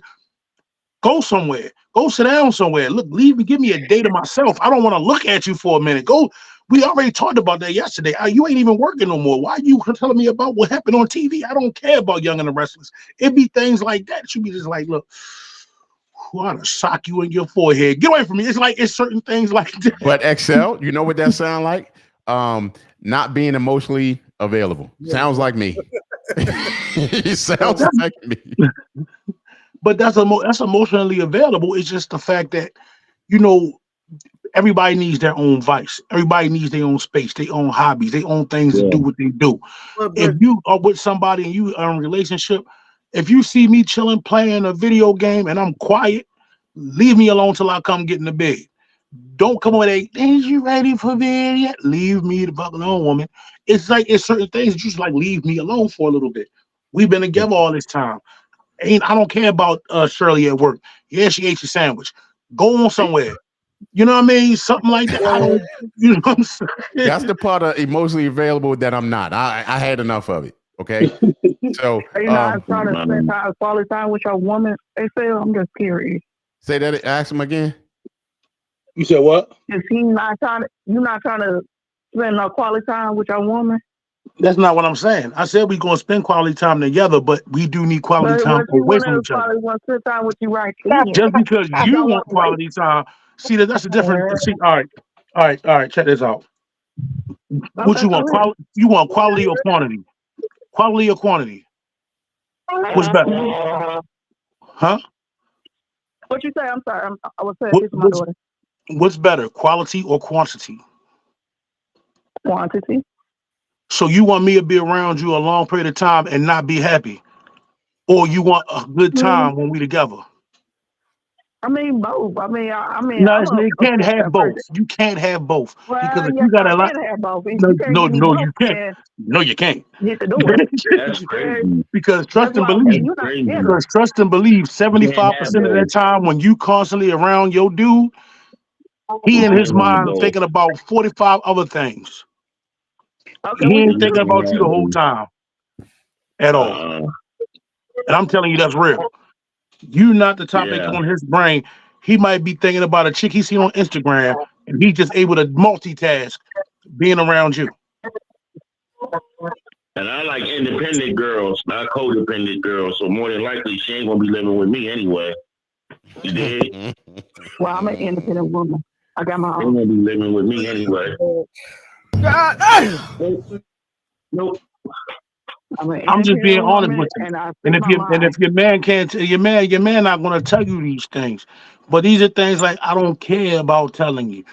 Go somewhere. Go sit down somewhere. Look, leave me. Give me a day to myself. I don't want to look at you for a minute. Go. We already talked about that yesterday. You ain't even working no more. Why are you telling me about what happened on TV? I don't care about Young and the Restless. It be things like that. It should be just like, look, I want to sock you in your forehead. Get away from me. It's like it's certain things like that. But Excel, you know what that sound like? Not being emotionally available. Sounds like me. It sounds like me. But that's emotionally available. It's just the fact that, you know, everybody needs their own vice. Everybody needs their own space, their own hobbies, their own things to do what they do. If you are with somebody and you are in a relationship, if you see me chilling, playing a video game and I'm quiet, leave me alone till I come get in the bed. Don't come with a, ain't you ready for bed yet? Leave me the fuck alone, woman. It's like it's certain things that you just like leave me alone for a little bit. We've been together all this time. I don't care about Shirley at work. Yeah, she ate your sandwich. Go on somewhere. You know what I mean? Something like that. I don't, you know what I'm saying? That's the part of emotionally available that I'm not. I had enough of it. Okay. So Are you not trying to spend quality time with your woman, Excel? I'm just curious. Say that, ask him again. You said what? Is he not trying to, you not trying to spend no quality time with your woman? That's not what I'm saying. I said we're gonna spend quality time together, but we do need quality time away from each other. Want to spend time with you right then. Just because you want quality time, see that's a different. See, all right. Check this out. What you want? You want quality or quantity? Quality or quantity? What's better? Huh? What you say? I'm sorry. I was saying this to my daughter. What's better, quality or quantity? Quantity. So you want me to be around you a long period of time and not be happy, or you want a good time when we together? I mean both. I mean, no, you can't have both. You can't have both because if you got a lot, no, you can't. No, you can't. That's crazy. Because trust and believe. Because trust and believe. 75% of that time when you constantly around your dude, he in his mind thinking about 45 other things. Okay, he ain't thinking about you the whole time at all. And I'm telling you, that's real. You're not the topic on his brain. He might be thinking about a chick he seen on Instagram, and he's just able to multitask being around you. And I like independent girls, not codependent girls. So more than likely, she ain't gonna be living with me anyway. You did? Well, I'm an independent woman. I got my own. She ain't gonna be living with me anyway. Nope. I'm just being honest with you. And if your man can't, your man not gonna tell you these things. But these are things like I don't care about telling you.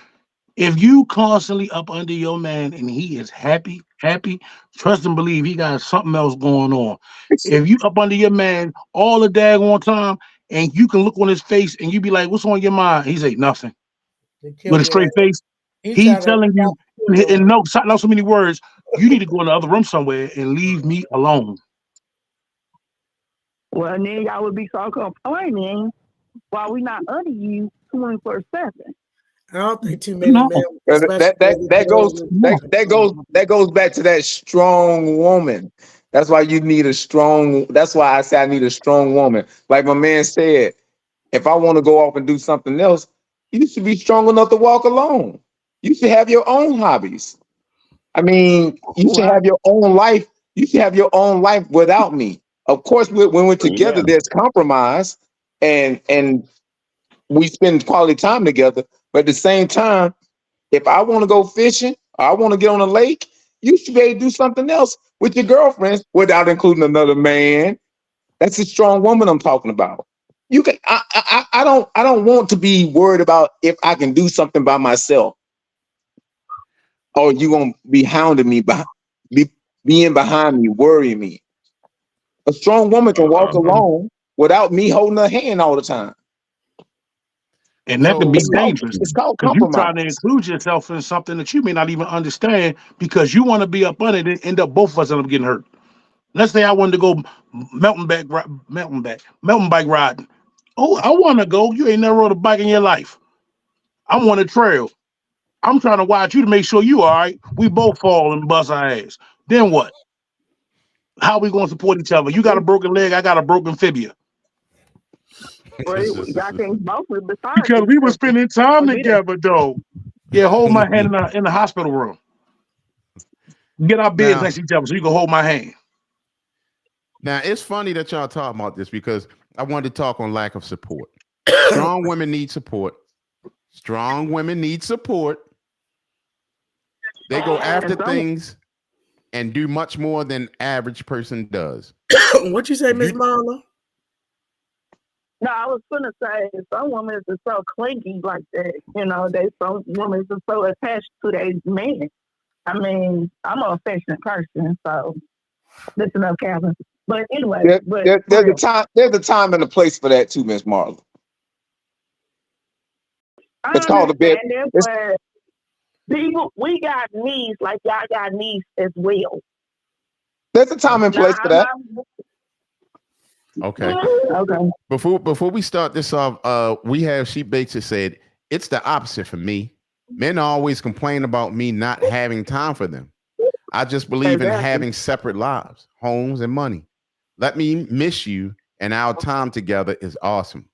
If you constantly up under your man and he is happy, trust and believe he got something else going on. If you up under your man all the daggone time and you can look on his face and you be like, "What's on your mind?" He say nothing with a straight face. He telling you in not so many words. You need to go in the other room somewhere and leave me alone. Well, then y'all would be so complaining while we not under you 24/7. I don't think too many No. men. That goes back to that strong woman. That's why you need a strong. That's why I say I need a strong woman. Like my man said, if I want to go off and do something else, you should be strong enough to walk alone. You should have your own hobbies. I mean, you should have your own life. You should have your own life without me. Of course, when we're together, there's compromise, and we spend quality time together. But at the same time, if I want to go fishing or I want to get on a lake, you should be able to do something else with your girlfriends without including another man. That's a strong woman I'm talking about. You can. I don't want to be worried about if I can do something by myself. Or you gonna be hounding me, being behind me, worrying me. A strong woman can walk alone without me holding her hand all the time. And that can So be It's called dangerous it's called because you trying to compromise. include yourself in something that you may not even understand because you want to be up on it and end up both of us end up getting hurt. Let's say I wanted to go mountain bike riding. Oh, I want to go. You ain't never rode a bike in your life. I'm on a trail. I'm trying to watch you to make sure you all right. We both fall and bust our ass. Then what? How we going to support each other? You got a broken leg. I got a broken fibia. Well, y'all can't both be beside Because each we were other. spending time Forget it. together, though. Yeah, hold my hand in the hospital room. Get our beds now, next to each other so you can hold my hand. now it's funny that y'all talking about this because I wanted to talk on lack of support. Strong women need support. Strong women need support. They go after things and do much more than average person does. What you say, Miss Marla? No, I was gonna say some women are so clingy like that. You know, some women are so attached to their man. I mean, I'm an affectionate person, so listen up, Calvin. But anyway, There's a time and a place for that too, Miss Marla. I It's called a bit. understand it, but people, we got needs like y'all got needs as well. There's a time and place for that. Okay. Okay. Before we start this off, we have Sheep Bakes that said it's the opposite for me. Men always complain about me not having time for them. I just believe in having separate lives, homes, and money. Let me miss you, and our time together is awesome.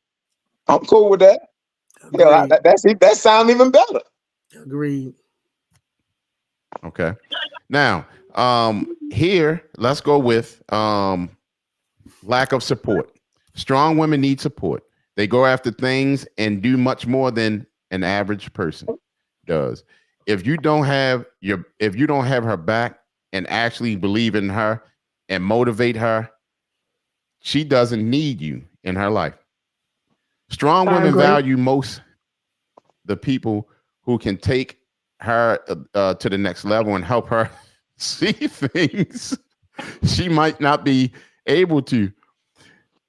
I'm cool with that. Yeah, that sounds even better. Agreed. Okay. Now, here, let's go with lack of support. Strong women need support. They go after things and do much more than an average person does. If you don't have her back and actually believe in her and motivate her, she doesn't need you in her life. Strong women value most the people who can take her to the next level and help her see things she might not be able to.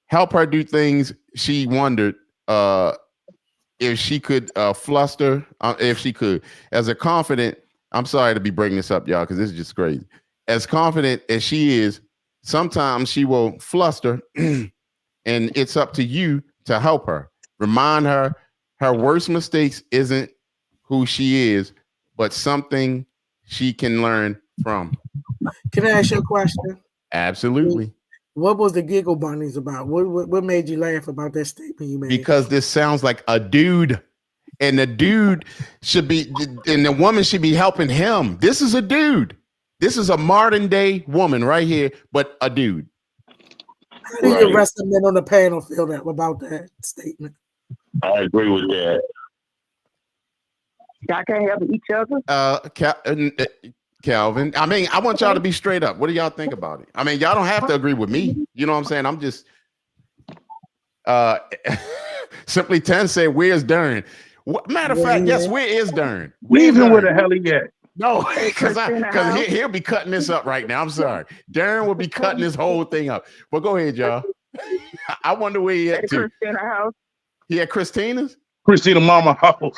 Help her do things she wondered if she could fluster, if she could. As a confident, I'm sorry to be bringing this up, y'all, because this is just crazy. As confident as she is, sometimes she will fluster, and it's up to you to help her. Remind her her worst mistakes isn't who she is, but something she can learn from. Can I ask you a question? Absolutely. What was the giggle bunnies about? What made you laugh about that statement you made? Because this sounds like a dude, and the dude should be, and the woman should be helping him. This is a dude. This is a modern day woman right here, but a dude. How do the rest of the men on the panel feel about that statement? I agree with that. Y'all can't help each other. Calvin, I mean, I want y'all to be straight up. What do y'all think about it? I mean, y'all don't have to agree with me. You know what I'm saying? I'm just Simply 10 said, where's Darren? Matter of fact, yes, where is Darren? Leave him where the hell he at. No, because he'll be cutting this up right now. I'm sorry. Darren will be cutting this whole thing up. But go ahead, y'all. I wonder where he at too. Christina house. He at Christina's? Christina mama house.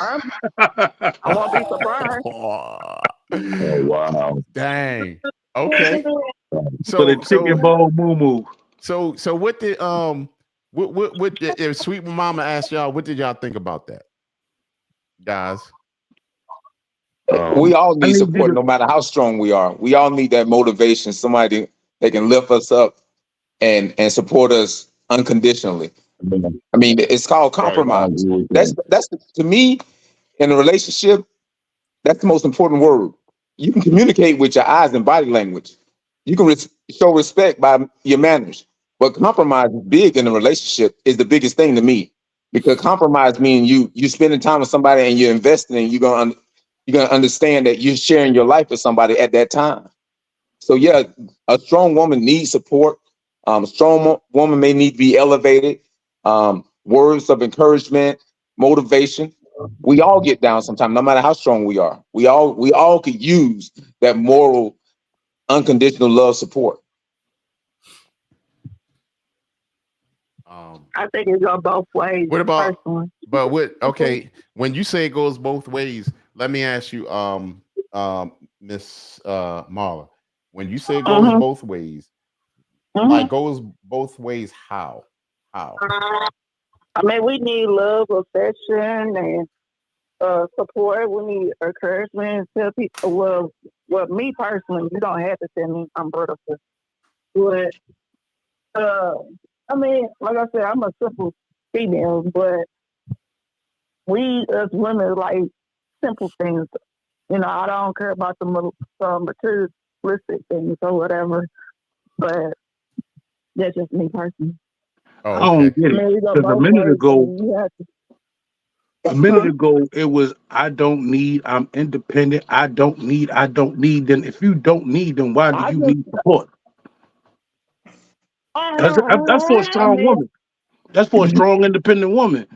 I won't be surprised. Oh, wow. Dang. Okay. So the chicken bowl moo moo. So what did if Sweet Mama asked y'all, what did y'all think about that, guys? We all need support, no matter how strong we are. We all need that motivation, somebody that can lift us up and support us unconditionally. I mean, it's called compromise. That's to me, in a relationship, that's the most important word. You can communicate with your eyes and body language. You can show respect by your manners. But compromise is big in a relationship, is the biggest thing to me. Because compromise means you spending time with somebody and you're investing, and you're gonna understand that you're sharing your life with somebody at that time. So yeah, a strong woman needs support. A strong woman may need to be elevated. Words of encouragement, motivation. We all get down sometimes, no matter how strong we are. We all could use that moral, unconditional love support. I think it goes both ways. What about? Personally. But what? Okay, when you say it goes both ways, let me ask you, Miss Marla, when you say it goes both ways, like goes both ways, how? How? I mean, we need love, affection, and support. We need encouragement. Tell people, well, me personally, you don't have to tell me I'm beautiful. But, I mean, like I said, I'm a simple female, but we as women like simple things. You know, I don't care about the materialistic things or whatever, but that's just me personally. Oh, I don't okay. get it. Because a minute ago, it was I don't need, I'm independent, I don't need. Then if you don't need, then why do you need support? That's for a strong woman. That's for a strong, independent woman.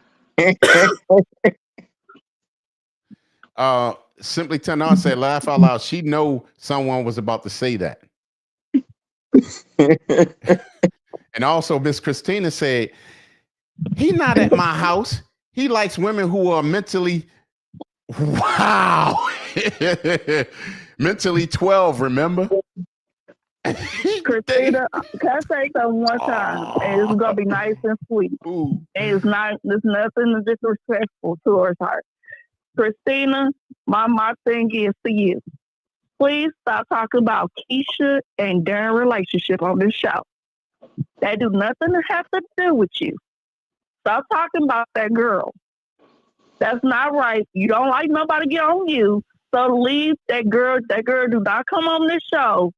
Simply Tenon said, laugh out loud. She know someone was about to say that. And also Miss Christina said, he not at my house. He likes women who are mentally, wow, mentally 12, remember? Christina, can I say something one time? And it's gonna be nice and sweet. Ooh. And there's nothing disrespectful towards her. Christina, my thing is to you. Please stop talking about Keisha and Darren relationship on this show. That do nothing to have to do with you. Stop talking about that girl. That's not right. You don't like nobody get on you. So leave that girl. That girl do not come on this show.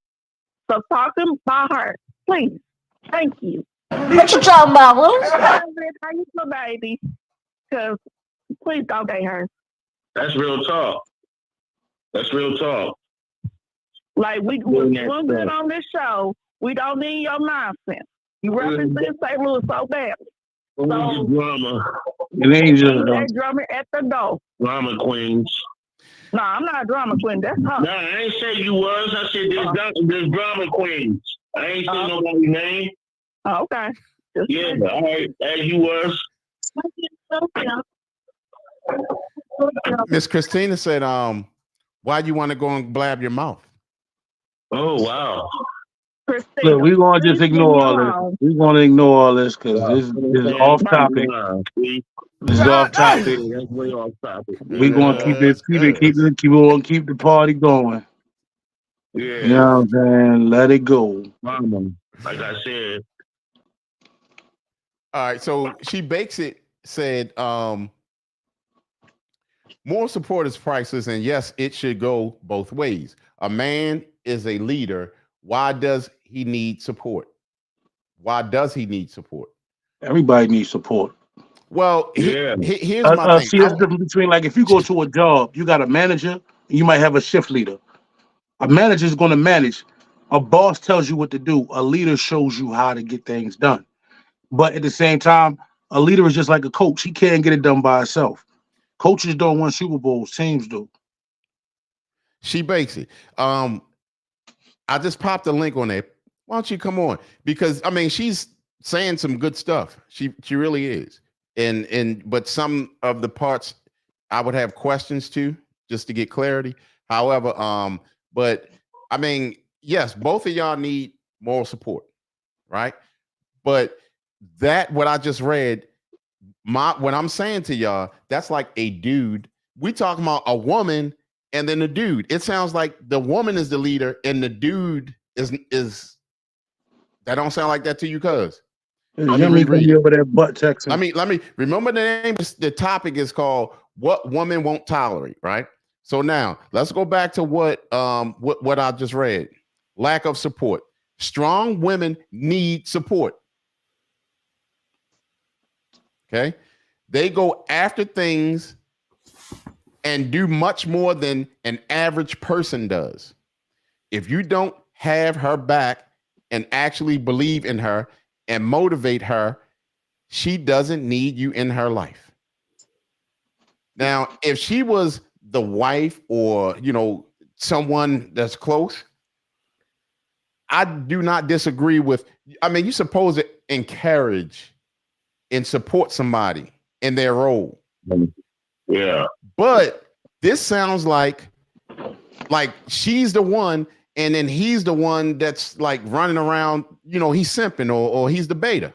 Stop talking about her. Please. Thank you. What you talking about, Willis? How you feel, baby? Because please don't date her. That's real talk. That's real talk. Like we're good on this show. We don't need your nonsense. You represent St. Louis so bad. So Drama. It ain't just that drummer at the door. Drama queens. No, I'm not a drama queen. That's her. No, I ain't say you was. I said there's drama queens. I ain't say nobody's name. Oh, okay. Yeah, all right. As you was. Miss Christina said, why you want to go and blab your mouth? Oh, wow. Christina, look, we're gonna just ignore all this. We're gonna ignore all this because this is off topic. This is off topic. That's way off topic. We're gonna keep the party going. Yeah. You know what I'm saying? Let it go. Like I said. All right, so She Bakes It said, more support is priceless, and yes, it should go both ways. A man is a leader. Why does he need support? Why does he need support? Everybody needs support. Well, here's my thing. See, it's different between, like, if you go to a job, you got a manager, you might have a shift leader. A manager is going to manage. A boss tells you what to do. A leader shows you how to get things done. But at the same time, a leader is just like a coach. He can't get it done by himself. Coaches don't win Super Bowls. Teams do. She Bakes It. I just popped a link on there. Why don't you come on? Because I mean, she's saying some good stuff. She really is. But some of the parts I would have questions to, just to get clarity. However, but I mean, yes, both of y'all need moral support, right? But what I just read, what I'm saying to y'all, that's like a dude. We talking about a woman and then the dude. It sounds like the woman is the leader and the dude is that don't sound like that to you, cuz. Let me read over that butt Texas. Let me remember the name. The topic is called "What Woman Won't Tolerate," right? So now let's go back to what I just read. Lack of support. Strong women need support. Okay, they go after things and do much more than an average person does. If you don't have her back and actually believe in her and motivate her, she doesn't need you in her life. Now, if she was the wife or, someone that's close, I do not disagree with, you're supposed to encourage and support somebody in their role. Yeah. But this sounds like she's the one, and then he's the one that's like running around, he's simping or he's the beta.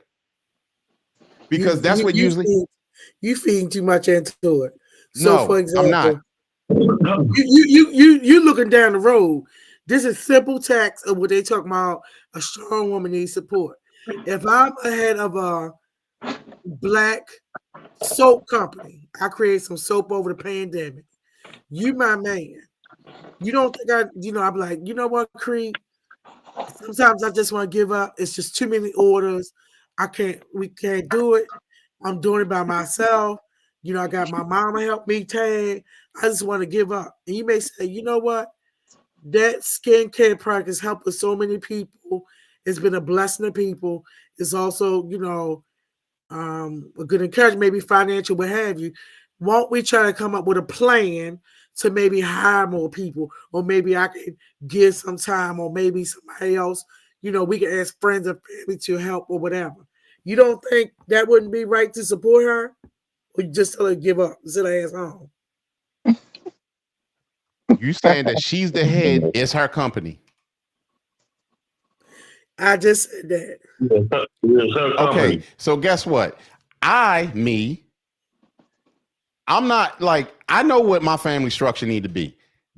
Because that's what usually you feeding too much into it. So no, for example, I'm not. You looking down the road. This is simple text of what they talk about. A strong woman needs support. If I'm ahead of a black soap company, I create some soap over the pandemic. You my man. You don't think I'm like, you know what, Creed? Sometimes I just want to give up. It's just too many orders. We can't do it. I'm doing it by myself. I got my mama help me tag. I just want to give up. And you may say, you know what? That skincare product has helped with so many people. It's been a blessing to people. It's also, a good encouragement, maybe financial, what have you. Won't we try to come up with a plan to maybe hire more people, or maybe I can give some time, or maybe somebody else, we can ask friends or family to help or whatever. You don't think that wouldn't be right to support her? Or you just tell her to give up, sit her ass home? You saying that she's the head, it's her company. I just said that. Okay, so guess what? I'm not like, I know what my family structure need to be.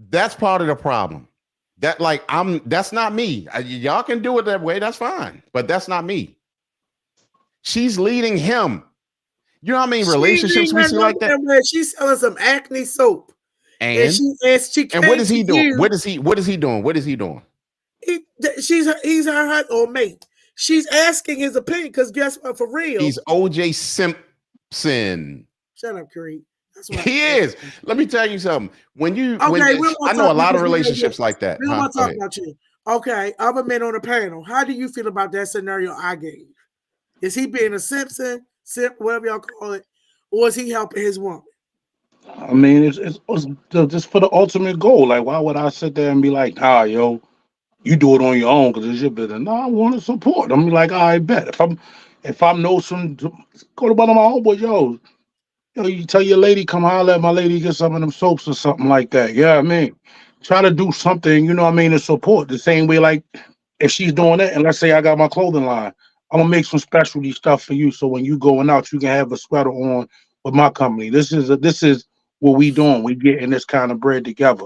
That's part of the problem. That's not me. Y'all can do it that way, that's fine. But that's not me. She's leading him. You know what I mean? Relationships we see like that. She's selling some acne soap. And what is he doing? What is he doing? He's her or mate. She's asking his opinion because guess what? For real, he's OJ Simpson. Shut up, Creed. He is. Let me tell you something. I know a lot of relationships like that. We don't want to talk about you. Okay, other men on the panel. How do you feel about that scenario I gave? Is he being a simp, whatever y'all call it, or is he helping his woman? I mean, it's just for the ultimate goal. Like, why would I sit there and be like, yo, you do it on your own because it's your business? No, I want to support. I'm like, I bet if I know some, go to one of my homeboys, yo, you tell your lady, come holler at my lady, get some of them soaps or something like that. Yeah, I mean, try to do something, to support the same way. Like, if she's doing that, and let's say I got my clothing line, I'm gonna make some specialty stuff for you, so when you going out, you can have a sweater on with my company. This is what we doing. We getting this kind of bread together.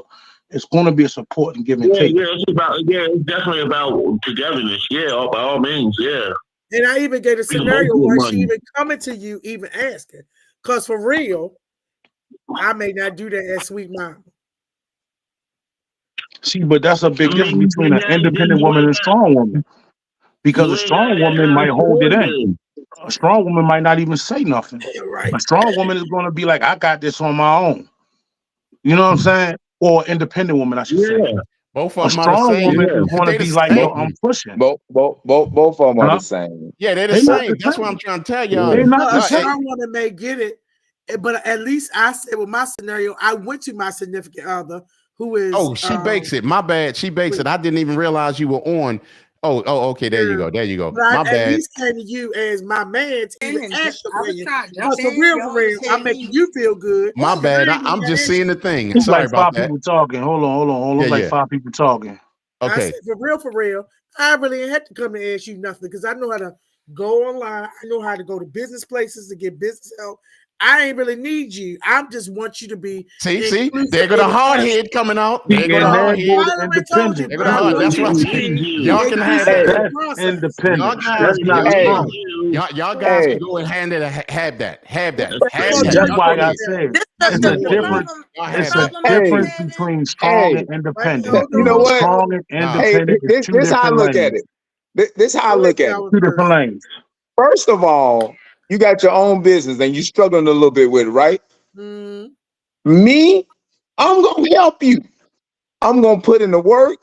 It's going to be a support and give and take. Yeah, it's definitely about togetherness. Yeah, by all means, yeah. And I even get a scenario where she even coming to you, even asking. Because for real, I may not do that as sweet mama. See, but that's a big difference between an independent woman and a strong woman. Because a strong woman might hold it in. A strong woman might not even say nothing. Right. A strong woman is going to be like, I got this on my own. You know what I'm saying? Or independent woman, I should say. Both of them are the same. Woman is going to be like, yo, I'm pushing. Both of them are the same. Yeah, they're the same. That's what I'm trying to tell y'all. They're not the same. Strong woman may get it, but at least I said with my scenario, I went to my significant other who is. Oh, she bakes it. My bad. She bakes it. I didn't even realize you were on. Oh, okay. There you go. But my I bad. At least came to you as my man to even ask your opinion. For real, I'm making you feel good. My bad. I'm just seeing the thing. It's Sorry like about five people talking. Hold on. Yeah, like 5 people talking. Okay. I said, for real, I really ain't had to come and ask you nothing because I know how to go online. I know how to go to business places to get business help. I ain't really need you. I just want you to be. See, there go the hard head coming out. There go the hard head. That's what y'all can have that. Independent. Y'all guys can go and have that. That's why I said it's a difference between strong and independent. You know what? Strong and independent. This how I look at it. This how I look at it. 2 different lanes. First of all, you got your own business and you're struggling a little bit with it, right? Me, I'm going to help you. I'm going to put in the work.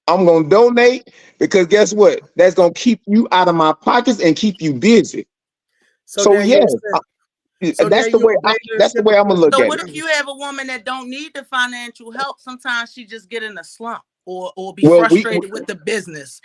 I'm going to donate because guess what? That's going to keep you out of my pockets and keep you busy. So yes, that's the way I'm going to look at it. So what if you have a woman that don't need the financial help? Sometimes she just get in a slump or be frustrated with the business.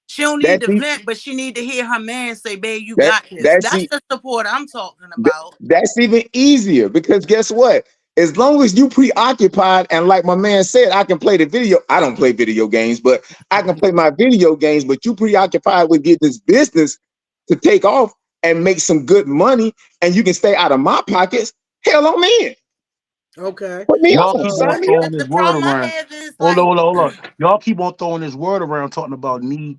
She don't need to vent, but she need to hear her man say, babe, you got this. That's the support I'm talking about. That's even easier because guess what? As long as you preoccupied, and like my man said, I can play the video. I don't play video games, but I can play my video games. But you preoccupied with getting this business to take off and make some good money, and you can stay out of my pockets. Hell, I'm in. Okay. Put me Y'all on, keep sign on me throwing up. this word around. Hold on. Y'all keep on throwing this word around talking about need.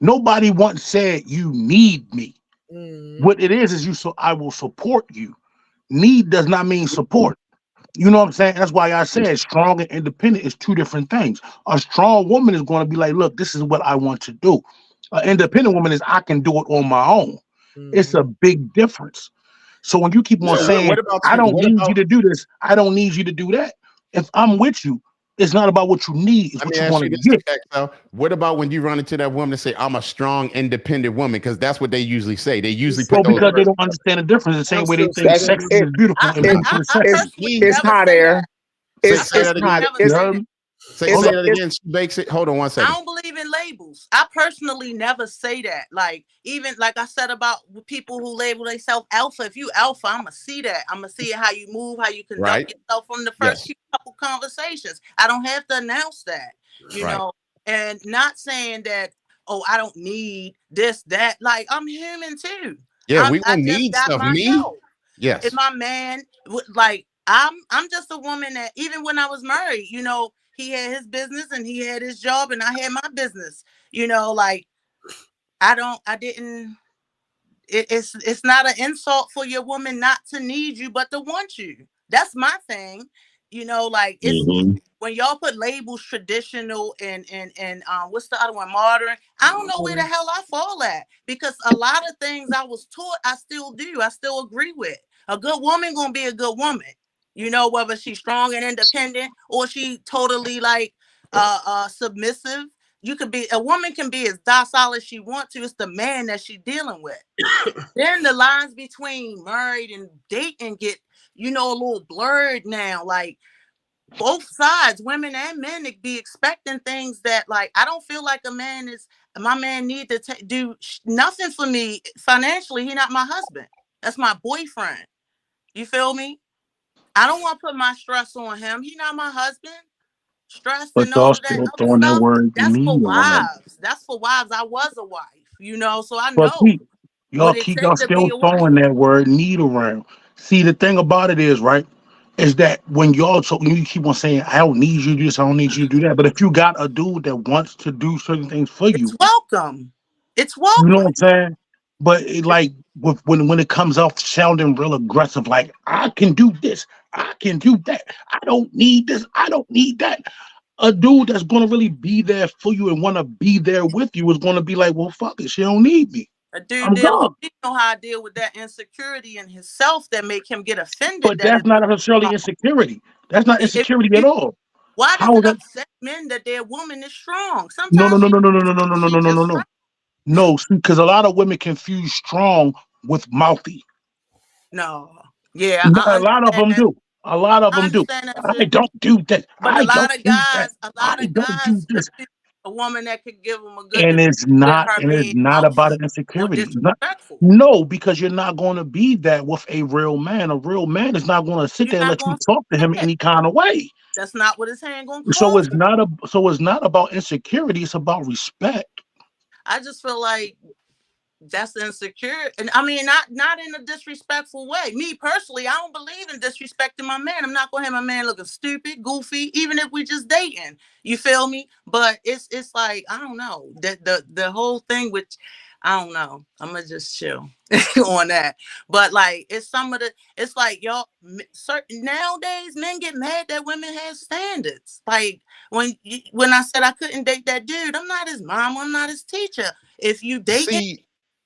Nobody once said you need me. What it is you I will support you. Need does not mean support. You know what I'm saying? That's why I said strong and independent is two different things. A strong woman is going to be like, look, this is what I want to do. An independent woman is I can do it on my own. It's a big difference. So when you keep on saying, I don't need you to do this, I don't need you to do that. If I'm with you, it's not about what you need, it's what you want to get. What about when you run into that woman and say, I'm a strong, independent woman? Because that's what they usually say. They usually put those because they don't understand the difference. The same way they think sex is beautiful and beautiful is sexy. It's hot air. It's hot. Say that again. She bakes it. Hold on one second. I don't believe in labels. I personally never say that. Like, even like I said about people who label themselves alpha. If you alpha, I'm gonna see that. I'm gonna see how you move, how you conduct yourself from the first couple conversations. I don't have to announce that, you know. And not saying that, oh, I don't need this, that. Like, I'm human too. Yeah, we will need stuff. Me, yes. If my man, like, I'm just a woman that even when I was married, you know. He had his business and he had his job and I had my business, you know, like it's not an insult for your woman not to need you, but to want you. That's my thing. You know, like it's when y'all put labels traditional and what's the other one? Modern. I don't know where the hell I fall at because a lot of things I was taught, I still do. I still agree with. A good woman gonna be a good woman. You know, whether she's strong and independent or she totally like submissive. A woman can be as docile as she wants to. It's the man that she's dealing with. Then the lines between married and dating get, you know, a little blurred now. Like both sides, women and men, be expecting things that like I don't feel like my man need to do nothing for me financially. He's not my husband. That's my boyfriend. You feel me? I don't want to put my stress on him. He's not my husband. Stress and all of that other stuff. That's for wives. That's for wives. I was a wife, you know, so I know. Y'all still throwing that word need around. See, the thing about it is, right, is that when you keep on saying, I don't need you to do this, I don't need you to do that. But if you got a dude that wants to do certain things for you, it's welcome. It's welcome. You know what I'm saying? But when it comes off sounding real aggressive, like I can do this, I can do that, I don't need this, I don't need that. A dude that's gonna really be there for you and want to be there with you is gonna be like, well, fuck it, she don't need me. A dude know how to deal with that insecurity in himself that make him get offended. But that's not necessarily insecurity. That's not insecurity at all. Why does it upset men that their woman is strong? Sometimes No. No, because a lot of women confuse strong with mouthy. No. Yeah. A lot of them do. A lot of them do. I don't do that. But a lot of guys do this. A woman that could give them a good. And it's not about an insecurity. No, because you're not going to be that with a real man. A real man is not going to sit there and let you talk to him any kind of way. That's not what his hand going to call. So it's not about insecurity. It's about respect. I just feel like that's insecure, and I mean not in a disrespectful way. Me personally, I don't believe in disrespecting my man. I'm not gonna have my man looking stupid, goofy, even if we just dating. You feel me? But it's like I don't know the whole thing with I don't know. I'm gonna just chill on that. But like it's like y'all certain nowadays men get mad that women have standards. Like when I said I couldn't date that dude, I'm not his mom, I'm not his teacher. If you date him,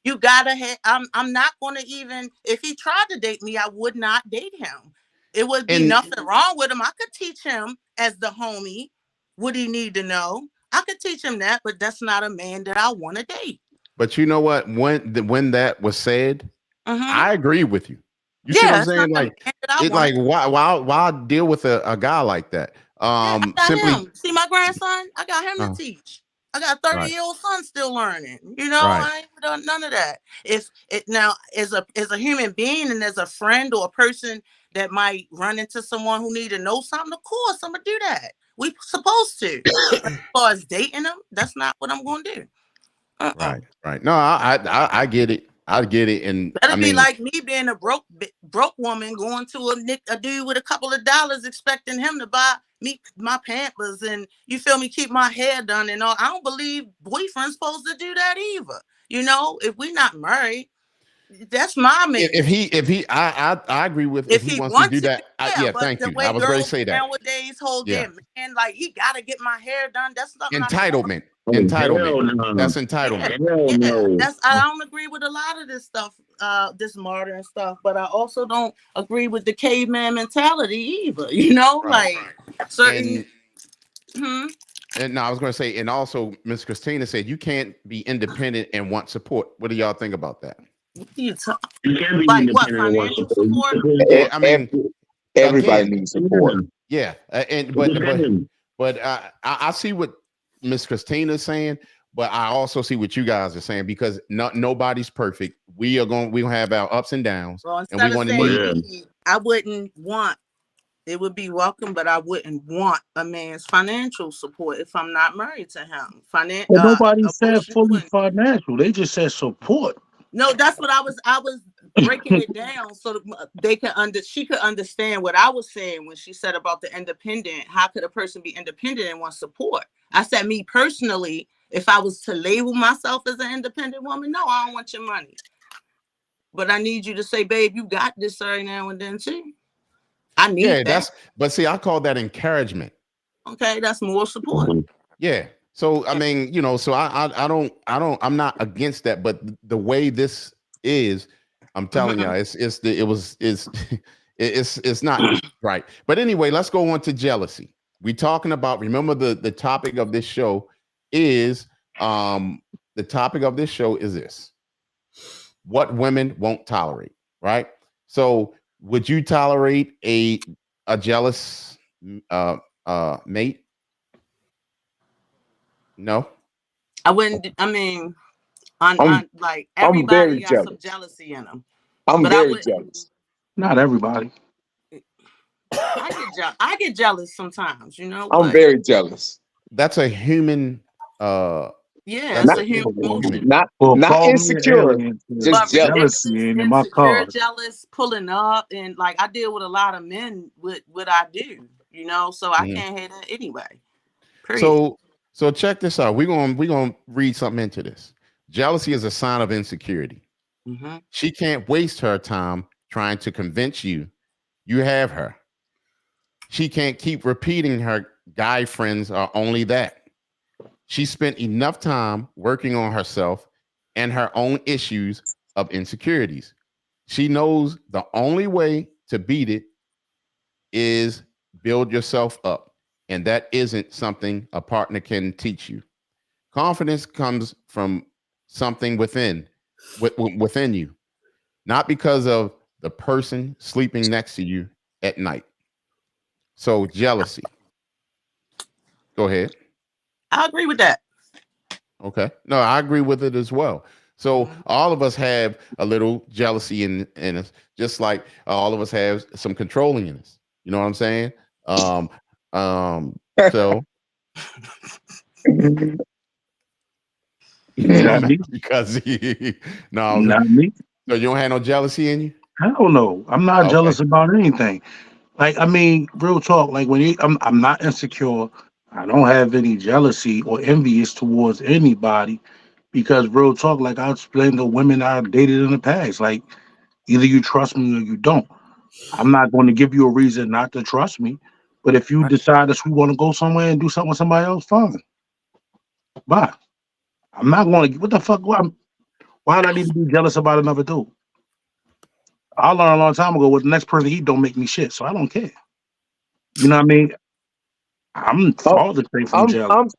you gotta have I'm not gonna even if he tried to date me, I would not date him. It would be nothing wrong with him. I could teach him as the homie what he need to know. I could teach him that, but that's not a man that I want to date. But you know what? When that was said, I agree with you. You see what I'm saying? Why deal with a guy like that? I got him. See my grandson? I got him to teach. I got a 30-year-old son still learning. You know, I ain't done none of that. If it now as a human being and as a friend or a person that might run into someone who need to know something, of course I'm gonna do that. We supposed to. As far as dating them, that's not what I'm gonna do. Right. No, I get it. I get it. And that'd I be mean, like me being a broke woman going to a dude with a couple of dollars expecting him to buy me my Pampers and you feel me, keep my hair done and all. I don't believe boyfriend's supposed to do that either. You know, if we're not married, that's my man. I agree with if he wants to do that. Thank you. I was going to say that. Nowadays, whole game, man, like he got to get my hair done. That's not entitlement. That's entitlement. Yeah, I don't agree with a lot of this stuff, this modern stuff, but I also don't agree with the caveman mentality either. You know, like certain. And no, I was going to say, and also Miss Christina said you can't be independent and want support. What do y'all think about that? You can't be like independent what, and want financial support. support? I mean, everybody needs support. Yeah, but I see what Miss Christina is saying, but I also see what you guys are saying because nobody's perfect. We'll have our ups and downs, well, and we want to need. I wouldn't want. It would be welcome, but I wouldn't want a man's financial support if I'm not married to him. Nobody said fully financial. They just said support. No, that's what I was breaking it down so they can she could understand what I was saying when she said about the independent. How could a person be independent and want support? I said, me personally, if I was to label myself as an independent woman, no, I don't want your money. But I need you to say, babe, you got this every now and then too. I need that. But see, I call that encouragement. Okay, that's more support. Yeah. So I mean, you know, so I'm not against that, but the way this is, I'm telling you, it's not right. But anyway, let's go on to jealousy. We're talking about, remember the topic of this show is this: what women won't tolerate, right? So would you tolerate a jealous mate? No, I wouldn't. I mean, on like everybody got some jealousy in them. I'm very jealous. Not everybody. I get jealous sometimes. You know, I'm very jealous. That's a human. Yeah, it's a human emotion. Not insecure, just jealousy in my car. Jealous, pulling up, and like I deal with a lot of men with what I do. You know, so I can't hate it anyway. Period. So check this out. We're gonna read something into this. Jealousy is a sign of insecurity. She can't waste her time trying to convince you have her. She can't keep repeating her guy friends are only that. She spent enough time working on herself and her own issues of insecurities. She knows the only way to beat it is build yourself up. And that isn't something a partner can teach you. Confidence comes from something within you, not because of the person sleeping next to you at night. So jealousy. Go ahead. I agree with that. Okay. No, I agree with it as well. So all of us have a little jealousy in us, just like all of us have some controlling in us. You know what I'm saying? So not me. Because not me. So you don't have no jealousy in you? I don't know. I'm not jealous about anything. Like, I mean, real talk. Like when I'm not insecure. I don't have any jealousy or envious towards anybody because real talk, like I explained to women I dated in the past, like either you trust me or you don't. I'm not going to give you a reason not to trust me. But if you decide that we want to go somewhere and do something with somebody else, fine. Bye. I'm not going to. What the fuck? Why do I need to be jealous about another dude? I learned a long time ago with the next person he don't make me shit, so I don't care. You know what I mean? I'm all the same from jealous.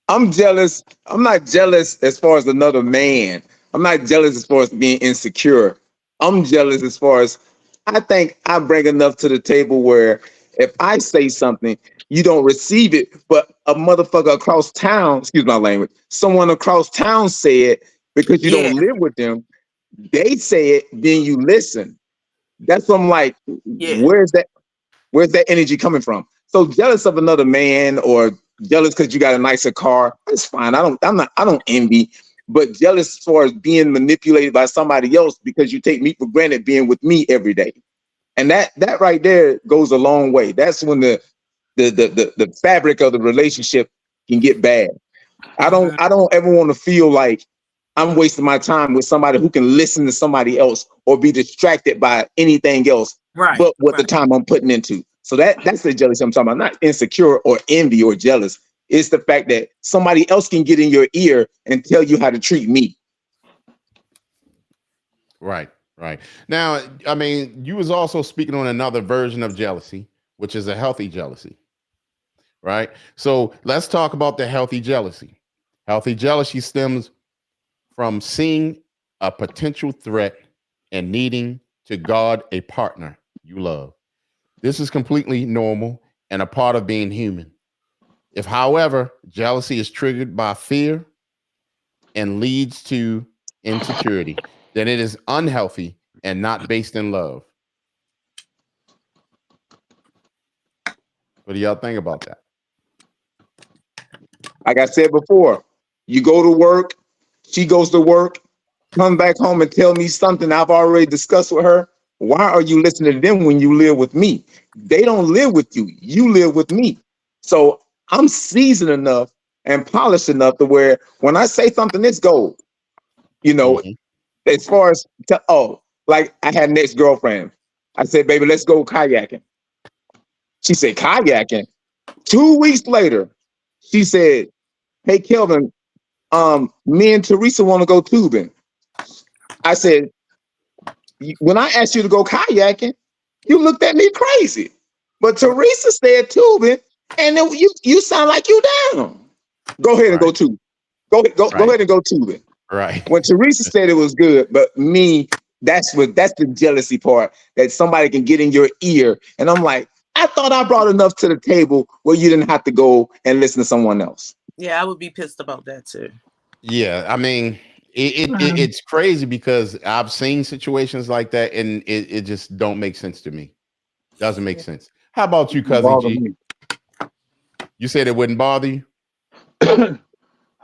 I'm jealous. I'm not jealous as far as another man. I'm not jealous as far as being insecure. I'm jealous as far as I think I bring enough to the table where If I say something, you don't receive it, but a motherfucker across town, excuse my language, someone across town say it because you Yeah. don't live with them. They say it, then you listen. That's what I'm like, Yeah. where's that energy coming from? So jealous of another man or jealous because you got a nicer car, that's fine. I don't envy, but jealous for being manipulated by somebody else because you take me for granted being with me every day. And that right there goes a long way. That's when the fabric of the relationship can get bad. I don't ever want to feel like I'm wasting my time with somebody who can listen to somebody else or be distracted by anything else but what the time I'm putting into. So that's the jealousy I'm talking about, not insecure or envy or jealous. It's the fact that somebody else can get in your ear and tell you how to treat me. Right. Now, I mean, you was also speaking on another version of jealousy, which is a healthy jealousy. Right. So let's talk about the healthy jealousy. Healthy jealousy stems from seeing a potential threat and needing to guard a partner you love. This is completely normal and a part of being human. If, however, jealousy is triggered by fear and leads to insecurity, then it is unhealthy and not based in love. What do y'all think about that? Like I said before, you go to work, she goes to work, come back home and tell me something I've already discussed with her. Why are you listening to them when you live with me? They don't live with you. You live with me. So I'm seasoned enough and polished enough to where when I say something, it's gold. You know, as far as, like I had an ex-girlfriend. I said, baby, let's go kayaking. She said, kayaking? 2 weeks later, she said, hey, Kelvin, me and Teresa want to go tubing. I said, when I asked you to go kayaking, you looked at me crazy. But Teresa said tubing, and then you sound like you down. Go ahead and go tubing. Go ahead and go tubing. Right. When Teresa said it was good, but me, that's the jealousy part, that somebody can get in your ear. And I'm like, I thought I brought enough to the table where you didn't have to go and listen to someone else. Yeah, I would be pissed about that too. Yeah, I mean, it's crazy because I've seen situations like that, and it just don't make sense to me. Doesn't make sense. How about you, Cousin G? You said it wouldn't bother you?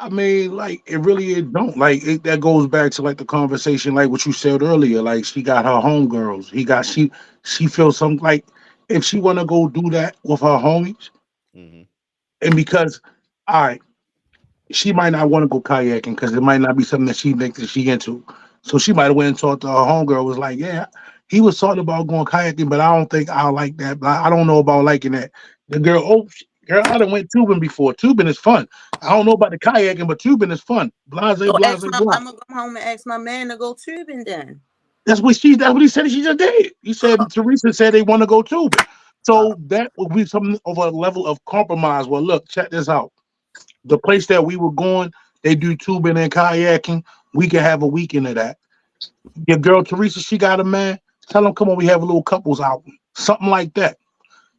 I mean, like, it don't. Like, that goes back to, like, the conversation, like what you said earlier. Like, she got her homegirls. She feels some, like, if she want to go do that with her homies, and because, all right, she might not want to go kayaking because it might not be something that she thinks that she into. So she might have went and talked to her homegirl, was like, yeah, he was talking about going kayaking, but I don't think I like that. I don't know about liking that. The girl, girl, I done went tubing before. Tubing is fun. I don't know about the kayaking, but tubing is fun. Blase, So blase, I'm blase. gonna go home and ask my man to go tubing then. That's what he said she just did. He said Teresa said they want to go tubing. So that would be something of a level of compromise. Well, look, check this out. The place that we were going, they do tubing and kayaking. We can have a weekend of that. Your girl Teresa, she got a man. Tell him, come on, we have a little couples out. Something like that.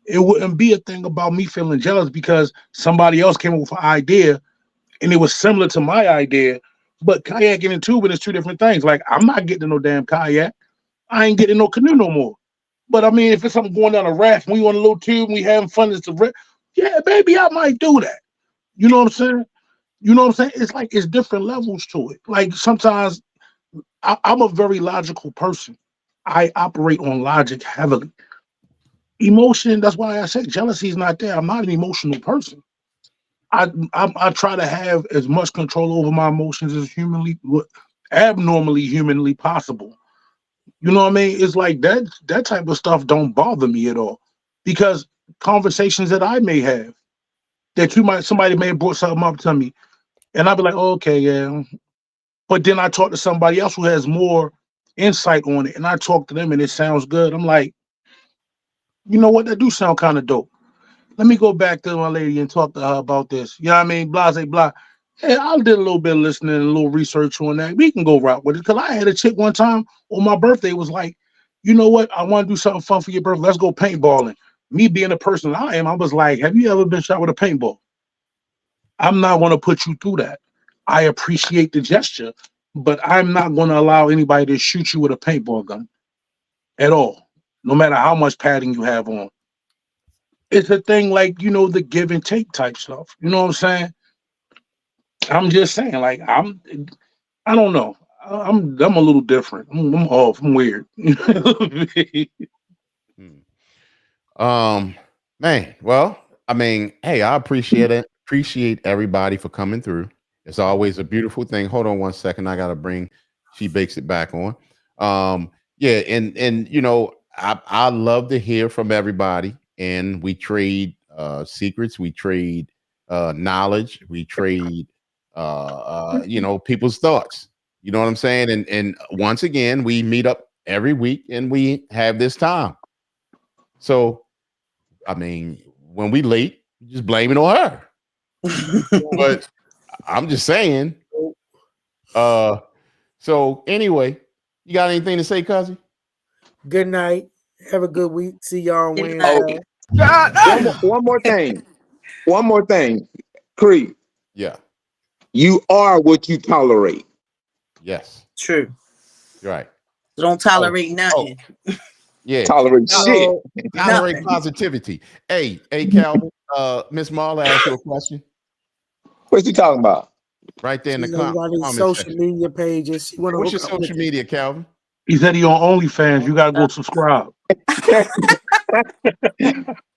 It wouldn't be a thing about me feeling jealous because somebody else came up with an idea and it was similar to my idea. But kayaking and tubing is two different things. Like, I'm not getting in no damn kayak. I ain't getting no canoe no more. But I mean, if it's something going down a raft, we on a little tube, we having fun, yeah, baby, I might do that. You know what I'm saying? You know what I'm saying? It's like it's different levels to it. Like sometimes I'm a very logical person. I operate on logic heavily. Emotion, that's why I say jealousy is not there. I'm not an emotional person. I try to have as much control over my emotions as abnormally humanly possible. You know what I mean? It's like that type of stuff don't bother me at all. Because conversations that I may have, that somebody may have brought something up to me, and I'll be like, oh, okay, yeah. But then I talk to somebody else who has more insight on it, and I talk to them and it sounds good. I'm like, you know what? That do sound kind of dope. Let me go back to my lady and talk to her about this. You know what I mean? Blase, blah. Hey, I did a little bit of listening and a little research on that. We can go route with it. Because I had a chick one time on my birthday was like, you know what? I want to do something fun for your birthday. Let's go paintballing. me being the person I am, I was like, have you ever been shot with a paintball? I'm not going to put you through that. I appreciate the gesture, but I'm not going to allow anybody to shoot you with a paintball gun at all, no matter how much padding you have on. It's a thing like, you know, the give and take type stuff. You know what I'm saying? I'm just saying, like, I don't know. I'm a little different. I'm off. I'm weird. Man, well, I mean, hey, I appreciate it. Appreciate everybody for coming through. It's always a beautiful thing. Hold on one second. I gotta bring She Bakes It back on. Yeah, and you know, I love to hear from everybody, and we trade secrets, we trade knowledge, we trade you know, people's thoughts. You know what I'm saying? And once again, we meet up every week and we have this time. So I mean, when we late, just blame it on her. But I'm just saying. So anyway, you got anything to say, cousin? Good night. Have a good week. See y'all on Good Wednesday. One more thing. One more thing. Creep, Yeah. you are what you tolerate. Yes. True. You're right. Don't tolerate nothing. Yeah. Tolerate shit. Tolerate Nothing. positivity. Hey, Calvin, Miss Marla asked you a question What you talking about? right there in the She got these comment social section. media pages. She want to What's your hook up with social media, Calvin? He said he on OnlyFans. You gotta go subscribe.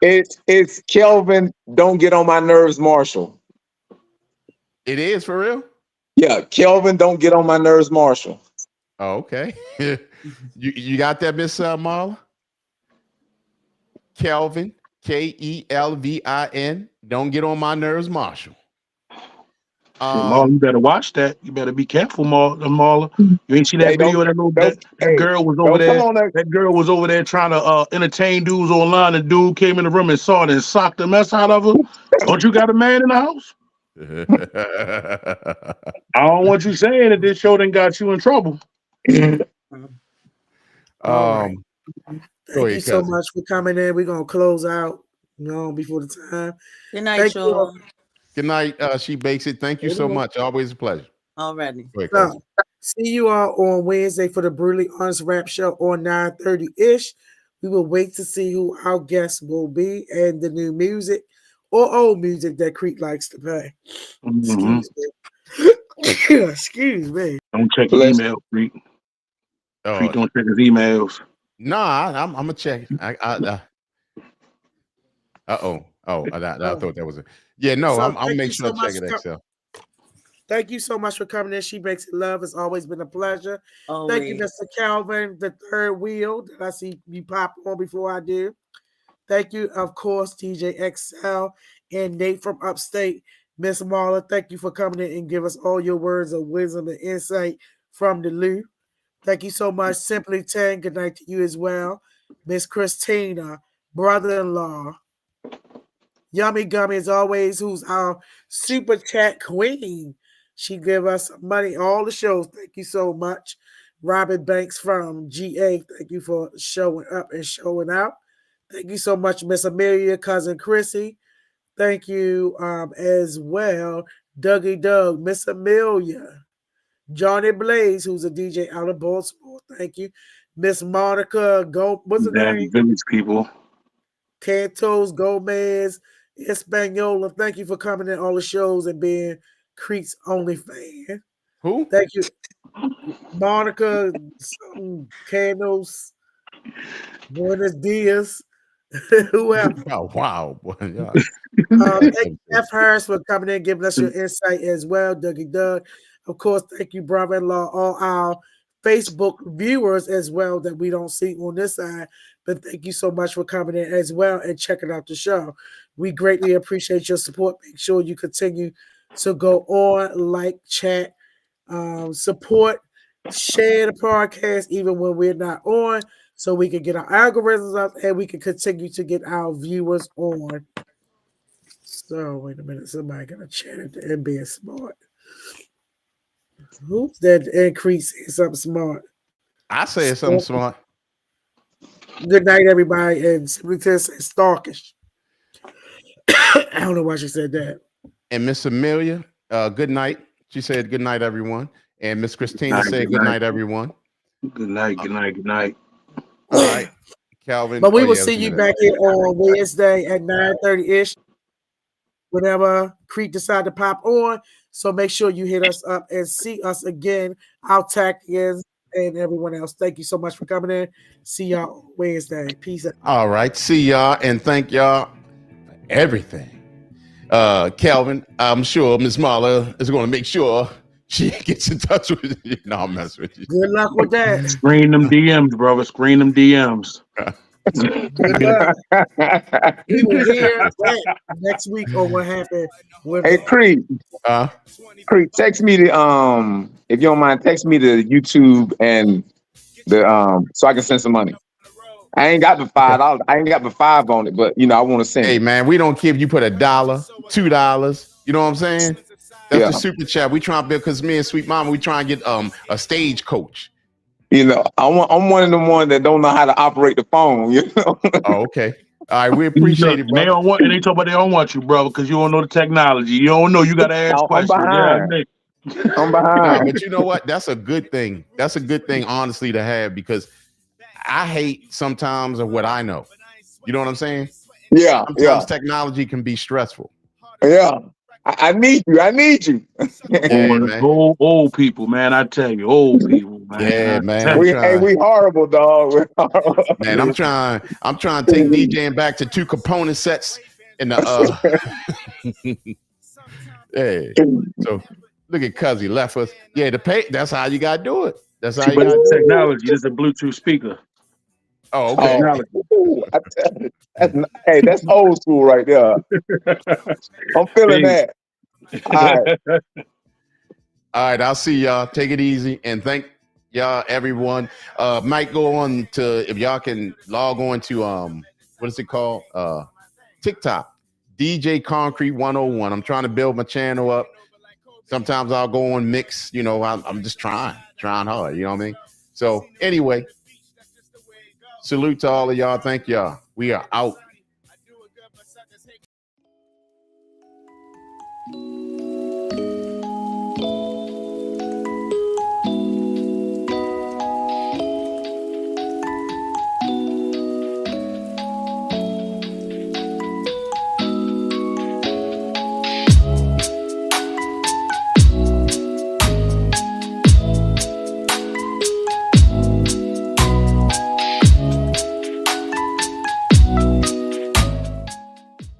It's Kelvin. Don't get on my nerves, Marshall. It is for real? Yeah, Kelvin. Don't get on my nerves, Marshall. Oh, okay. you got that, Miss Marla? Kelvin, Kelvin. Don't get on my nerves, Marshall. Marla, you better watch that. You better be careful, Marla. You ain't see that Hey, video that girl was over there. That girl was over there trying to entertain dudes online. And dude came in the room and saw it and socked the mess out of her. Don't you got a man in the house? I don't want you saying that this show done got you in trouble. All right. Thank you so cousin. much for coming in. We're gonna close out, before the time. Good night, y'all. Good night. She Bakes It. Thank you so much. Always a pleasure. Already. So, see you all on Wednesday for the Brutally Honest Rap Show on 9:30-ish. We will wait to see who our guests will be and the new music or old music that Creek likes to play. Excuse me. Excuse me. Don't check your email, Creek. Creek don't check his emails. Nah, I'm gonna check. I thought that was it. Yeah, no, So I'm thank make you sure so to check much it for Excel. Thank you so much for coming in. She Bakes It Love. It's always been a pleasure. Always. Thank you, Mr. Calvin, the third wheel that I see you pop on before I do. Thank you, of course, TJ XL and Nate from Upstate. Miss Marla, thank you for coming in and give us all your words of wisdom and insight from the Lou. Thank you so much, Simply 10. Good night to you as well. Miss Christina, brother-in-law. Yummy Gummy, as always, who's our super chat queen. She give us money all the shows. Thank you so much. Robin Banks from GA. Thank you for showing up and showing out. Thank you so much, Miss Amelia, cousin Chrissy. Thank you as well, Dougie Doug, Miss Amelia, Johnny Blaze, who's a DJ out of Baltimore. Thank you, Miss Monica. What's her name? Village people. Cantos Gomez, Espanola. Thank you for coming in all the shows and being Creek's only fan. Who? Thank you, Monica. Canos. Buenos dias. Whoever. Oh, wow. Yeah. Thank you, F. Harris, for coming in, giving us your insight as well. Dougie Doug. Of course, thank you, brother-in-law, all our Facebook viewers as well that we don't see on this side. But thank you so much for coming in as well and checking out the show. We greatly appreciate your support. Make sure you continue to go on, like, chat, support, share the podcast even when we're not on, so we can get our algorithms up and we can continue to get our viewers on. So wait a minute, somebody gonna chat at the end being smart. Who's that increase in something smart? I said something smart. Good night, everybody. And Simply Ted said stalkish. I don't know why she said that. And Miss Amelia, good night. She said good night, everyone. And Miss Christina said good night, everyone. Good night, good night, good night. All right, Calvin. But we will see you back here on Wednesday at 9:30-ish. Whenever Creek decide to pop on. So make sure you hit us up and see us again. Our tactics and everyone else. Thank you so much for coming in. See y'all Wednesday. Peace out. All right. See y'all and thank y'all for everything. Calvin, I'm sure Miss Marla is going to make sure she gets in touch with you. No, I'm messing with you. Good luck with that. Screen them DMs, brother. Screen them DMs. Good luck. We will hear that next week on what happened with Hey, Creek. Creek, text me the if you don't mind, text me the YouTube and the so I can send some money. I ain't got the $5. I ain't got the $5 on it, but you know I want to send. Hey man, we don't care if you put $1, $2. You know what I'm saying? That's the super chat. We trying to build because me and Sweet Mama, we trying to get a stage coach. You know, I'm one of them ones that don't know how to operate the phone. You know. Oh, okay. All right, we appreciate it, bro. They don't want, and they talk about they don't want you, brother, because you don't know the technology. You don't know. You got to ask questions. I'm behind. But you know what? That's a good thing. That's a good thing, honestly, to have because I hate sometimes of what I know. You know what I'm saying? Yeah. Sometimes technology can be stressful. Yeah. I need you. I need you. Old people, man. I tell you, old people, man. Yeah, man. We horrible, dog. We're horrible. Man, I'm trying to take DJing back to 2 component sets in the hey. So look at Cuzzy left us. Yeah, the pay. That's how you gotta do it. That's how you gotta do technology. There's a Bluetooth speaker. Oh, okay. Hey, that's old school right there. I'm feeling that. All right, I'll see y'all. Take it easy and thank y'all, everyone. Might go on to if y'all can log on to what is it called? TikTok, DJ Concrete 101. I'm trying to build my channel up. Sometimes I'll go on mix. You know, I'm just trying hard. You know what I mean? So anyway. Salute to all of y'all. Thank y'all. We are out.